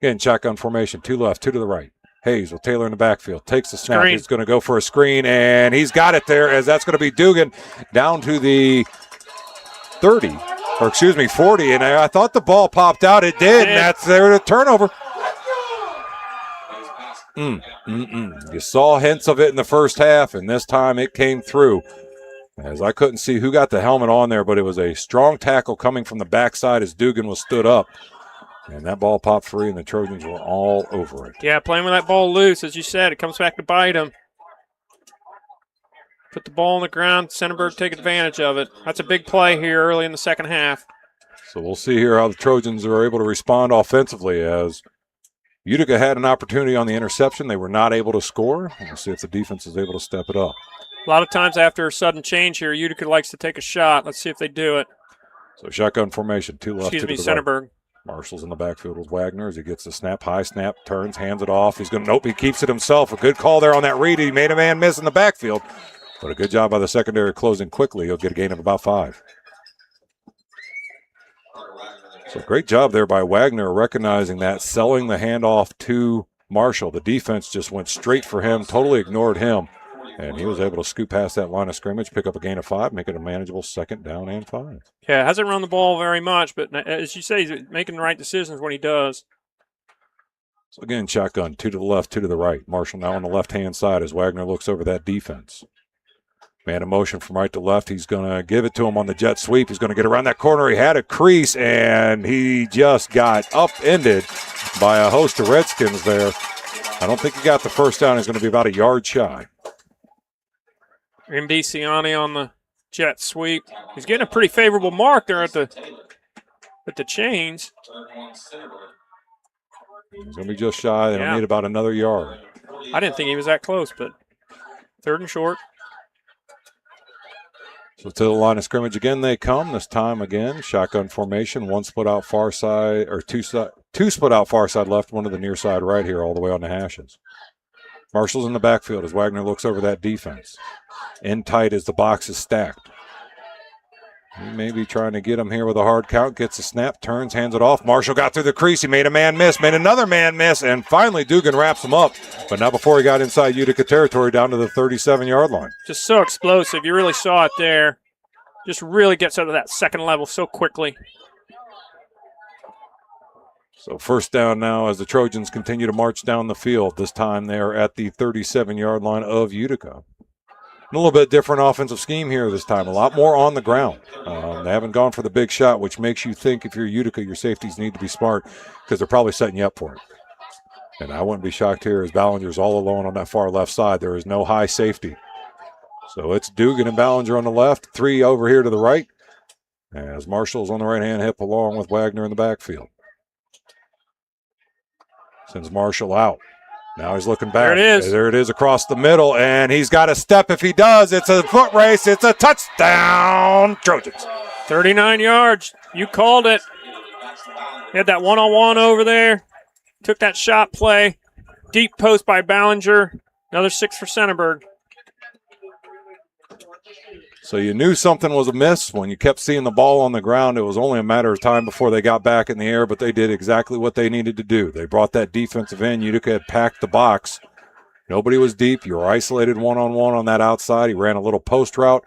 Again, shotgun formation, 2 left, 2 to the right. Hayes with Taylor in the backfield. Takes the snap. Screen. He's going to go for a screen, and he's got it there as that's going to be Dugan down to the 40. And I thought the ball popped out. It did, and that's there to turnover. You saw hints of it in the first half, and this time it came through. As I couldn't see who got the helmet on there, but it was a strong tackle coming from the backside as Dugan was stood up. And that ball popped free, and the Trojans were all over it. Yeah, playing with that ball loose, as you said, it comes back to bite them. Put the ball on the ground, Centerburg take advantage of it. That's a big play here early in the second half. So we'll see here how the Trojans are able to respond offensively as Utica had an opportunity on the interception. They were not able to score. We'll see if the defense is able to step it up. A lot of times after a sudden change here, Utica likes to take a shot. Let's see if they do it. So shotgun formation, 2 left, 2 to the Centerburg. Right. Marshall's in the backfield with Wagner as he gets the snap, high snap, turns, hands it off. He's going to, nope, he keeps it himself. A good call there on that read. He made a man miss in the backfield, but a good job by the secondary closing quickly. He'll get a gain of about 5. So great job there by Wagner recognizing that, selling the handoff to Marshall. The defense just went straight for him, totally ignored him, and he was able to scoot past that line of scrimmage, pick up a gain of 5, make it a manageable 2nd down and 5. Yeah, hasn't run the ball very much, but as you say, he's making the right decisions when he does. So again, shotgun, 2 to the left, 2 to the right. Marshall now on the left-hand side as Wagner looks over that defense. Man in motion from right to left. He's going to give it to him on the jet sweep. He's going to get around that corner. He had a crease, and he just got upended by a host of Redskins there. I don't think he got the first down. He's going to be about a yard shy. Mbisiani on the jet sweep. He's getting a pretty favorable mark there at the chains. He's going to be just shy. They'll need about another yard. I didn't think he was that close, but 3rd and short. So to the line of scrimmage again they come. This time again, shotgun formation. 1 split out far side, or 2 split out far side left, 1 to the near side right here, all the way on the hashes. Marshall's in the backfield as Wagner looks over that defense. In tight as the box is stacked. He may be trying to get him here with a hard count. Gets a snap, turns, hands it off. Marshall got through the crease. He made a man miss, made another man miss, and finally Dugan wraps him up. But not before he got inside Utica territory down to the 37-yard line. Just so explosive. You really saw it there. Just really gets out of that second level so quickly. So 1st down now as the Trojans continue to march down the field. This time they are at the 37-yard line of Utica. A little bit different offensive scheme here this time. A lot more on the ground. They haven't gone for the big shot, which makes you think if you're Utica, your safeties need to be smart because they're probably setting you up for it. And I wouldn't be shocked here as Ballinger's all alone on that far left side. There is no high safety. So it's Dugan and Ballinger on the left, 3 over here to the right, as Marshall's on the right-hand hip along with Wagner in the backfield. Sends Marshall out. Now he's looking back. There it is. There it is across the middle, and he's got a step. If he does, it's a foot race. It's a touchdown, Trojans. 39 yards. You called it. He had that one-on-one over there. Took that shot play. Deep post by Ballinger. Another 6 for Centerburg. So you knew something was amiss when you kept seeing the ball on the ground. It was only a matter of time before they got back in the air, but they did exactly what they needed to do. They brought that defensive end. Utica had packed the box. Nobody was deep. You were isolated one-on-one on that outside. He ran a little post route,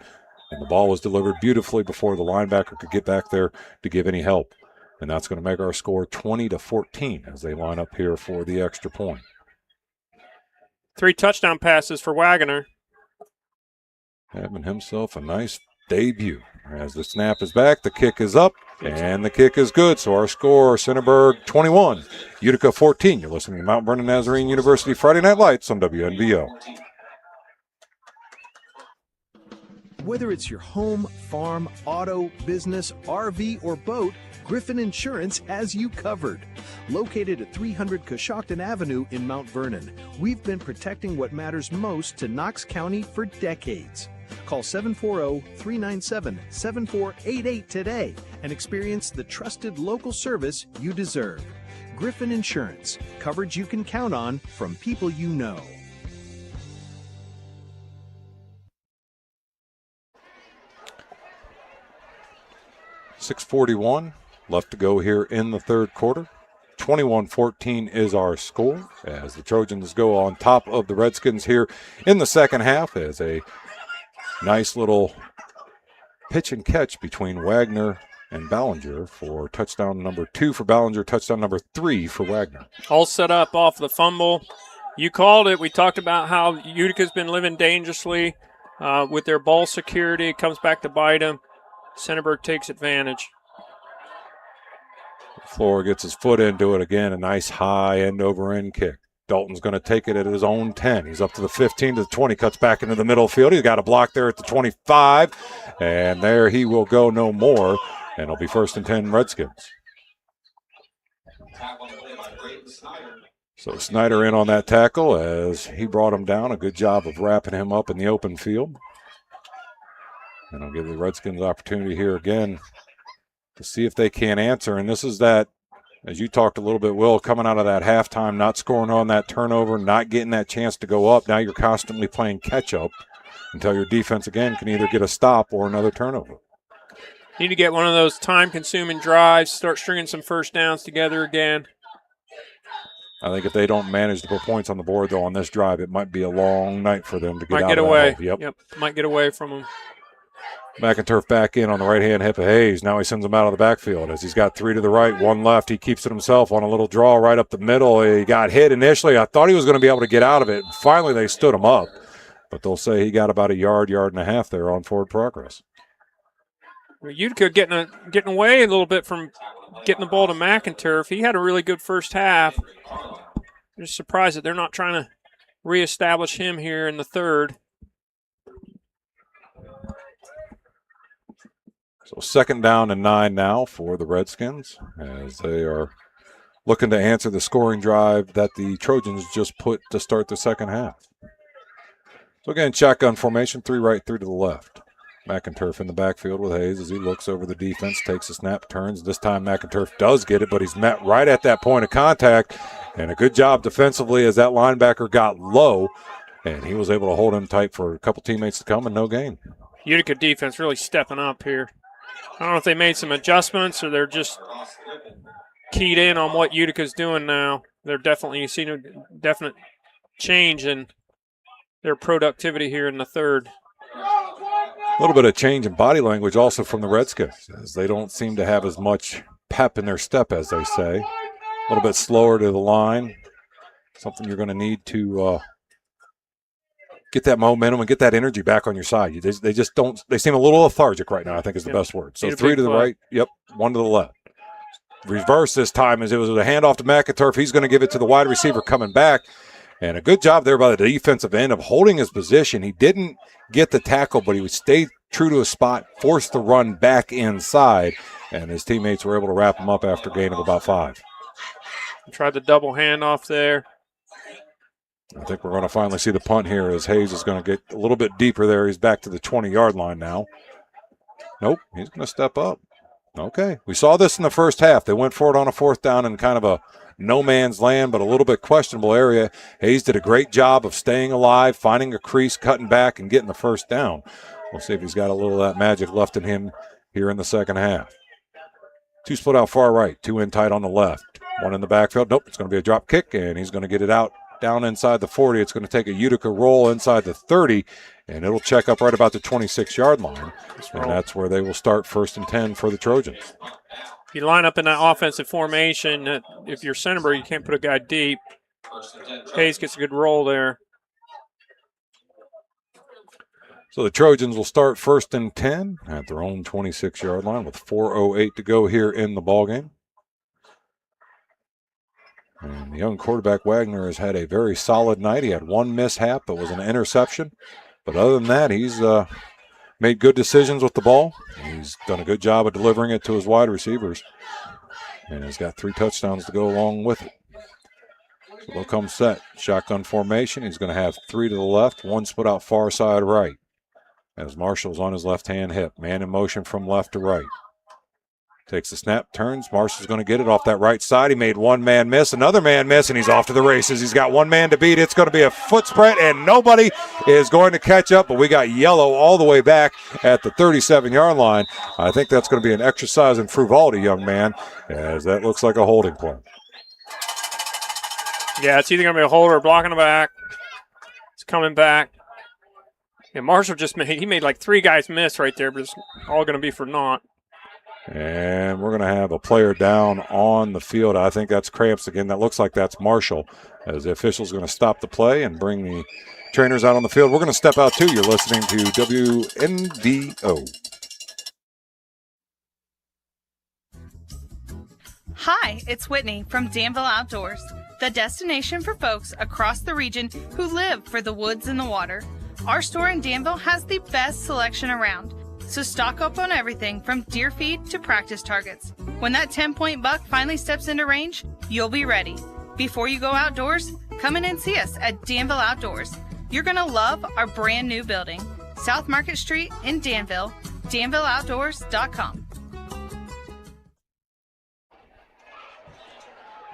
and the ball was delivered beautifully before the linebacker could get back there to give any help. And that's going to make our score 20-14 as they line up here for the extra point. 3 touchdown passes for Wagner. Having himself a nice debut. As the snap is back, the kick is up, and the kick is good. So our score, Centerburg 21, Utica 14. You're listening to Mount Vernon Nazarene University Friday Night Lights on WNVO. Whether it's your home, farm, auto, business, RV, or boat, Griffin Insurance has you covered. Located at 300 Coshocton Avenue in Mount Vernon, we've been protecting what matters most to Knox County for decades. Call 740-397-7488 today and experience the trusted local service you deserve. Griffin Insurance, coverage you can count on from people you know. .641 left to go here in the third quarter. 21-14 is our score as the Trojans go on top of the Redskins here in the second half as a nice little pitch and catch between Wagner and Ballinger for touchdown number 2 for Ballinger, touchdown number 3 for Wagner. All set up off the fumble. You called it. We talked about how Utica's been living dangerously with their ball security. It comes back to bite them. Centerburg takes advantage. Floor gets his foot into it again. A nice high end-over-end kick. Dalton's going to take it at his own 10. He's up to the 15 to the 20, cuts back into the middle field. He's got a block there at the 25, and there he will go no more, and it'll be 1st and 10 Redskins. So Snyder in on that tackle as he brought him down. A good job of wrapping him up in the open field. And I'll give the Redskins opportunity here again to see if they can answer. And this is that, as you talked a little bit, Will, coming out of that halftime, not scoring on that turnover, not getting that chance to go up. Now you're constantly playing catch-up until your defense, again, can either get a stop or another turnover. Need to get one of those time-consuming drives, start stringing some first downs together again. I think if they don't manage to put points on the board, though, on this drive, it might be a long night for them to get out of that hole. Yep, might get away from them. McInturf back in on the right-hand hip of Hayes. Now he sends him out of the backfield as he's got 3 to the right, 1 left. He keeps it himself on a little draw right up the middle. He got hit initially. I thought he was going to be able to get out of it. Finally, they stood him up. But they'll say he got about a yard and a half there on forward progress. Utica getting away a little bit from getting the ball to McInturf. He had a really good first half. Just surprised that they're not trying to reestablish him here in the third. So 2nd down and 9 now for the Redskins as they are looking to answer the scoring drive that the Trojans just put to start the second half. So again, shotgun formation, 3 right, 3 to the left. McInturf in the backfield with Hayes as he looks over the defense, takes a snap, turns. This time McInturf does get it, but he's met right at that point of contact. And a good job defensively as that linebacker got low, and he was able to hold him tight for a couple teammates to come and no gain. Utica defense really stepping up here. I don't know if they made some adjustments or they're just keyed in on what Utica's doing now. They're definitely seeing a definite change in their productivity here in the third. A little bit of change in body language also from the Redskins as they don't seem to have as much pep in their step, as they say. A little bit slower to the line. Something you're going to need to get that momentum and get that energy back on your side. They just don't – they seem a little lethargic right now, I think is the best word. So 3 to the right, 1 to the left. Reverse this time as it was a handoff to McInturf. He's going to give it to the wide receiver coming back. And a good job there by the defensive end of holding his position. He didn't get the tackle, but he would stay true to his spot, force the run back inside, and his teammates were able to wrap him up after a gain of about 5. Tried the double handoff there. I think we're going to finally see the punt here as Hayes is going to get a little bit deeper there. He's back to the 20-yard line now. Nope, he's going to step up. Okay, we saw this in the first half. They went for it on a 4th down in kind of a no man's land, but a little bit questionable area. Hayes did a great job of staying alive, finding a crease, cutting back, and getting the first down. We'll see if he's got a little of that magic left in him here in the second half. 2 split out far right, 2 in tight on the left. 1 in the backfield. Nope, it's going to be a drop kick, and he's going to get it out down inside the 40. It's going to take a Utica roll inside the 30, and it'll check up right about the 26-yard line. And that's where they will start 1st and 10 for the Trojans. If you line up in that offensive formation, if you're Centerburg, you can't put a guy deep. Hayes gets a good roll there. So the Trojans will start 1st and 10 at their own 26-yard line with 4:08 to go here in the ballgame. And the young quarterback Wagner has had a very solid night. He had 1 mishap. It was an interception. But other than that, he's made good decisions with the ball. He's done a good job of delivering it to his wide receivers. And has got 3 touchdowns to go along with it. So they'll come set. Shotgun formation. He's going to have 3 to the left, 1 split out far side right. As Marshall's on his left-hand hip. Man in motion from left to right. Takes the snap, turns. Marshall's going to get it off that right side. He made 1 man miss, another man miss, and he's off to the races. He's got 1 man to beat. It's going to be a foot sprint, and nobody is going to catch up, but we got yellow all the way back at the 37-yard line. I think that's going to be an exercise in frivolity, young man, as that looks like a holding play. Yeah, it's either going to be a hold or a block in the back. It's coming back. And Marshall he made like 3 guys miss right there, but it's all going to be for naught. And we're going to have a player down on the field. I think that's Cramps again. That looks like that's Marshall, as the official's going to stop the play and bring the trainers out on the field. We're going to step out too. You're listening to WNVO. Hi, it's Whitney from Danville Outdoors, the destination for folks across the region who live for the woods and the water. Our store in Danville has the best selection around, so stock up on everything from deer feed to practice targets. When that 10-point buck finally steps into range, you'll be ready. Before you go outdoors, come in and see us at Danville Outdoors. You're going to love our brand new building, South Market Street in Danville, danvilleoutdoors.com.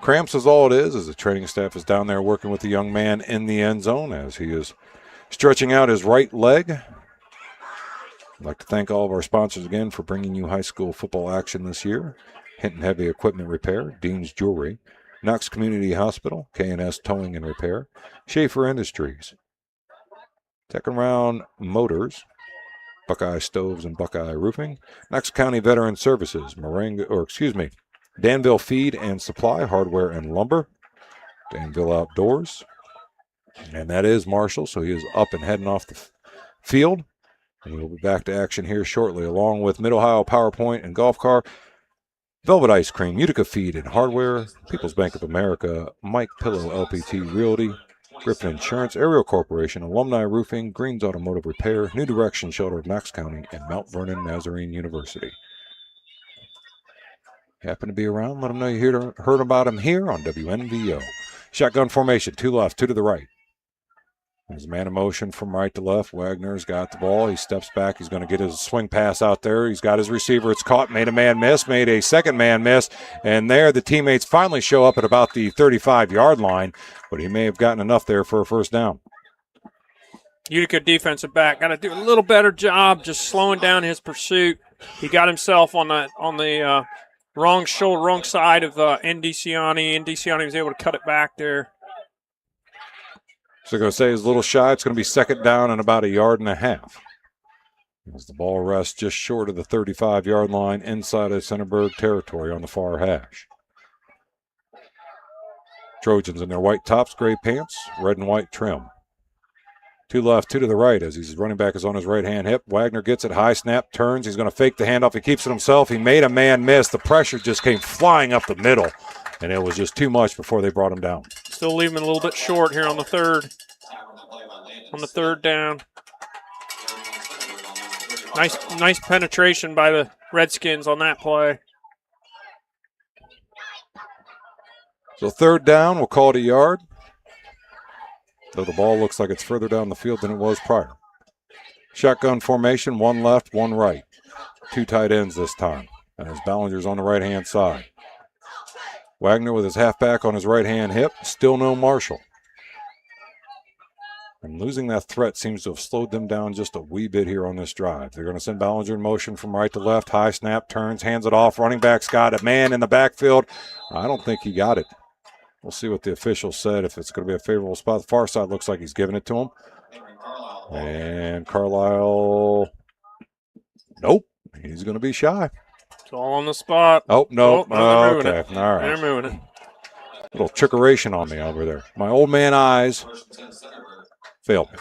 Cramps is all it is, as the training staff is down there working with the young man in the end zone as he is stretching out his right leg. I'd like to thank all of our sponsors again for bringing you high school football action this year. Hinton Heavy Equipment Repair, Dean's Jewelry, Knox Community Hospital, K&S Towing and Repair, Schaefer Industries, Tech and Round Motors, Buckeye Stoves and Buckeye Roofing, Knox County Veteran Services, Danville Feed and Supply, Hardware and Lumber, Danville Outdoors, and that is Marshall, so he is up and heading off the field. And we'll be back to action here shortly, along with Mid-Ohio PowerPoint and Golf Car, Velvet Ice Cream, Utica Feed and Hardware, People's Bank of America, Mike Pillow LPT Realty, Griffin Insurance, Aerial Corporation, Alumni Roofing, Greens Automotive Repair, New Direction Shelter of Knox County, and Mount Vernon Nazarene University. Happen to be around? Let them know you heard about them here on WNVO. Shotgun formation, 2 left, 2 to the right. There's a man in motion from right to left. Wagner's got the ball. He steps back. He's going to get his swing pass out there. He's got his receiver. It's caught. Made a man miss. Made a second man miss. And there the teammates finally show up at about the 35-yard line. But he may have gotten enough there for a first down. Utica defensive back got to do a little better job just slowing down his pursuit. He got himself on the wrong shoulder, wrong side of Ndiciani. Ndiciani was able to cut it back there. So I'm going to say he's a little shy. It's going to be second down and about 1.5 yards. As the ball rests just short of the 35-yard line inside of Centerburg territory on the far hash. Trojans in their white tops, gray pants, red and white trim. 2 left, 2 to the right as his running back is on his right-hand hip. Wagner gets it, high snap, turns. He's going to fake the handoff. He keeps it himself. He made a man miss. The pressure just came flying up the middle, and it was just too much before they brought him down. Still leaving him a little bit short here on the third. On the third down. Nice penetration by the Redskins on that play. So third down, we'll call it 1 yard. Though the ball looks like it's further down the field than it was prior. Shotgun formation, 1 left, 1 right. 2 tight ends this time. As Ballinger's on the right-hand side. Wagner with his halfback on his right-hand hip. Still no Marshall. And losing that threat seems to have slowed them down just a wee bit here on this drive. They're going to send Ballinger in motion from right to left. High snap, turns, hands it off. Running back's got a man in the backfield. I don't think he got it. We'll see what the official said, if it's going to be a favorable spot. The far side looks like he's giving it to him. And Carlisle, nope, he's going to be shy. It's all on the spot. Oh, no. Oh, okay, it. All right. They're moving it. Little trickeration on me over there. My old man eyes failed me.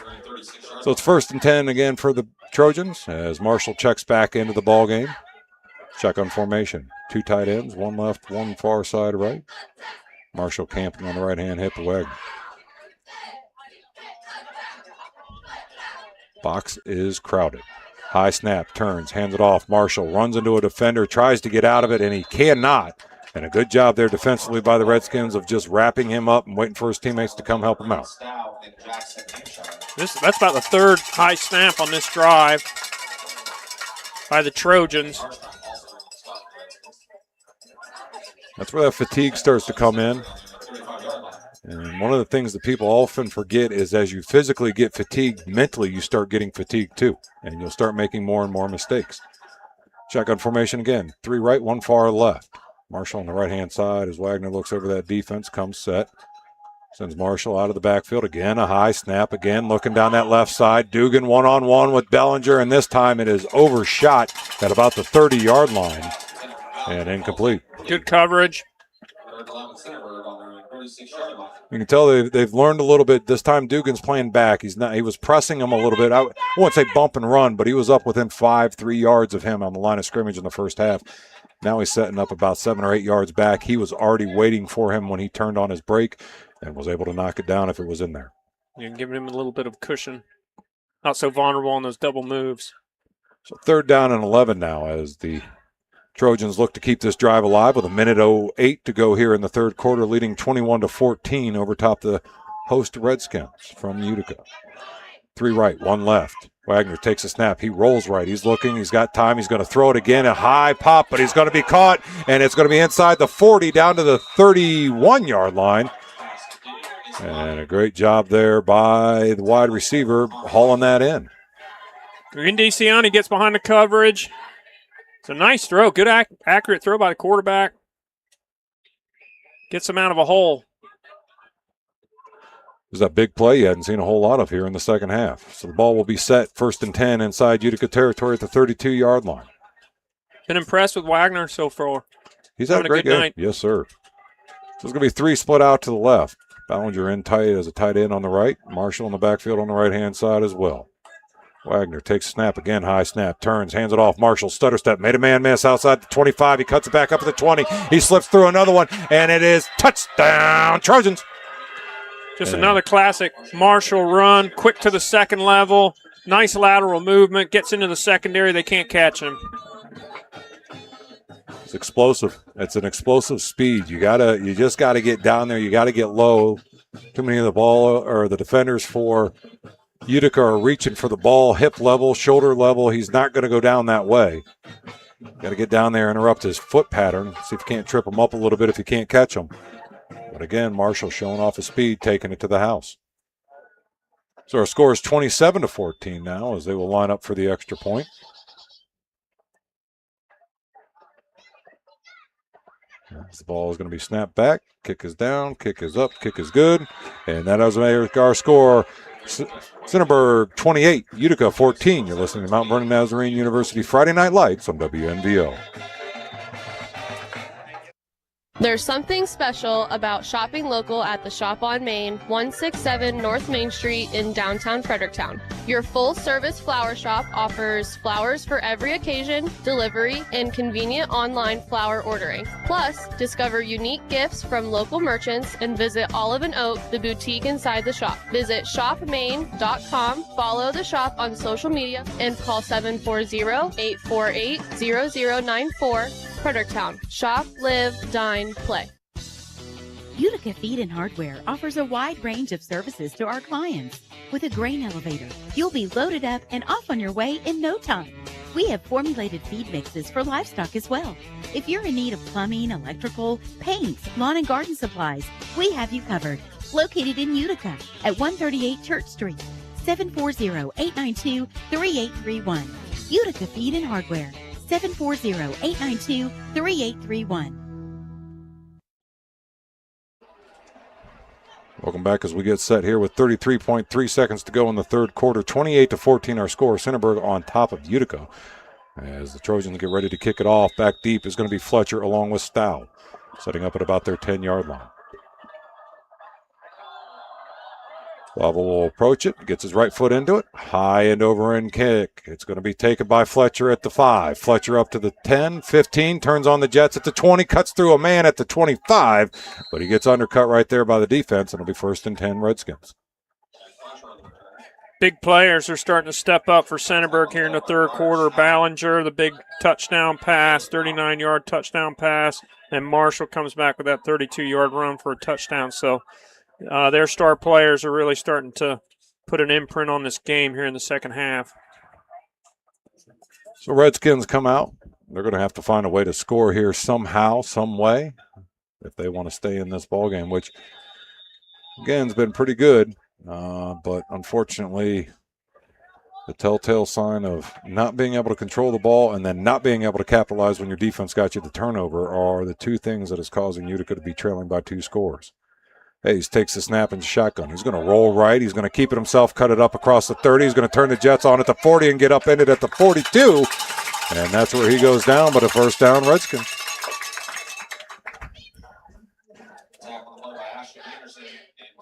So it's 1st and 10 again for the Trojans as Marshall checks back into the ball game. Shotgun formation. 2 tight ends, 1 left, 1 far side right. Marshall camping on the right-hand hip of Wagner. Box is crowded. High snap, turns, hands it off. Marshall runs into a defender, tries to get out of it, and he cannot. And a good job there defensively by the Redskins of just wrapping him up and waiting for his teammates to come help him out. That's about the third high snap on this drive by the Trojans. That's where that fatigue starts to come in. And one of the things that people often forget is as you physically get fatigued, mentally you start getting fatigued too. And you'll start making more and more mistakes. Shotgun formation again. 3 right, 1 far left. Marshall on the right-hand side as Wagner looks over that defense, comes set. Sends Marshall out of the backfield. Again, a high snap. Again, looking down that left side. Dugan one-on-one with Bellinger, and this time it is overshot at about the 30-yard line and incomplete. Good coverage. You can tell they've learned a little bit. This time Dugan's playing back. He was pressing him a little bit. I won't say bump and run, but he was up within 3 yards of him on the line of scrimmage in the first half. Now he's setting up about 7 or 8 yards back. He was already waiting for him when he turned on his break and was able to knock it down if it was in there. You're giving him a little bit of cushion. Not so vulnerable on those double moves. So 3rd down and 11 now as the Trojans look to keep this drive alive with 1:08 to go here in the third quarter, leading 21-14 over top the host Redskins from Utica. 3 right, 1 left. Wagner takes a snap. He rolls right. He's looking. He's got time. He's going to throw it again. A high pop, but he's going to be caught, and it's going to be inside the 40 down to the 31-yard line. And a great job there by the wide receiver hauling that in. Green DeCiani gets behind the coverage. It's a nice throw. Good, accurate throw by the quarterback. Gets him out of a hole. There's that big play you hadn't seen a whole lot of here in the second half. So the ball will be set 1st and 10 inside Utica territory at the 32-yard line. Been impressed with Wagner so far. He's having a great game. Night. Yes, sir. So there's going to be 3 split out to the left. Ballinger in tight as a tight end on the right. Marshall in the backfield on the right-hand side as well. Wagner takes a snap again, high snap, turns, hands it off. Marshall stutter step, made a man miss outside the 25. He cuts it back up to the 20. He slips through another one, and it is touchdown, Trojans. Just another classic Marshall run, quick to the second level, nice lateral movement, gets into the secondary. They can't catch him. It's explosive. It's an explosive speed. You just gotta get down there. You gotta get low. Too many of the ball or the defenders for Utica are reaching for the ball, hip level, shoulder level. He's not going to go down that way. Got to get down there, interrupt his foot pattern, see if you can't trip him up a little bit if you can't catch him. But again, Marshall showing off his speed, taking it to the house. So our score is 27-14 now as they will line up for the extra point. The ball is going to be snapped back. Kick is down, kick is up, kick is good. And that is our score. Centerburg 28, Utica 14. You're listening to Mount Vernon Nazarene University Friday Night Lights on WNVO. There's something special about shopping local at the Shop on Main, 167 North Main Street in downtown Fredericktown. Your full-service flower shop offers flowers for every occasion, delivery, and convenient online flower ordering. Plus, discover unique gifts from local merchants and visit Olive & Oak, the boutique inside the shop. Visit shopmain.com, follow the shop on social media, and call 740-848-0094. Fredericktown. Shop, live, dine, play. Utica Feed and Hardware offers a wide range of services to our clients. With a grain elevator, you'll be loaded up and off on your way in no time. We have formulated feed mixes for livestock as well. If you're in need of plumbing, electrical, paint, lawn and garden supplies, we have you covered. Located in Utica at 138 Church Street, 740-892-3831. Utica Feed and Hardware. 740-892-3831. Welcome back as we get set here with 33.3 seconds to go in the third quarter. 28-14 our score. Centerburg on top of Utica. As the Trojans get ready to kick it off, back deep is going to be Fletcher along with Stow, setting up at about their 10-yard line. Lava will approach it, gets his right foot into it. High end over end kick. It's going to be taken by Fletcher at the 5. Fletcher up to the 10, 15, turns on the Jets at the 20, cuts through a man at the 25, but he gets undercut right there by the defense, and it'll be 1st and 10 Redskins. Big players are starting to step up for Centerburg here in the third quarter. Ballinger, the big touchdown pass, 39-yard touchdown pass, and Marshall comes back with that 32-yard run for a touchdown. So their star players are really starting to put an imprint on this game here in the second half. So Redskins come out. They're going to have to find a way to score here somehow, some way, if they want to stay in this ballgame, which, again, has been pretty good. But unfortunately, the telltale sign of not being able to control the ball and then not being able to capitalize when your defense got you the turnover are the two things that is causing Utica to be trailing by 2 scores. Hayes takes the snap and shotgun. He's going to roll right. He's going to keep it himself, cut it up across the 30. He's going to turn the Jets on at the 40 and get upended at the 42. And that's where he goes down, but a first down, Redskins.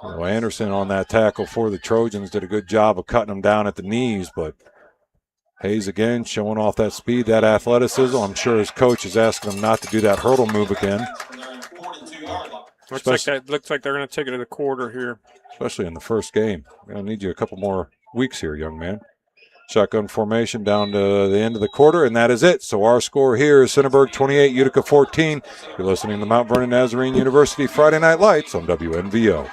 Well, Anderson on that tackle for the Trojans did a good job of cutting him down at the knees, but Hayes again showing off that speed, that athleticism. I'm sure his coach is asking him not to do that hurdle move again. Looks like they're going to take it to the quarter here. Especially in the first game. We're going to need you a couple more weeks here, young man. Shotgun formation down to the end of the quarter, and that is it. So our score here is Centerburg 28, Utica 14. You're listening to Mount Vernon Nazarene University Friday Night Lights on WNVO.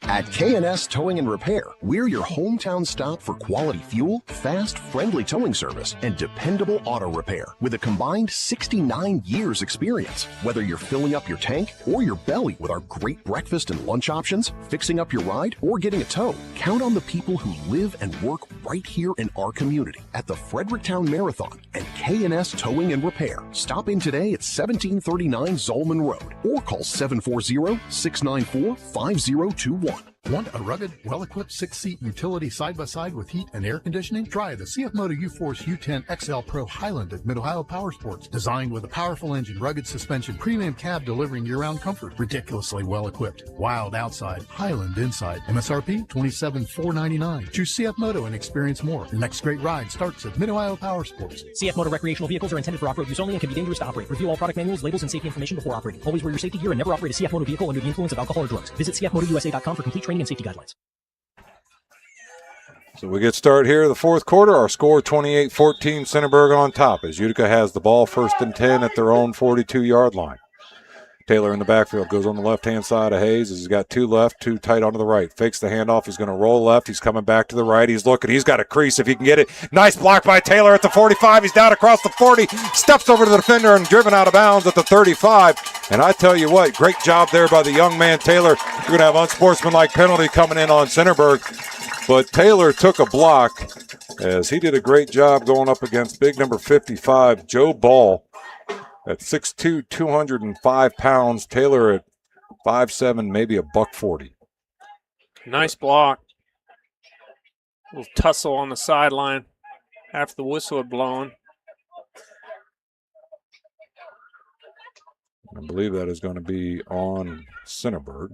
At K&S Towing and Repair, we're your hometown stop for quality fuel, fast, friendly towing service, and dependable auto repair with a combined 69 years experience. Whether you're filling up your tank or your belly with our great breakfast and lunch options, fixing up your ride, or getting a tow, count on the people who live and work right here in our community at the Fredericktown Marathon and K&S Towing and Repair. Stop in today at 1739 Zolman Road or call 740-694-5021. Want a rugged, well-equipped 6-seat utility side-by-side with heat and air conditioning? Try the CF Moto U-Force U10 XL Pro Highland at Mid-Ohio Power Sports. Designed with a powerful engine, rugged suspension, premium cab delivering year-round comfort. Ridiculously well-equipped. Wild outside, Highland inside. MSRP $27,499. Choose CF Moto and experience more. Your next great ride starts at Mid-Ohio Power Sports. CF Moto recreational vehicles are intended for off-road use only and can be dangerous to operate. Review all product manuals, labels, and safety information before operating. Always wear your safety gear and never operate a CF Moto vehicle under the influence of alcohol or drugs. Visit cfmotousa.com for complete training and safety guidelines. So we get started here in the fourth quarter. Our score 28-14, Centerburg on top as Utica has the ball first and 10 at their own 42-yard line. Taylor in the backfield goes on the left-hand side of Hayes as he's got 2 left, 2 tight onto the right. Fakes the handoff. He's going to roll left. He's coming back to the right. He's looking. He's got a crease if he can get it. Nice block by Taylor at the 45. He's down across the 40. Steps over to the defender and driven out of bounds at the 35. And I tell you what, great job there by the young man Taylor. You're going to have unsportsmanlike penalty coming in on Centerburg. But Taylor took a block as he did a great job going up against big number 55, Joe Ball. At 6'2", 205 pounds. Taylor at 5'7", maybe $140. Nice block. A little tussle on the sideline after the whistle had blown. I believe that is going to be on Centerburg.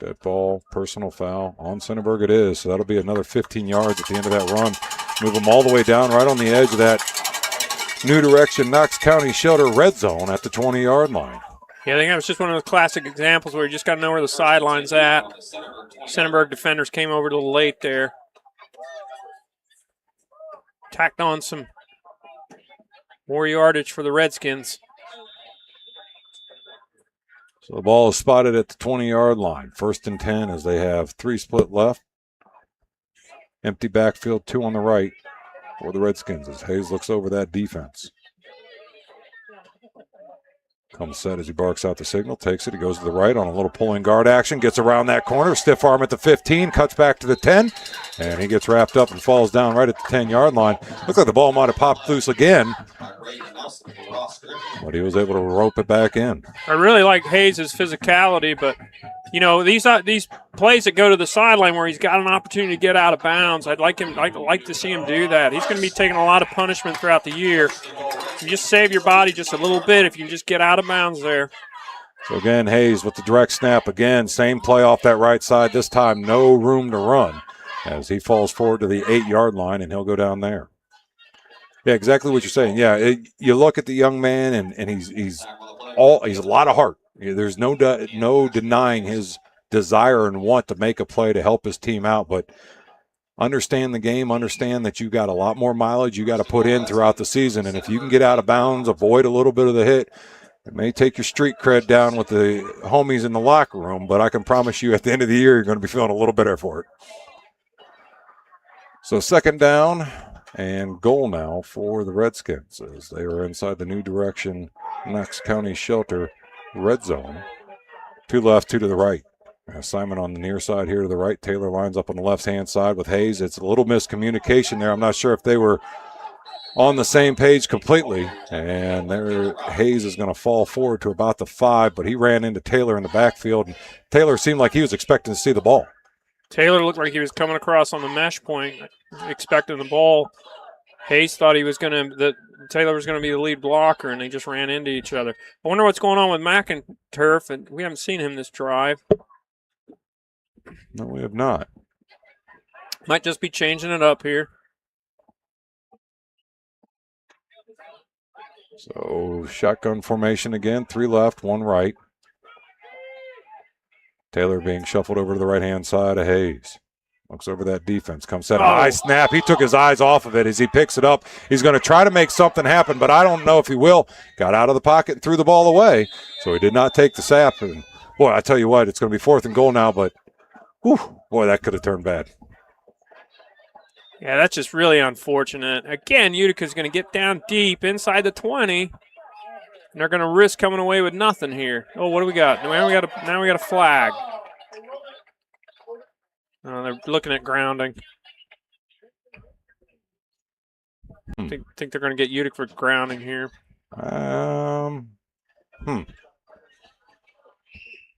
Dead ball, personal foul. On Centerburg it is, so that'll be another 15 yards at the end of that run. Move them all the way down right on the edge of that New Direction Knox County Shelter red zone at the 20-yard line. Yeah, I think that was just one of those classic examples where you just got to know where the sideline's at. Centerburg defenders came over a little late there. Tacked on some more yardage for the Redskins. So the ball is spotted at the 20-yard line. First and 10 as they have 3 split left. Empty backfield, 2 on the right for the Redskins as Hayes looks over that defense. Comes set as he barks out the signal, takes it, he goes to the right on a little pulling guard action, gets around that corner, stiff arm at the 15, cuts back to the 10, and he gets wrapped up and falls down right at the 10-yard line. Looks like the ball might have popped loose again, but he was able to rope it back in. I really like Hayes' physicality, but, you know, these plays that go to the sideline where he's got an opportunity to get out of bounds, I'd like to see him do that. He's going to be taking a lot of punishment throughout the year. You just save your body just a little bit if you can just get out of bounds there. So again, Hayes with the direct snap again. Same play off that right side. This time no room to run as he falls forward to the 8-yard line, and he'll go down there. Yeah, exactly what you're saying. Yeah, you look at the young man, and he's a lot of heart. There's no denying his desire and want to make a play to help his team out, but understand the game, understand that you got a lot more mileage you got to put in throughout the season, and if you can get out of bounds, avoid a little bit of the hit, it may take your street cred down with the homies in the locker room, but I can promise you at the end of the year you're going to be feeling a little better for it. So second down and goal now for the Redskins as they are inside the New Direction Knox County Shelter red zone. 2 left, 2 to the right. Simon on the near side here to the right. Taylor lines up on the left-hand side with Hayes. It's a little miscommunication there. I'm not sure if they were on the same page completely. And there, Hayes is going to fall forward to about the 5, but he ran into Taylor in the backfield. And Taylor seemed like he was expecting to see the ball. Taylor looked like he was coming across on the mesh point, expecting the ball. Hayes thought that Taylor was going to be the lead blocker, and they just ran into each other. I wonder what's going on with McInturf, and we haven't seen him this drive. No, we have not. Might just be changing it up here. So shotgun formation again, 3 left, 1 right. Taylor being shuffled over to the right-hand side of Hayes. Looks over that defense, comes set, high snap. He took his eyes off of it as he picks it up. He's going to try to make something happen, but I don't know if he will. Got out of the pocket and threw the ball away, so he did not take the snap. And boy, I tell you what, it's going to be 4th and goal now, but whew, boy, that could have turned bad. Yeah, that's just really unfortunate. Again, Utica's going to get down deep inside the 20, and they're going to risk coming away with nothing here. Oh, what do we got? Now we got a flag. Oh, they're looking at grounding. I think they're going to get Utica for grounding here.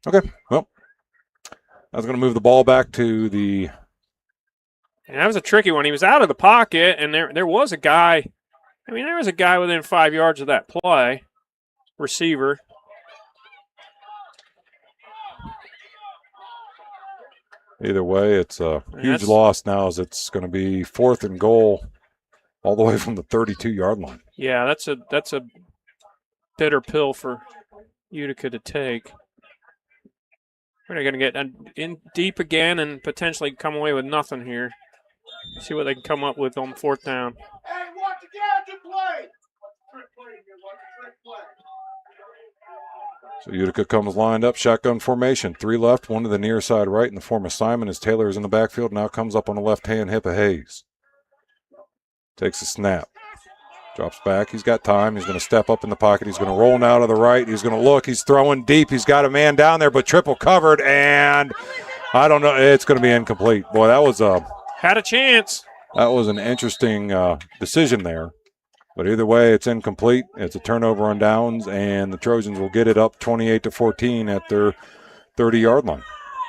Okay, well, I was going to move the ball back to the... And that was a tricky one. He was out of the pocket, and there was a guy. I mean, there was a guy within 5 yards of that play. Receiver. Either way, it's a huge loss now as it's going to be 4th and goal all the way from the 32-yard line. Yeah, that's a bitter pill for Utica to take. We're going to get in deep again and potentially come away with nothing here. See what they can come up with on 4th down. Hey, watch the gadget play! So Utica comes lined up, shotgun formation. 3 left, 1 to the near side right in the form of Simon as Taylor is in the backfield. Now comes up on the left-hand hip of Hayes. Takes a snap. Drops back. He's got time. He's going to step up in the pocket. He's going to roll now to the right. He's going to look. He's throwing deep. He's got a man down there, but triple covered, and I don't know. It's going to be incomplete. Boy, that was had a chance. That was an interesting decision there. But either way, it's incomplete. It's a turnover on downs, and the Trojans will get it up 28-14 at their 30-yard line,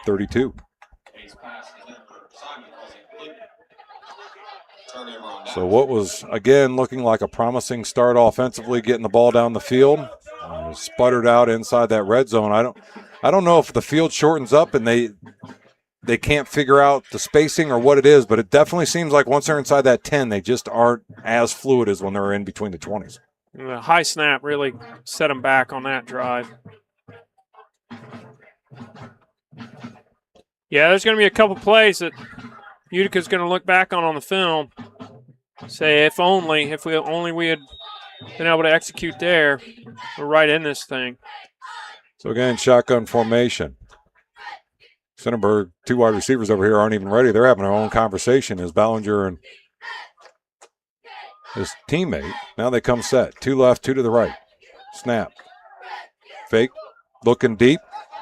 32. So what was, again, looking like a promising start offensively, getting the ball down the field, sputtered out inside that red zone. I don't know if the field shortens up and they can't figure out the spacing or what it is, but it definitely seems like once they're inside that 10, they just aren't as fluid as when they're in between the 20s. The high snap really set them back on that drive. Yeah, there's going to be a couple plays that Utica's going to look back on the film, say if we had been able to execute there, we're right in this thing. So again, shotgun formation. Centerburg, 2 wide receivers over here aren't even ready. They're having their own conversation as Ballinger and his teammate. Now they come set. 2 left, 2 to the right. Snap. Fake. Looking deep.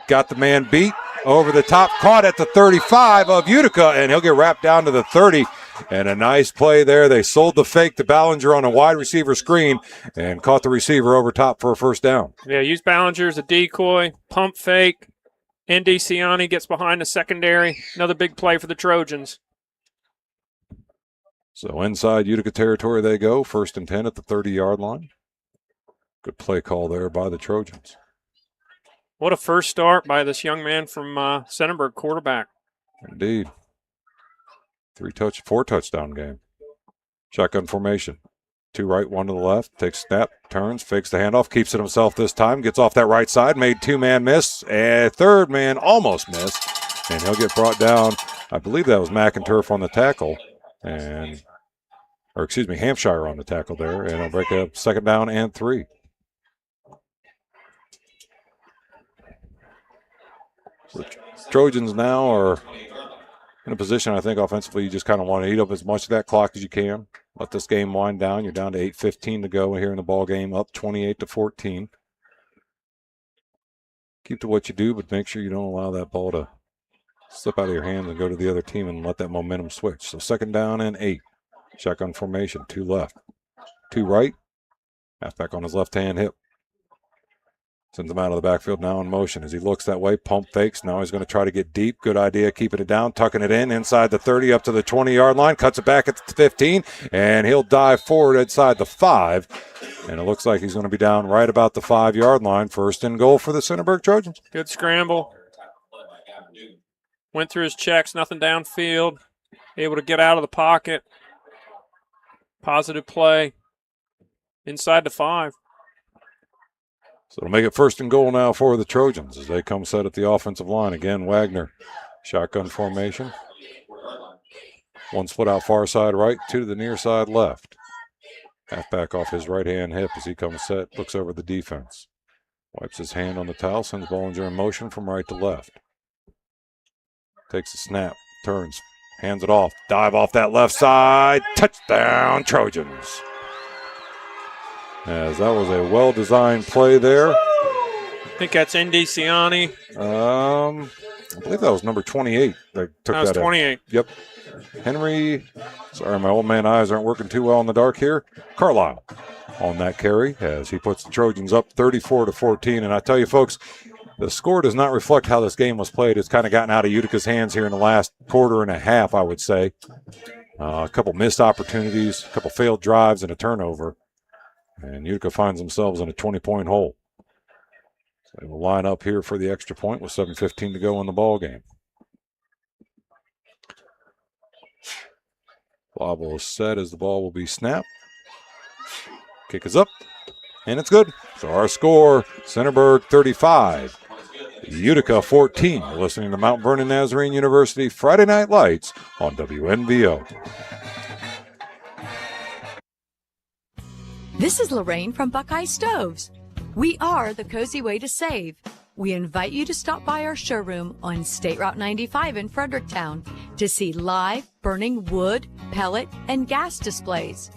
Got the man beat. Over the top. Caught at the 35 of Utica, and he'll get wrapped down to the 30. And a nice play there. They sold the fake to Ballinger on a wide receiver screen and caught the receiver over top for a first down. Yeah, use Ballinger as a decoy. Pump fake. Indy Ciani gets behind the secondary. Another big play for the Trojans. So inside Utica territory they go. 1st and 10 at the 30-yard line. Good play call there by the Trojans. What a first start by this young man from Centerburg, quarterback. Indeed. 4 touchdown game. Shotgun formation. 2 right, 1 to the left. Takes snap, turns, fakes the handoff, keeps it himself this time, gets off that right side, made 2-man miss, and 3rd man almost missed. and he'll get brought down. I believe that was McInturf on the tackle, Hampshire on the tackle there, and he'll break up 2nd down and 3. So Trojans now are in a position, I think, offensively, you just kind of want to eat up as much of that clock as you can. Let this game wind down. You're down to 8:15 to go here in the ball game, up 28-14. Keep to what you do, but make sure you don't allow that ball to slip out of your hands and go to the other team and let that momentum switch. So 2nd down and 8. Shotgun formation, 2 left, 2 right. Halfback on his left-hand hip. Sends him out of the backfield now in motion. As he looks that way, pump fakes. Now he's going to try to get deep. Good idea, keeping it down, tucking it in, inside the 30, up to the 20-yard line. Cuts it back at the 15, and he'll dive forward inside the 5. And it looks like he's going to be down right about the 5-yard line. 1st and goal for the Centerburg Trojans. Good scramble. Went through his checks, nothing downfield. Able to get out of the pocket. Positive play. Inside the 5. So it'll make it 1st and goal now for the Trojans as they come set at the offensive line. Again, Wagner, shotgun formation. 1 split out far side right, 2 to the near side left. Halfback off his right-hand hip as he comes set, looks over the defense. Wipes his hand on the towel, sends Bollinger in motion from right to left. Takes a snap, turns, hands it off, dive off that left side, touchdown Trojans. As that was a well-designed play there. I think that's Indiciani. I believe that was number 28. They took that was 28. Yep. Henry, sorry, my old man eyes aren't working too well in the dark here. Carlisle on that carry as he puts the Trojans up 34-14. And I tell you, folks, the score does not reflect how this game was played. It's kind of gotten out of Utica's hands here in the last quarter and a half, I would say. A couple missed opportunities, a couple failed drives, and a turnover. And Utica finds themselves in a 20-point hole. So they will line up here for the extra point with 7:15 to go in the ball game. Bobble is set as the ball will be snapped. Kick is up, and it's good. So our score, Centerburg 35, Utica 14. You're listening to Mount Vernon Nazarene University Friday Night Lights on WNVO. This is Lorraine from Buckeye Stoves. We are the cozy way to save. We invite you to stop by our showroom on State Route 95 in Fredericktown to see live burning wood, pellet, and gas displays.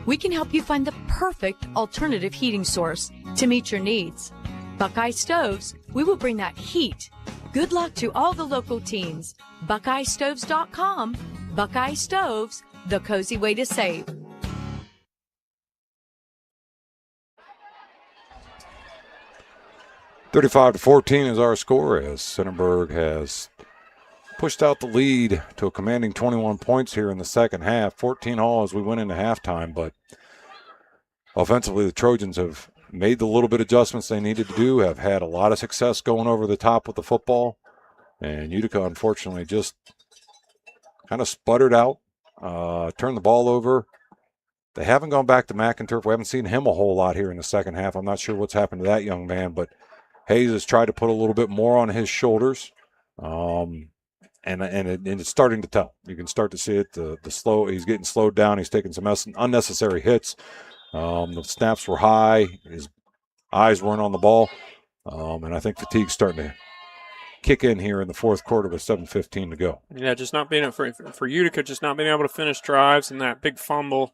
We can help you find the perfect alternative heating source to meet your needs. Buckeye Stoves, we will bring that heat. Good luck to all the local teams. BuckeyeStoves.com. Buckeye Stoves, the cozy way to save. 35-14 is our score as Centerburg has pushed out the lead to a commanding 21 points here in the second half. 14 all as we went into halftime, but offensively the Trojans have made the little bit of adjustments they needed to do, have had a lot of success going over the top with the football, and Utica unfortunately just kind of sputtered out, turned the ball over. They haven't gone back to McInturf. We haven't seen him a whole lot here in the second half. I'm not sure what's happened to that young man, but Hayes has tried to put a little bit more on his shoulders, and it's starting to tell. You can start to see it. He's getting slowed down. He's taking some unnecessary hits. The snaps were high. His eyes weren't on the ball, and I think fatigue's starting to kick in here in the fourth quarter with 7:15 to go. Yeah, just not being for Utica, just not being able to finish drives and that big fumble.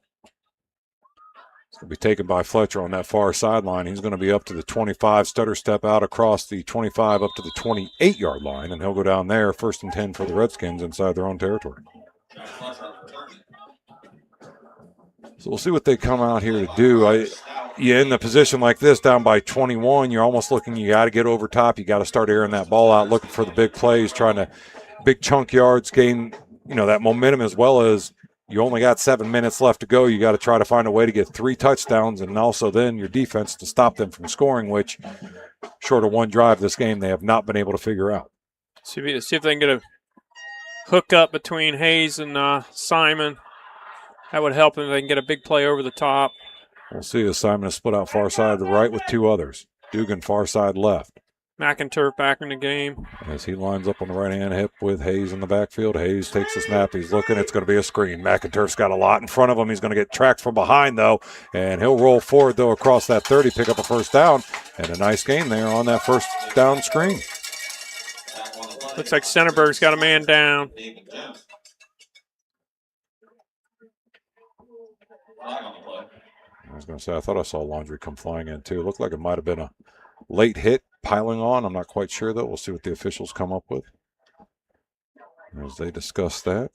It's going to be taken by Fletcher on that far sideline. He's going to be up to the 25, stutter step out across the 25 up to the 28-yard line, and he'll go down there, 1st and 10 for the Redskins inside their own territory. So we'll see what they come out here to do. You in a position like this, down by 21, you're almost looking, you got to get over top. You got to start airing that ball out, looking for the big plays, trying to big chunk yards, gain, that momentum, as well as you only got 7 minutes left to go. You got to try to find a way to get 3 touchdowns, and also then your defense to stop them from scoring, which, short of one drive this game, they have not been able to figure out. See if they can get a hook up between Hayes and Simon. That would help them if they can get a big play over the top. We'll see as Simon is split out far side to the right with 2 others. Dugan far side left. McInturf back in the game. As he lines up on the right-hand hip with Hayes in the backfield. Hayes takes the snap. He's looking. It's going to be a screen. McInturf's got a lot in front of him. He's going to get tracked from behind, though, and he'll roll forward, though, across that 30, pick up a first down, and a nice gain there on that first down screen. Looks like Centerburg's got a man down. I was going to say, I thought I saw Laundry come flying in, too. It looked like it might have been a late hit piling on. I'm not quite sure, though. We'll see what the officials come up with as they discuss that.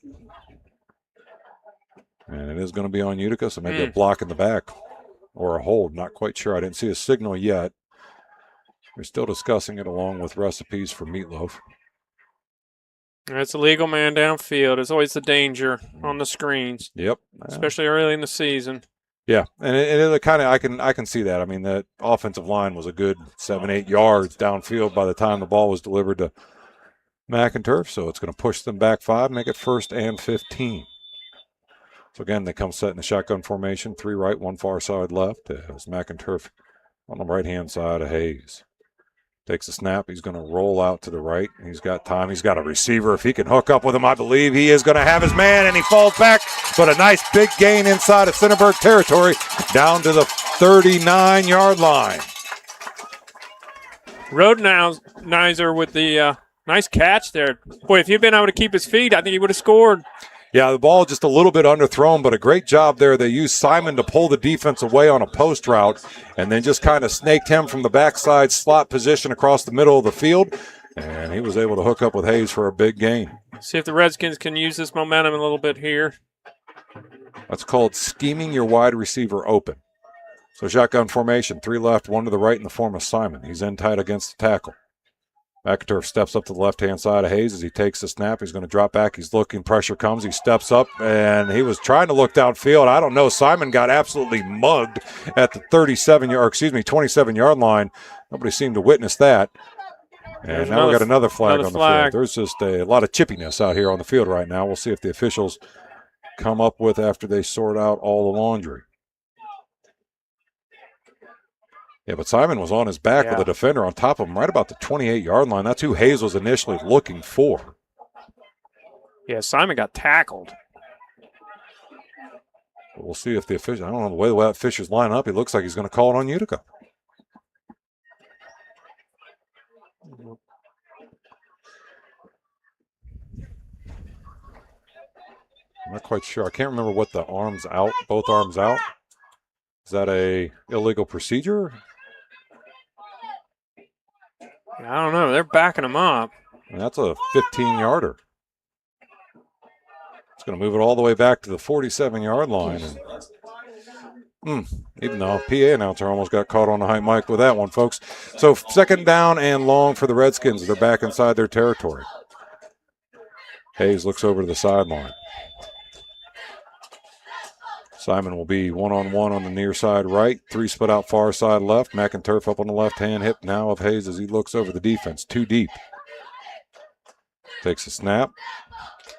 And it is going to be on Utica, so maybe a block in the back or a hold. Not quite sure. I didn't see a signal yet. We're still discussing it along with recipes for meatloaf. It's a legal man downfield. It's always the danger on the screens. Yep. Especially early in the season. Yeah, and it kind of I can see that. I mean, that offensive line was a good 7-8 yards downfield by the time the ball was delivered to McInturf, so it's going to push them back 5, make it 1st and 15. So again, they come set in the shotgun formation, 3 right, 1 far side left. As McInturf on the right-hand side of Hayes. Takes a snap. He's going to roll out to the right. He's got time. He's got a receiver. If he can hook up with him, I believe he is going to have his man, and he falls back. But a nice big gain inside of Centerburg territory down to the 39-yard line. Rodenizer with the nice catch there. Boy, if he'd been able to keep his feet, I think he would have scored. Yeah, the ball just a little bit underthrown, but a great job there. They used Simon to pull the defense away on a post route and then just kind of snaked him from the backside slot position across the middle of the field, and he was able to hook up with Hayes for a big gain. See if the Redskins can use this momentum a little bit here. That's called scheming your wide receiver open. So shotgun formation, 3 left, 1 to the right in the form of Simon. He's in tight against the tackle. McInturf steps up to the left-hand side of Hayes as he takes the snap. He's going to drop back. He's looking. Pressure comes. He steps up, and he was trying to look downfield. I don't know. Simon got absolutely mugged at the 27-yard line. Nobody seemed to witness that. And now we got another flag on the field. There's just a lot of chippiness out here on the field right now. We'll see if the officials come up with after they sort out all the laundry. Yeah, but Simon was on his back with a defender on top of him right about the 28-yard line. That's who Hayes was initially looking for. Yeah, Simon got tackled. We'll see if the official, I don't know the way the officials line up. He looks like he's going to call it on Utica. I'm not quite sure. I can't remember what the arms out, both arms out. Is that a illegal procedure? I don't know. They're backing him up. And that's a 15-yarder. It's going to move it all the way back to the 47-yard line. And, even though PA announcer almost got caught on the high mic with that one, folks. So 2nd down and long for the Redskins. They're back inside their territory. Hayes looks over to the sideline. Simon will be one-on-one on the near side right. 3 split out far side left. McInturf up on the left-hand hip now of Hayes as he looks over the defense. 2 deep. Takes a snap.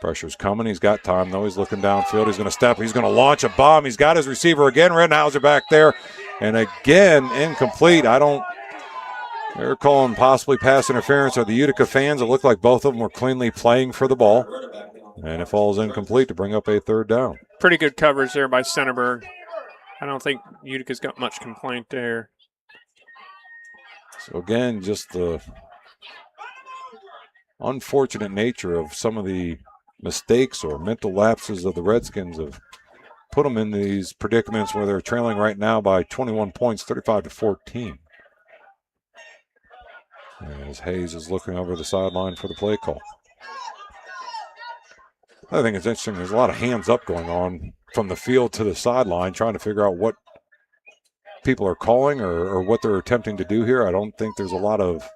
Pressure's coming. He's got time, though. He's looking downfield. He's going to step. He's going to launch a bomb. He's got his receiver again. Rittenhauser back there. And again, incomplete. They're calling possibly pass interference. Are the Utica fans? It looked like both of them were cleanly playing for the ball. And it falls incomplete to bring up a 3rd down. Pretty good coverage there by Centerburg. I don't think Utica's got much complaint there. So again, just the unfortunate nature of some of the mistakes or mental lapses of the Redskins have put them in these predicaments where they're trailing right now by 21 points, 35-14. As Hayes is looking over the sideline for the play call. I think it's interesting. There's a lot of hands up going on from the field to the sideline, trying to figure out what people are calling or what they're attempting to do here. I don't think there's a lot of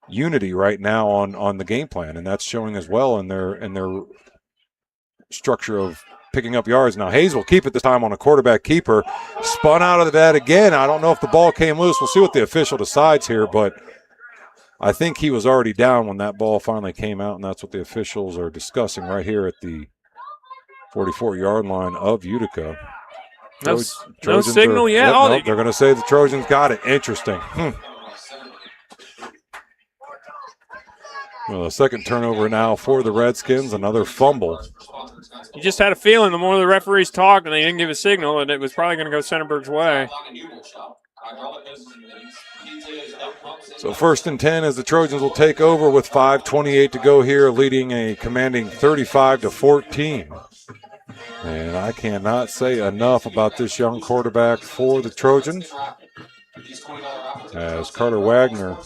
unity right now on the game plan, and that's showing as well in their structure of picking up yards. Now Hayes will keep it this time on a quarterback keeper. Spun out of that again. I don't know if the ball came loose. We'll see what the official decides here, but I think he was already down when that ball finally came out, and that's what the officials are discussing right here at the 44-yard line of Utica. No signal yet? Nope, they're going to say the Trojans got it. Interesting. Well, a second turnover now for the Redskins, another fumble. You just had a feeling the more the referees talked and they didn't give a signal that it was probably going to go Centerburg's way. So 1st and 10 as the Trojans will take over with 5:28 to go here, leading a commanding 35-14. And I cannot say enough about this young quarterback for the Trojans. As Carter Wagner,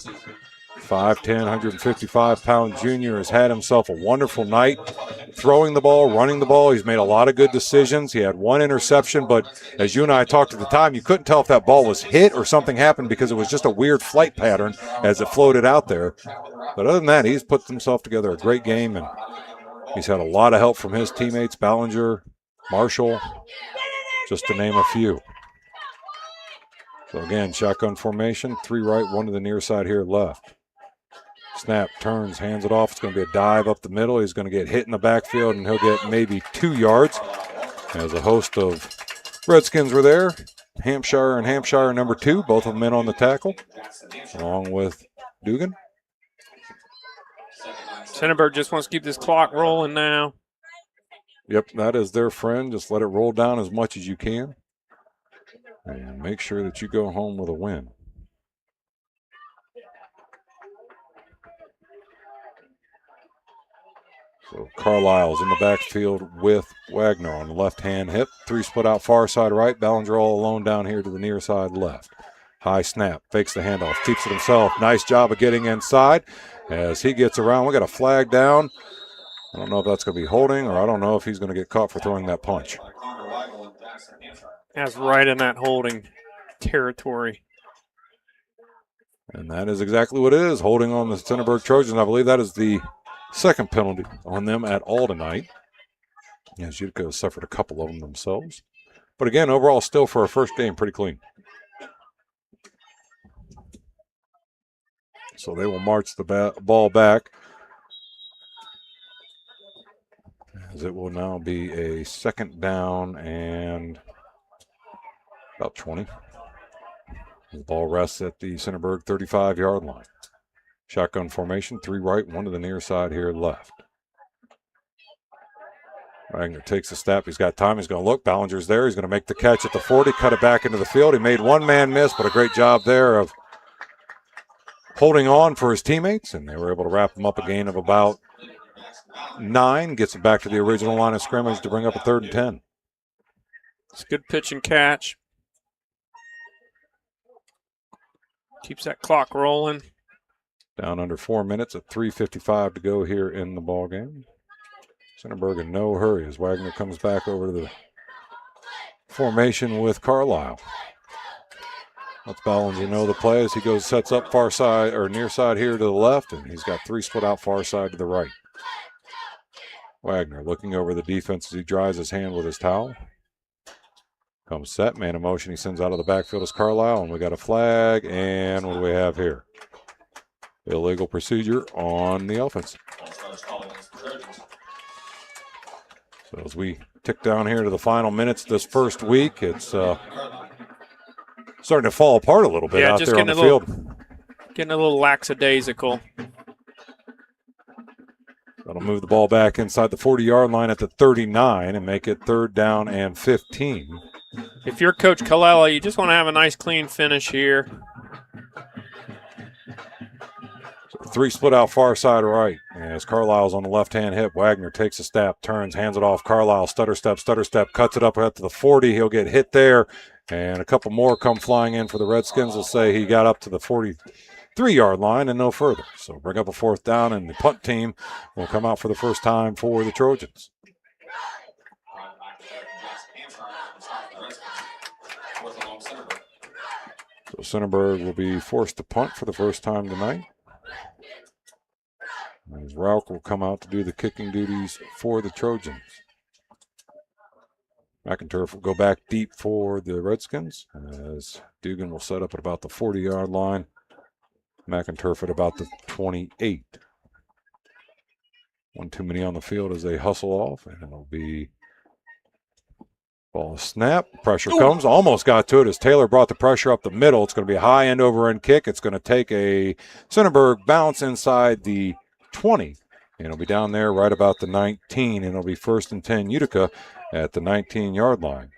5'10", 155-pound junior, has had himself a wonderful night throwing the ball, running the ball. He's made a lot of good decisions. He had one interception, but as you and I talked at the time, you couldn't tell if that ball was hit or something happened because it was just a weird flight pattern as it floated out there. But other than that, he's put himself together a great game, and he's had a lot of help from his teammates, Ballinger, Marshall, just to name a few. So again, shotgun formation, 3 right, 1 to the near side here left. Snap, turns, hands it off. It's going to be a dive up the middle. He's going to get hit in the backfield, and he'll get maybe 2 yards. As a host of Redskins were there, Hampshire and Hampshire number 2, both of them in on the tackle, along with Dugan. Centerburg just wants to keep this clock rolling now. Yep, that is their friend. Just let it roll down as much as you can. And make sure that you go home with a win. So Carlisle's in the backfield with Wagner on the left-hand hip. 3 split out far side right. Ballinger all alone down here to the near side left. High snap, fakes the handoff, keeps it himself. Nice job of getting inside. As he gets around, we got a flag down. I don't know if that's going to be holding, or I don't know if he's going to get caught for throwing that punch. That's right in that holding territory. And that is exactly what it is, holding on the Centerburg Trojans. I believe that is the second penalty on them at all tonight. As Utica has suffered a couple of them themselves. But again, overall, still for a first game, pretty clean. So they will march the ball back. As it will now be a second down and about 20. The ball rests at the Centerburg 35-yard line. Shotgun formation, 3 right, 1 to the near side here left. Wagner takes a step. He's got time. He's going to look. Ballinger's there. He's going to make the catch at the 40, cut it back into the field. He made one man miss, but a great job there of holding on for his teammates, and they were able to wrap him up a gain of about 9. Gets it back to the original line of scrimmage to bring up a 3rd and 10. It's a good pitch and catch. Keeps that clock rolling. Down under 4 minutes at 3:55 to go here in the ball game. Centerburg in no hurry as Wagner comes back over to the formation with Carlisle. Let's Ballinger know the play as he goes, sets up far side or near side here to the left, and he's got 3 split out far side to the right. Wagner looking over the defense as he dries his hand with his towel. Comes set, man in motion. He sends out of the backfield as Carlisle, and we got a flag. And what do we have here? Illegal procedure on the offense. So as we tick down here to the final minutes this first week, it's starting to fall apart a little bit out there on the field. Getting a little lackadaisical. That'll move the ball back inside the 40-yard line at the 39 and make it 3rd down and 15. If you're Coach Colella, you just want to have a nice clean finish here. 3 split out far side right. As Carlisle's on the left-hand hip, Wagner takes a step, turns, hands it off. Carlisle, stutter step, cuts it up at the 40. He'll get hit there, and a couple more come flying in for the Redskins. Will say he got up to the 43-yard line and no further. So bring up a 4th down, and the punt team will come out for the first time for the Trojans. So Centerburg will be forced to punt for the first time tonight. As Rauch will come out to do the kicking duties for the Trojans. McInturf will go back deep for the Redskins as Dugan will set up at about the 40-yard line. McInturf at about the 28. One too many on the field as they hustle off, and it'll be ball snap. Pressure comes. Almost got to it as Taylor brought the pressure up the middle. It's going to be a high end over end kick. It's going to take a Centerburg bounce inside the 20. And it'll be down there right about the 19, and it'll be 1st and 10 Utica at the 19-yard line.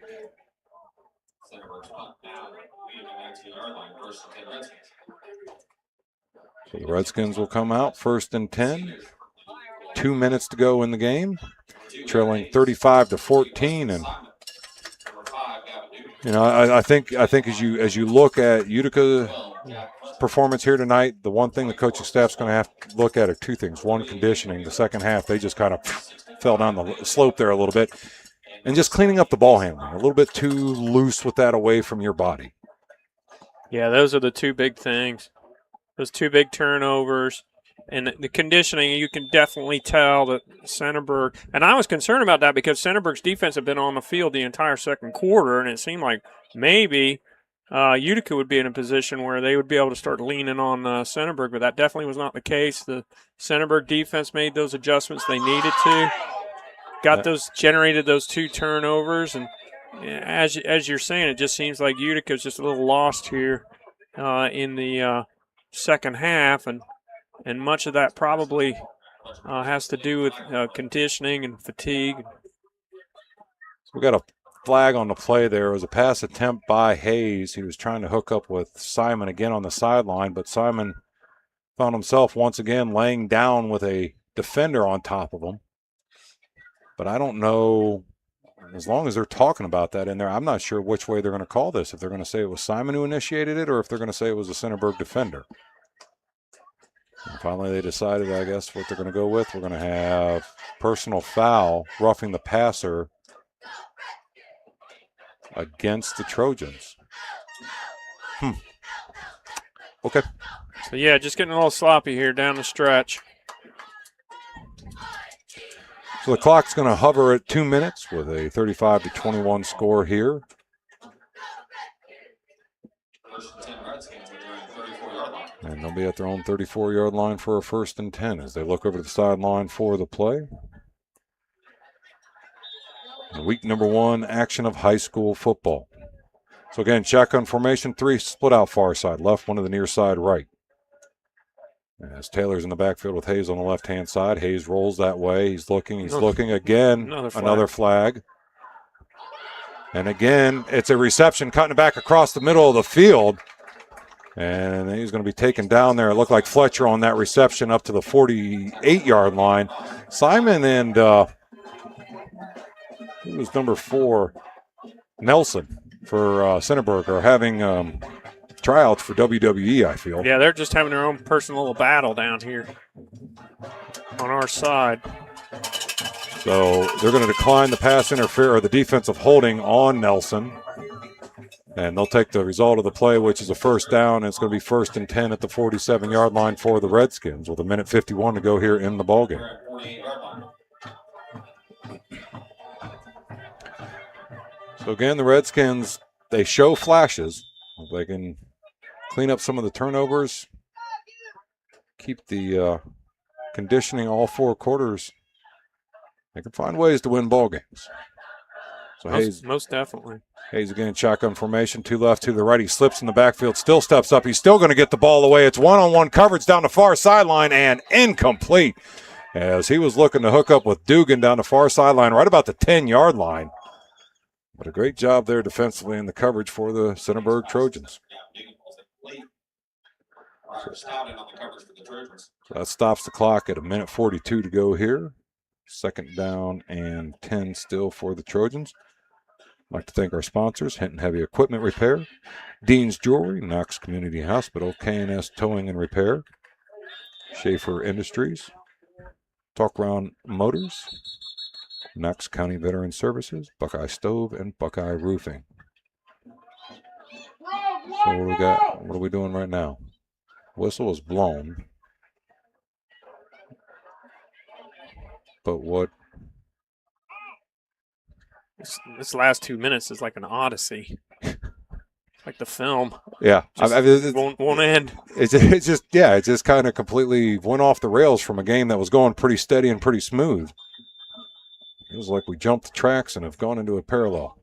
So the Redskins will come out 1st and 10. 2 minutes to go in the game, trailing 35-14, and I think as you look at Utica's performance here tonight, the one thing the coaching staff's going to have to look at are two things. One, conditioning. The second half, they just kind of fell down the slope there a little bit, and just cleaning up the ball handling. A little bit too loose with that away from your body. Yeah, those are the two big things. Those two big turnovers. And the conditioning, you can definitely tell that Centerburg – and I was concerned about that because Centerburg's defense had been on the field the entire second quarter, and it seemed like maybe Utica would be in a position where they would be able to start leaning on Centerburg, but that definitely was not the case. The Centerburg defense made those adjustments they needed to, generated those two turnovers, and as you're saying, it just seems like Utica's just a little lost here in the second half, and much of that probably has to do with conditioning and fatigue. So we got a flag on the play there. It was a pass attempt by Hayes. He was trying to hook up with Simon again on the sideline, but Simon found himself once again laying down with a defender on top of him. But I don't know, as long as they're talking about that in there, I'm not sure which way they're going to call this. If they're going to say it was Simon who initiated it or if they're going to say it was a Centerburg defender. And finally, they decided, I guess, what they're going to go with. We're going to have personal foul, roughing the passer against the Trojans. Okay. So, yeah, just getting a little sloppy here down the stretch. So the clock's going to hover at 2 minutes with a 35-21 score here. And they'll be at their own 34-yard line for a 1st and 10 as they look over to the sideline for the play. Week number 1 action of high school football. So again, shotgun formation, 3 split out far side left, 1 to the near side right. As Taylor's in the backfield with Hayes on the left-hand side. Hayes rolls that way. He's looking again. Another flag. And again, it's a reception cutting it back across the middle of the field. And he's going to be taken down there. It looked like Fletcher on that reception up to the 48-yard line. Simon and who was number 4? Nelson for Centerburg are having tryouts for WWE, I feel. Yeah, they're just having their own personal little battle down here on our side. So they're going to decline the pass interference or the defensive holding on Nelson. And they'll take the result of the play, which is a 1st down. And it's going to be 1st and 10 at the 47-yard line for the Redskins with 1:51 to go here in the ballgame. So again, the Redskins, they show flashes. They can clean up some of the turnovers, keep the conditioning all 4 quarters. They can find ways to win ball games. So Hayes, most definitely. Hayes again in shotgun formation, 2 left, 2 to the right. He slips in the backfield, still steps up. He's still going to get the ball away. It's one-on-one coverage down the far sideline and incomplete as he was looking to hook up with Dugan down the far sideline right about the 10-yard line. But a great job there defensively in the coverage for the Centerburg Trojans. So that stops the clock at 1:42 to go here. 2nd down and 10 still for the Trojans. I'd like to thank our sponsors, Hinton Heavy Equipment Repair, Dean's Jewelry, Knox Community Hospital, K&S Towing and Repair, Schaefer Industries, Talk Round Motors, Knox County Veteran Services, Buckeye Stove, and Buckeye Roofing. So what do we got? What are we doing right now? Whistle is blown. But what? This last 2 minutes is like an odyssey. Like the film. Yeah. It won't end. It just kind of completely went off the rails from a game that was going pretty steady and pretty smooth. It was like we jumped the tracks and have gone into a parallel.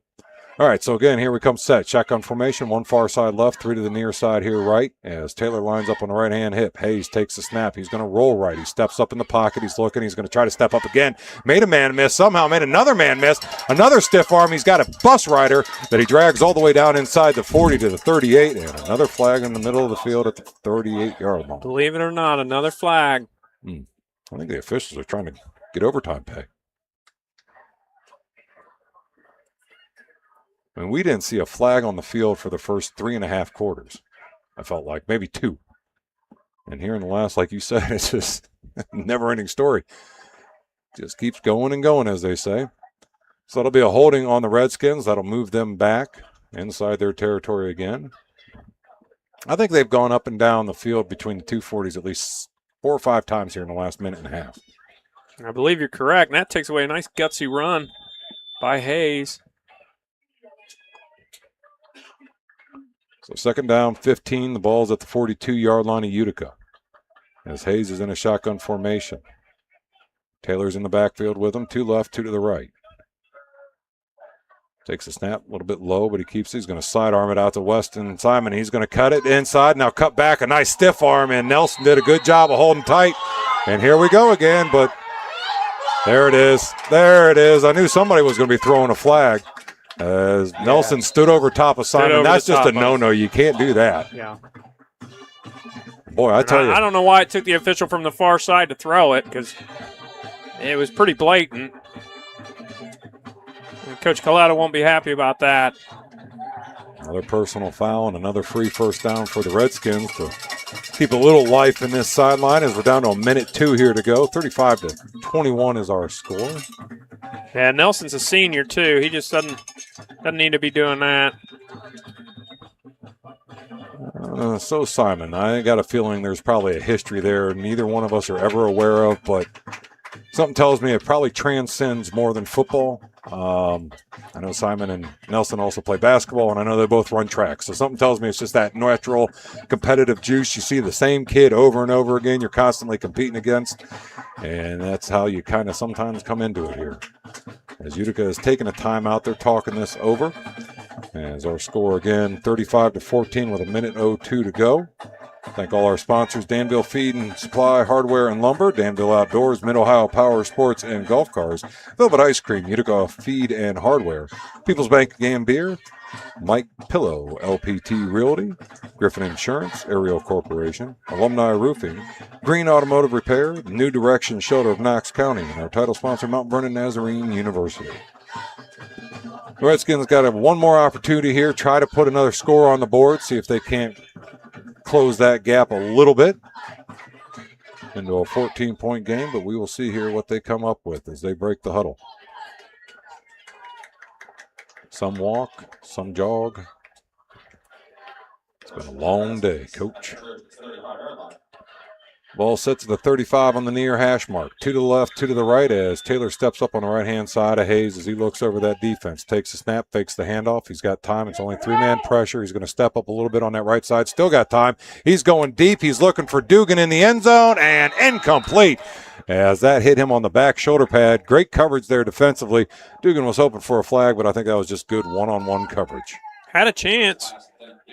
All right, so again, here we come set. Shotgun formation, one far side left, three to the near side here right. As Taylor lines up on the right-hand hip. Hayes takes the snap. He's going to roll right. He steps up in the pocket. He's looking. He's going to try to step up again. Made a man miss. Somehow made another man miss. Another stiff arm. He's got a bus rider that he drags all the way down inside the 40 to the 38. And another flag in the middle of the field at the 38-yard line. Believe it or not, another flag. I think the officials are trying to get overtime pay. I mean, we didn't see a flag on the field for the first 3.5 quarters. I felt like maybe 2. And here in the last, like you said, it's just a never-ending story. Just keeps going and going, as they say. So it'll be a holding on the Redskins. That'll move them back inside their territory again. I think they've gone up and down the field between the 240s at least 4 or 5 times here in the last minute and a half. I believe you're correct. And that takes away a nice gutsy run by Hayes. So second down, 15. The ball's at the 42-yard line of Utica. As Hayes is in a shotgun formation. Taylor's in the backfield with him. 2 left, 2 to the right. Takes a snap, a little bit low, but he keeps it. He's going to sidearm it out to Weston Simon. He's going to cut it inside. Now cut back, a nice stiff arm, and Nelson did a good job of holding tight. And here we go again, but there it is. There it is. I knew somebody was going to be throwing a flag. As Nelson stood over top of Simon. That's just a no-no. You can't do that. Yeah. Boy, I tell you. I don't know why it took the official from the far side to throw it, because it was pretty blatant. And Coach Collada won't be happy about that. Another personal foul and another free first down for the Redskins to keep a little life in this sideline as we're down to a minute 2 here to go. 35-21 is our score. Yeah, Nelson's a senior too. He just doesn't need to be doing that. So Simon, I got a feeling there's probably a history there neither one of us are ever aware of, but something tells me it probably transcends more than football. I know Simon and Nelson also play basketball, and I know they both run track. So something tells me it's just that natural competitive juice. You see the same kid over and over again you're constantly competing against, and that's how you kind of sometimes come into it here. As Utica has taken a timeout, they're talking this over. As our score again, 35-14 with a minute 02 to go. Thank all our sponsors, Danville Feed and Supply, Hardware and Lumber, Danville Outdoors, Mid-Ohio Power Sports and Golf Cars, Velvet Ice Cream, Utica Feed and Hardware, People's Bank Gambier, Mike Pillow, LPT Realty, Griffin Insurance, Ariel Corporation, Alumni Roofing, Green Automotive Repair, New Direction Shelter of Knox County, and our title sponsor, Mount Vernon Nazarene University. The Redskins got one more opportunity here, try to put another score on the board, see if they can't close that gap a little bit into a 14-point game, but we will see here what they come up with as they break the huddle. Some walk, some jog. It's been a long day, Coach. Ball sits at the 35 on the near hash mark. 2 to the left, 2 to the right as Taylor steps up on the right-hand side of Hayes as he looks over that defense. Takes the snap, fakes the handoff. He's got time. It's only 3-man pressure. He's going to step up a little bit on that right side. Still got time. He's going deep. He's looking for Dugan in the end zone, and incomplete as that hit him on the back shoulder pad. Great coverage there defensively. Dugan was hoping for a flag, but I think that was just good one-on-one coverage. Had a chance.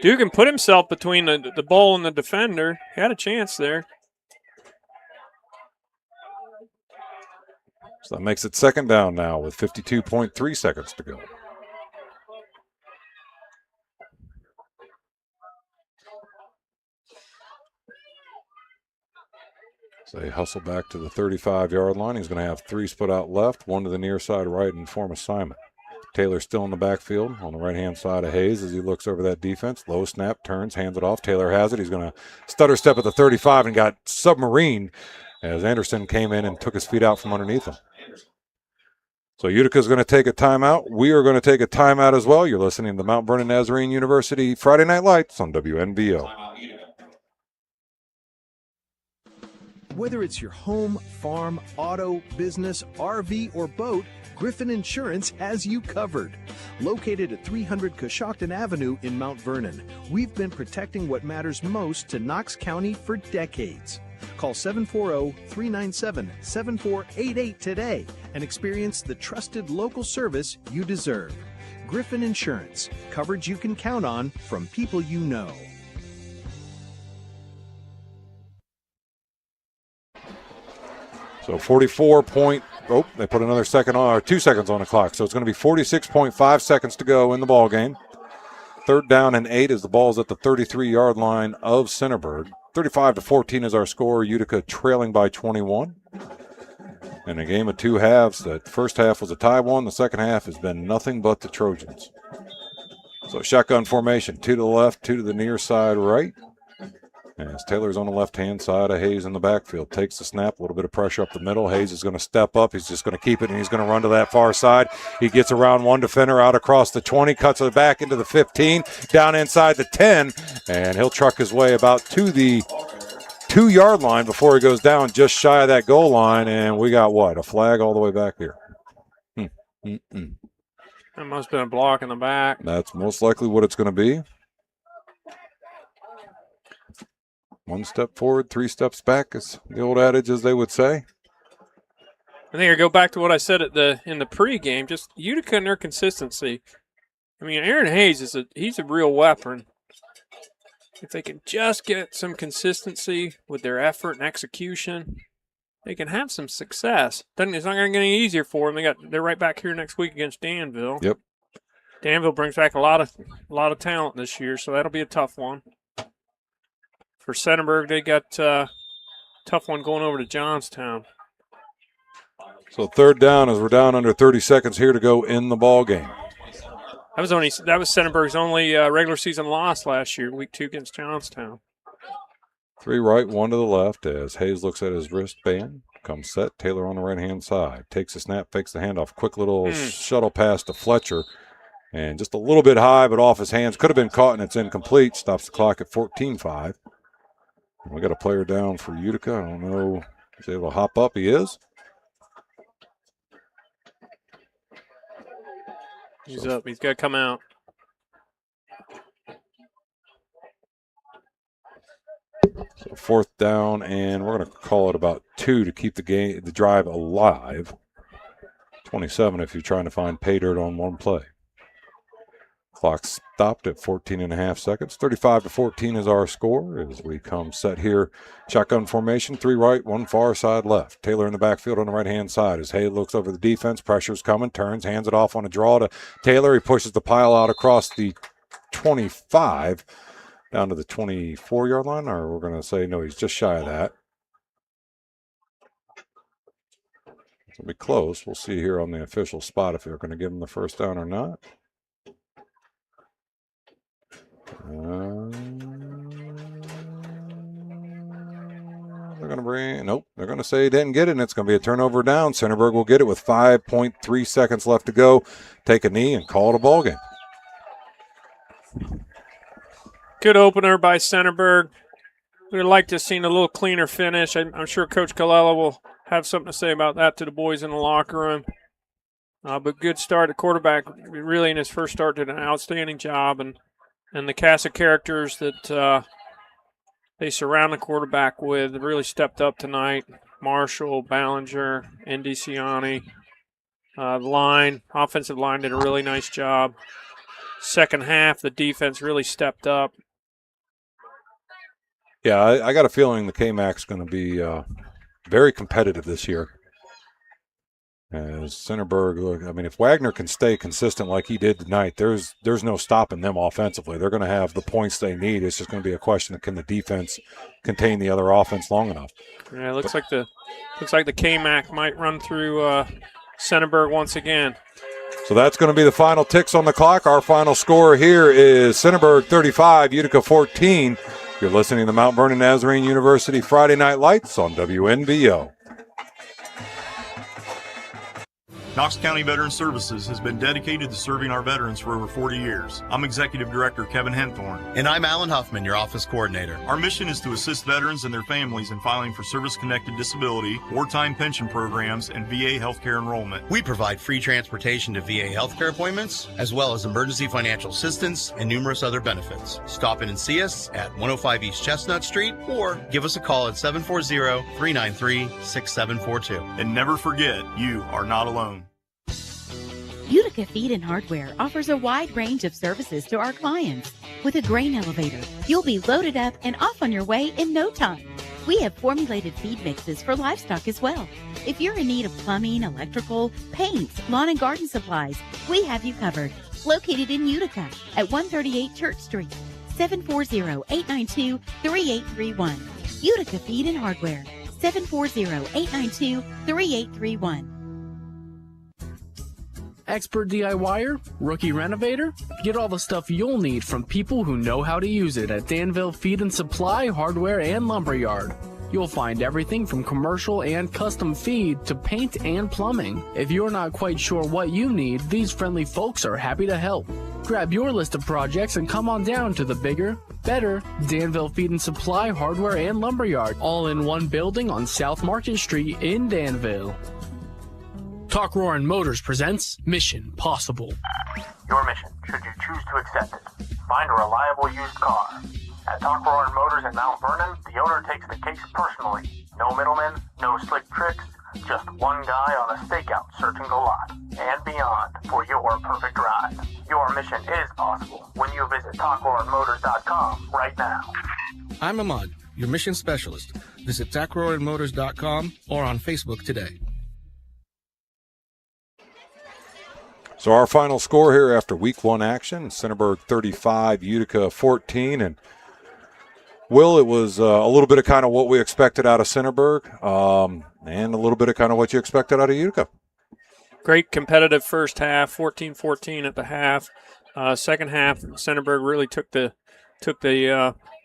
Dugan put himself between the ball and the defender. Had a chance there. So that makes it second down now with 52.3 seconds to go. So they hustle back to the 35-yard line. He's going to have 3 split out left, 1 to the near side right and form assignment. Taylor still in the backfield on the right-hand side of Hayes as he looks over that defense. Low snap, turns, hands it off. Taylor has it. He's going to stutter step at the 35 and got submarined as Anderson came in and took his feet out from underneath him. So Utica's going to take a timeout. We are going to take a timeout as well. You're listening to Mount Vernon Nazarene University Friday Night Lights on WNBO. Whether it's your home, farm, auto, business, RV, or boat, Griffin Insurance has you covered. Located at 300 Coshocton Avenue in Mount Vernon, we've been protecting what matters most to Knox County for decades. Call 740-397-7488 today and experience the trusted local service you deserve. Griffin Insurance. Coverage you can count on from people you know. So they put another 2 seconds on the clock. So it's going to be 46.5 seconds to go in the ball game. 3rd down and 8 as the ball's at the 33-yard line of Centerburg. 35-14 is our score. Utica trailing by 21. In a game of 2 halves, the first half was a tie one. The second half has been nothing but the Trojans. So shotgun formation, 2 to the left, 2 to the near side right. As Taylor's on the left-hand side of Hayes in the backfield. Takes the snap, a little bit of pressure up the middle. Hayes is going to step up. He's just going to keep it, and he's going to run to that far side. He gets around one defender out across the 20, cuts it back into the 15, down inside the 10, and he'll truck his way about to the 2-yard line before he goes down just shy of that goal line, and we got what? A flag all the way back here. That must have been a block in the back. That's most likely what it's going to be. 1 step forward, 3 steps back is the old adage, as they would say. I think I go back to what I said in the pregame, just Utica and their consistency. I mean, Aaron Hayes he's a real weapon. If they can just get some consistency with their effort and execution, they can have some success. It's not going to get any easier for them. They're right back here next week against Danville. Yep. Danville brings back a lot of talent this year, so that'll be a tough one. For Centerburg, they got a tough one going over to Johnstown. So 3rd down as we're down under 30 seconds here to go in the ball game. That was Centerburg's only regular season loss last year, week 2 against Johnstown. 3 right, 1 to the left as Hayes looks at his wristband. Comes set. Taylor on the right-hand side. Takes a snap, fakes the handoff. Quick little shuttle pass to Fletcher. And just a little bit high, but off his hands. Could have been caught, and it's incomplete. Stops the clock at 14-5. We got a player down for Utica. I don't know if he's able to hop up. He is. He's up. He's got to come out. So 4th down, and we're going to call it about 2 to keep the drive alive. 27 if you're trying to find pay dirt on one play. Clock stopped at 14.5 seconds. 35-14 is our score as we come set here. Shotgun formation, 3 right, 1 far side left. Taylor in the backfield on the right-hand side as Hay looks over the defense. Pressure's coming, turns, hands it off on a draw to Taylor. He pushes the pile out across the 25 down to the 24-yard line, or we're going to say, no, he's just shy of that. It'll be close. We'll see here on the official spot if they're going to give him the 1st down or not. They're going to say he didn't get it, and it's going to be a turnover down. Centerburg will get it with 5.3 seconds left to go. Take a knee and call it a ball game. Good opener by Centerburg. We'd like to have seen a little cleaner finish. I'm sure Coach Colella will have something to say about that to the boys in the locker room. But good start. The quarterback really in his first start did an outstanding job, and the cast of characters that they surround the quarterback with really stepped up tonight. Marshall, Ballinger, Indiciani. The offensive line did a really nice job. Second half, the defense really stepped up. Yeah, I got a feeling the K-Mac's going to be very competitive this year. As Centerburg, I mean, if Wagner can stay consistent like he did tonight, there's no stopping them offensively. They're going to have the points they need. It's just going to be a question of can the defense contain the other offense long enough. Yeah, it looks like the K-Mac might run through Centerburg once again. So that's going to be the final ticks on the clock. Our final score here is Centerburg 35, Utica 14. You're listening to Mount Vernon Nazarene University Friday Night Lights on WNVO. Knox County Veteran Services has been dedicated to serving our veterans for over 40 years. I'm Executive Director Kevin Henthorn. And I'm Alan Huffman, your office coordinator. Our mission is to assist veterans and their families in filing for service-connected disability, wartime pension programs, and VA healthcare enrollment. We provide free transportation to VA healthcare appointments, as well as emergency financial assistance and numerous other benefits. Stop in and see us at 105 East Chestnut Street, or give us a call at 740-393-6742. And never forget, you are not alone. Utica Feed and Hardware offers a wide range of services to our clients. With a grain elevator, you'll be loaded up and off on your way in no time. We have formulated feed mixes for livestock as well. If you're in need of plumbing, electrical, paints, lawn and garden supplies, we have you covered. Located in Utica at 138 Church Street, 740-892-3831. Utica Feed and Hardware, 740-892-3831. Expert DIYer? Rookie renovator? Get all the stuff you'll need from people who know how to use it at Danville Feed and Supply, Hardware, and Lumberyard. You'll find everything from commercial and custom feed to paint and plumbing. If you're not quite sure what you need, these friendly folks are happy to help. Grab your list of projects and come on down to the bigger, better Danville Feed and Supply, Hardware, and Lumberyard, all in one building on South Market Street in Danville. Talk Roarin' Motors presents Mission Possible. Your mission, should you choose to accept it, find a reliable used car. At Talk Roarin' Motors in Mount Vernon, the owner takes the case personally. No middlemen, no slick tricks, just one guy on a stakeout searching the lot and beyond for your perfect ride. Your mission is possible when you visit TalkRoarin'Motors.com right now. I'm Ahmad, your mission specialist. Visit TalkRoarin'Motors.com or on Facebook today. So our final score here after week one action, Centerburg 35, Utica 14. And Will, it was a little bit of kind of what we expected out of Centerburg and a little bit of kind of what you expected out of Utica. Great competitive first half, 14-14 at the half. Second half, Centerburg really took the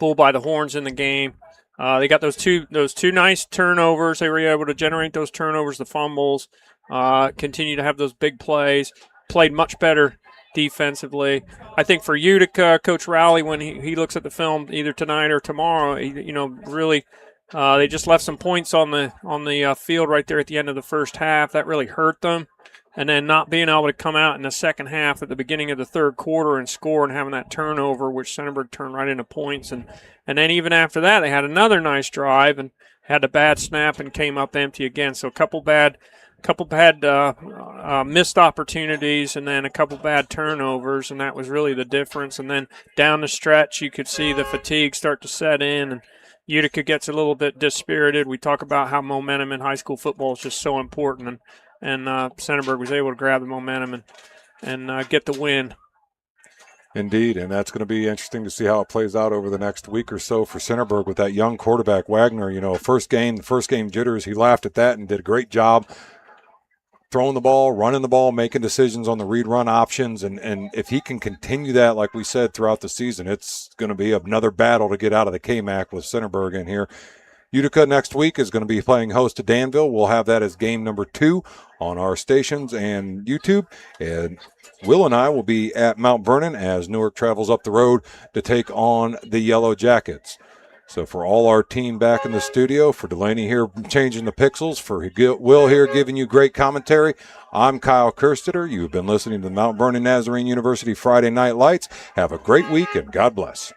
bull by the horns in the game. They got those two nice turnovers. They were able to generate those turnovers, the fumbles, continue to have those big plays. Played much better defensively. I think for Utica, Coach Rowley, when he looks at the film either tonight or tomorrow, really they just left some points on the field right there at the end of the first half. That really hurt them. And then not being able to come out in the second half at the beginning of the third quarter and score and having that turnover, which Centerburg turned right into points. And then even after that, they had another nice drive and had a bad snap and came up empty again. So a couple bad missed opportunities and then a couple bad turnovers, and that was really the difference. And then down the stretch, you could see the fatigue start to set in, and Utica gets a little bit dispirited. We talk about how momentum in high school football is just so important, and Centerburg was able to grab the momentum and get the win. Indeed, and that's going to be interesting to see how it plays out over the next week or so for Centerburg with that young quarterback, Wagner. First game jitters, he laughed at that and did a great job throwing the ball, running the ball, making decisions on the read-run options, and if he can continue that, like we said, throughout the season, it's going to be another battle to get out of the KMAC with Centerburg in here. Utica next week is going to be playing host to Danville. We'll have that as game number 2 on our stations and YouTube, and Will and I will be at Mount Vernon as Newark travels up the road to take on the Yellow Jackets. So for all our team back in the studio, for Delaney here changing the pixels, for Will here giving you great commentary, I'm Kyle Kerstetter. You've been listening to the Mount Vernon Nazarene University Friday Night Lights. Have a great week and God bless.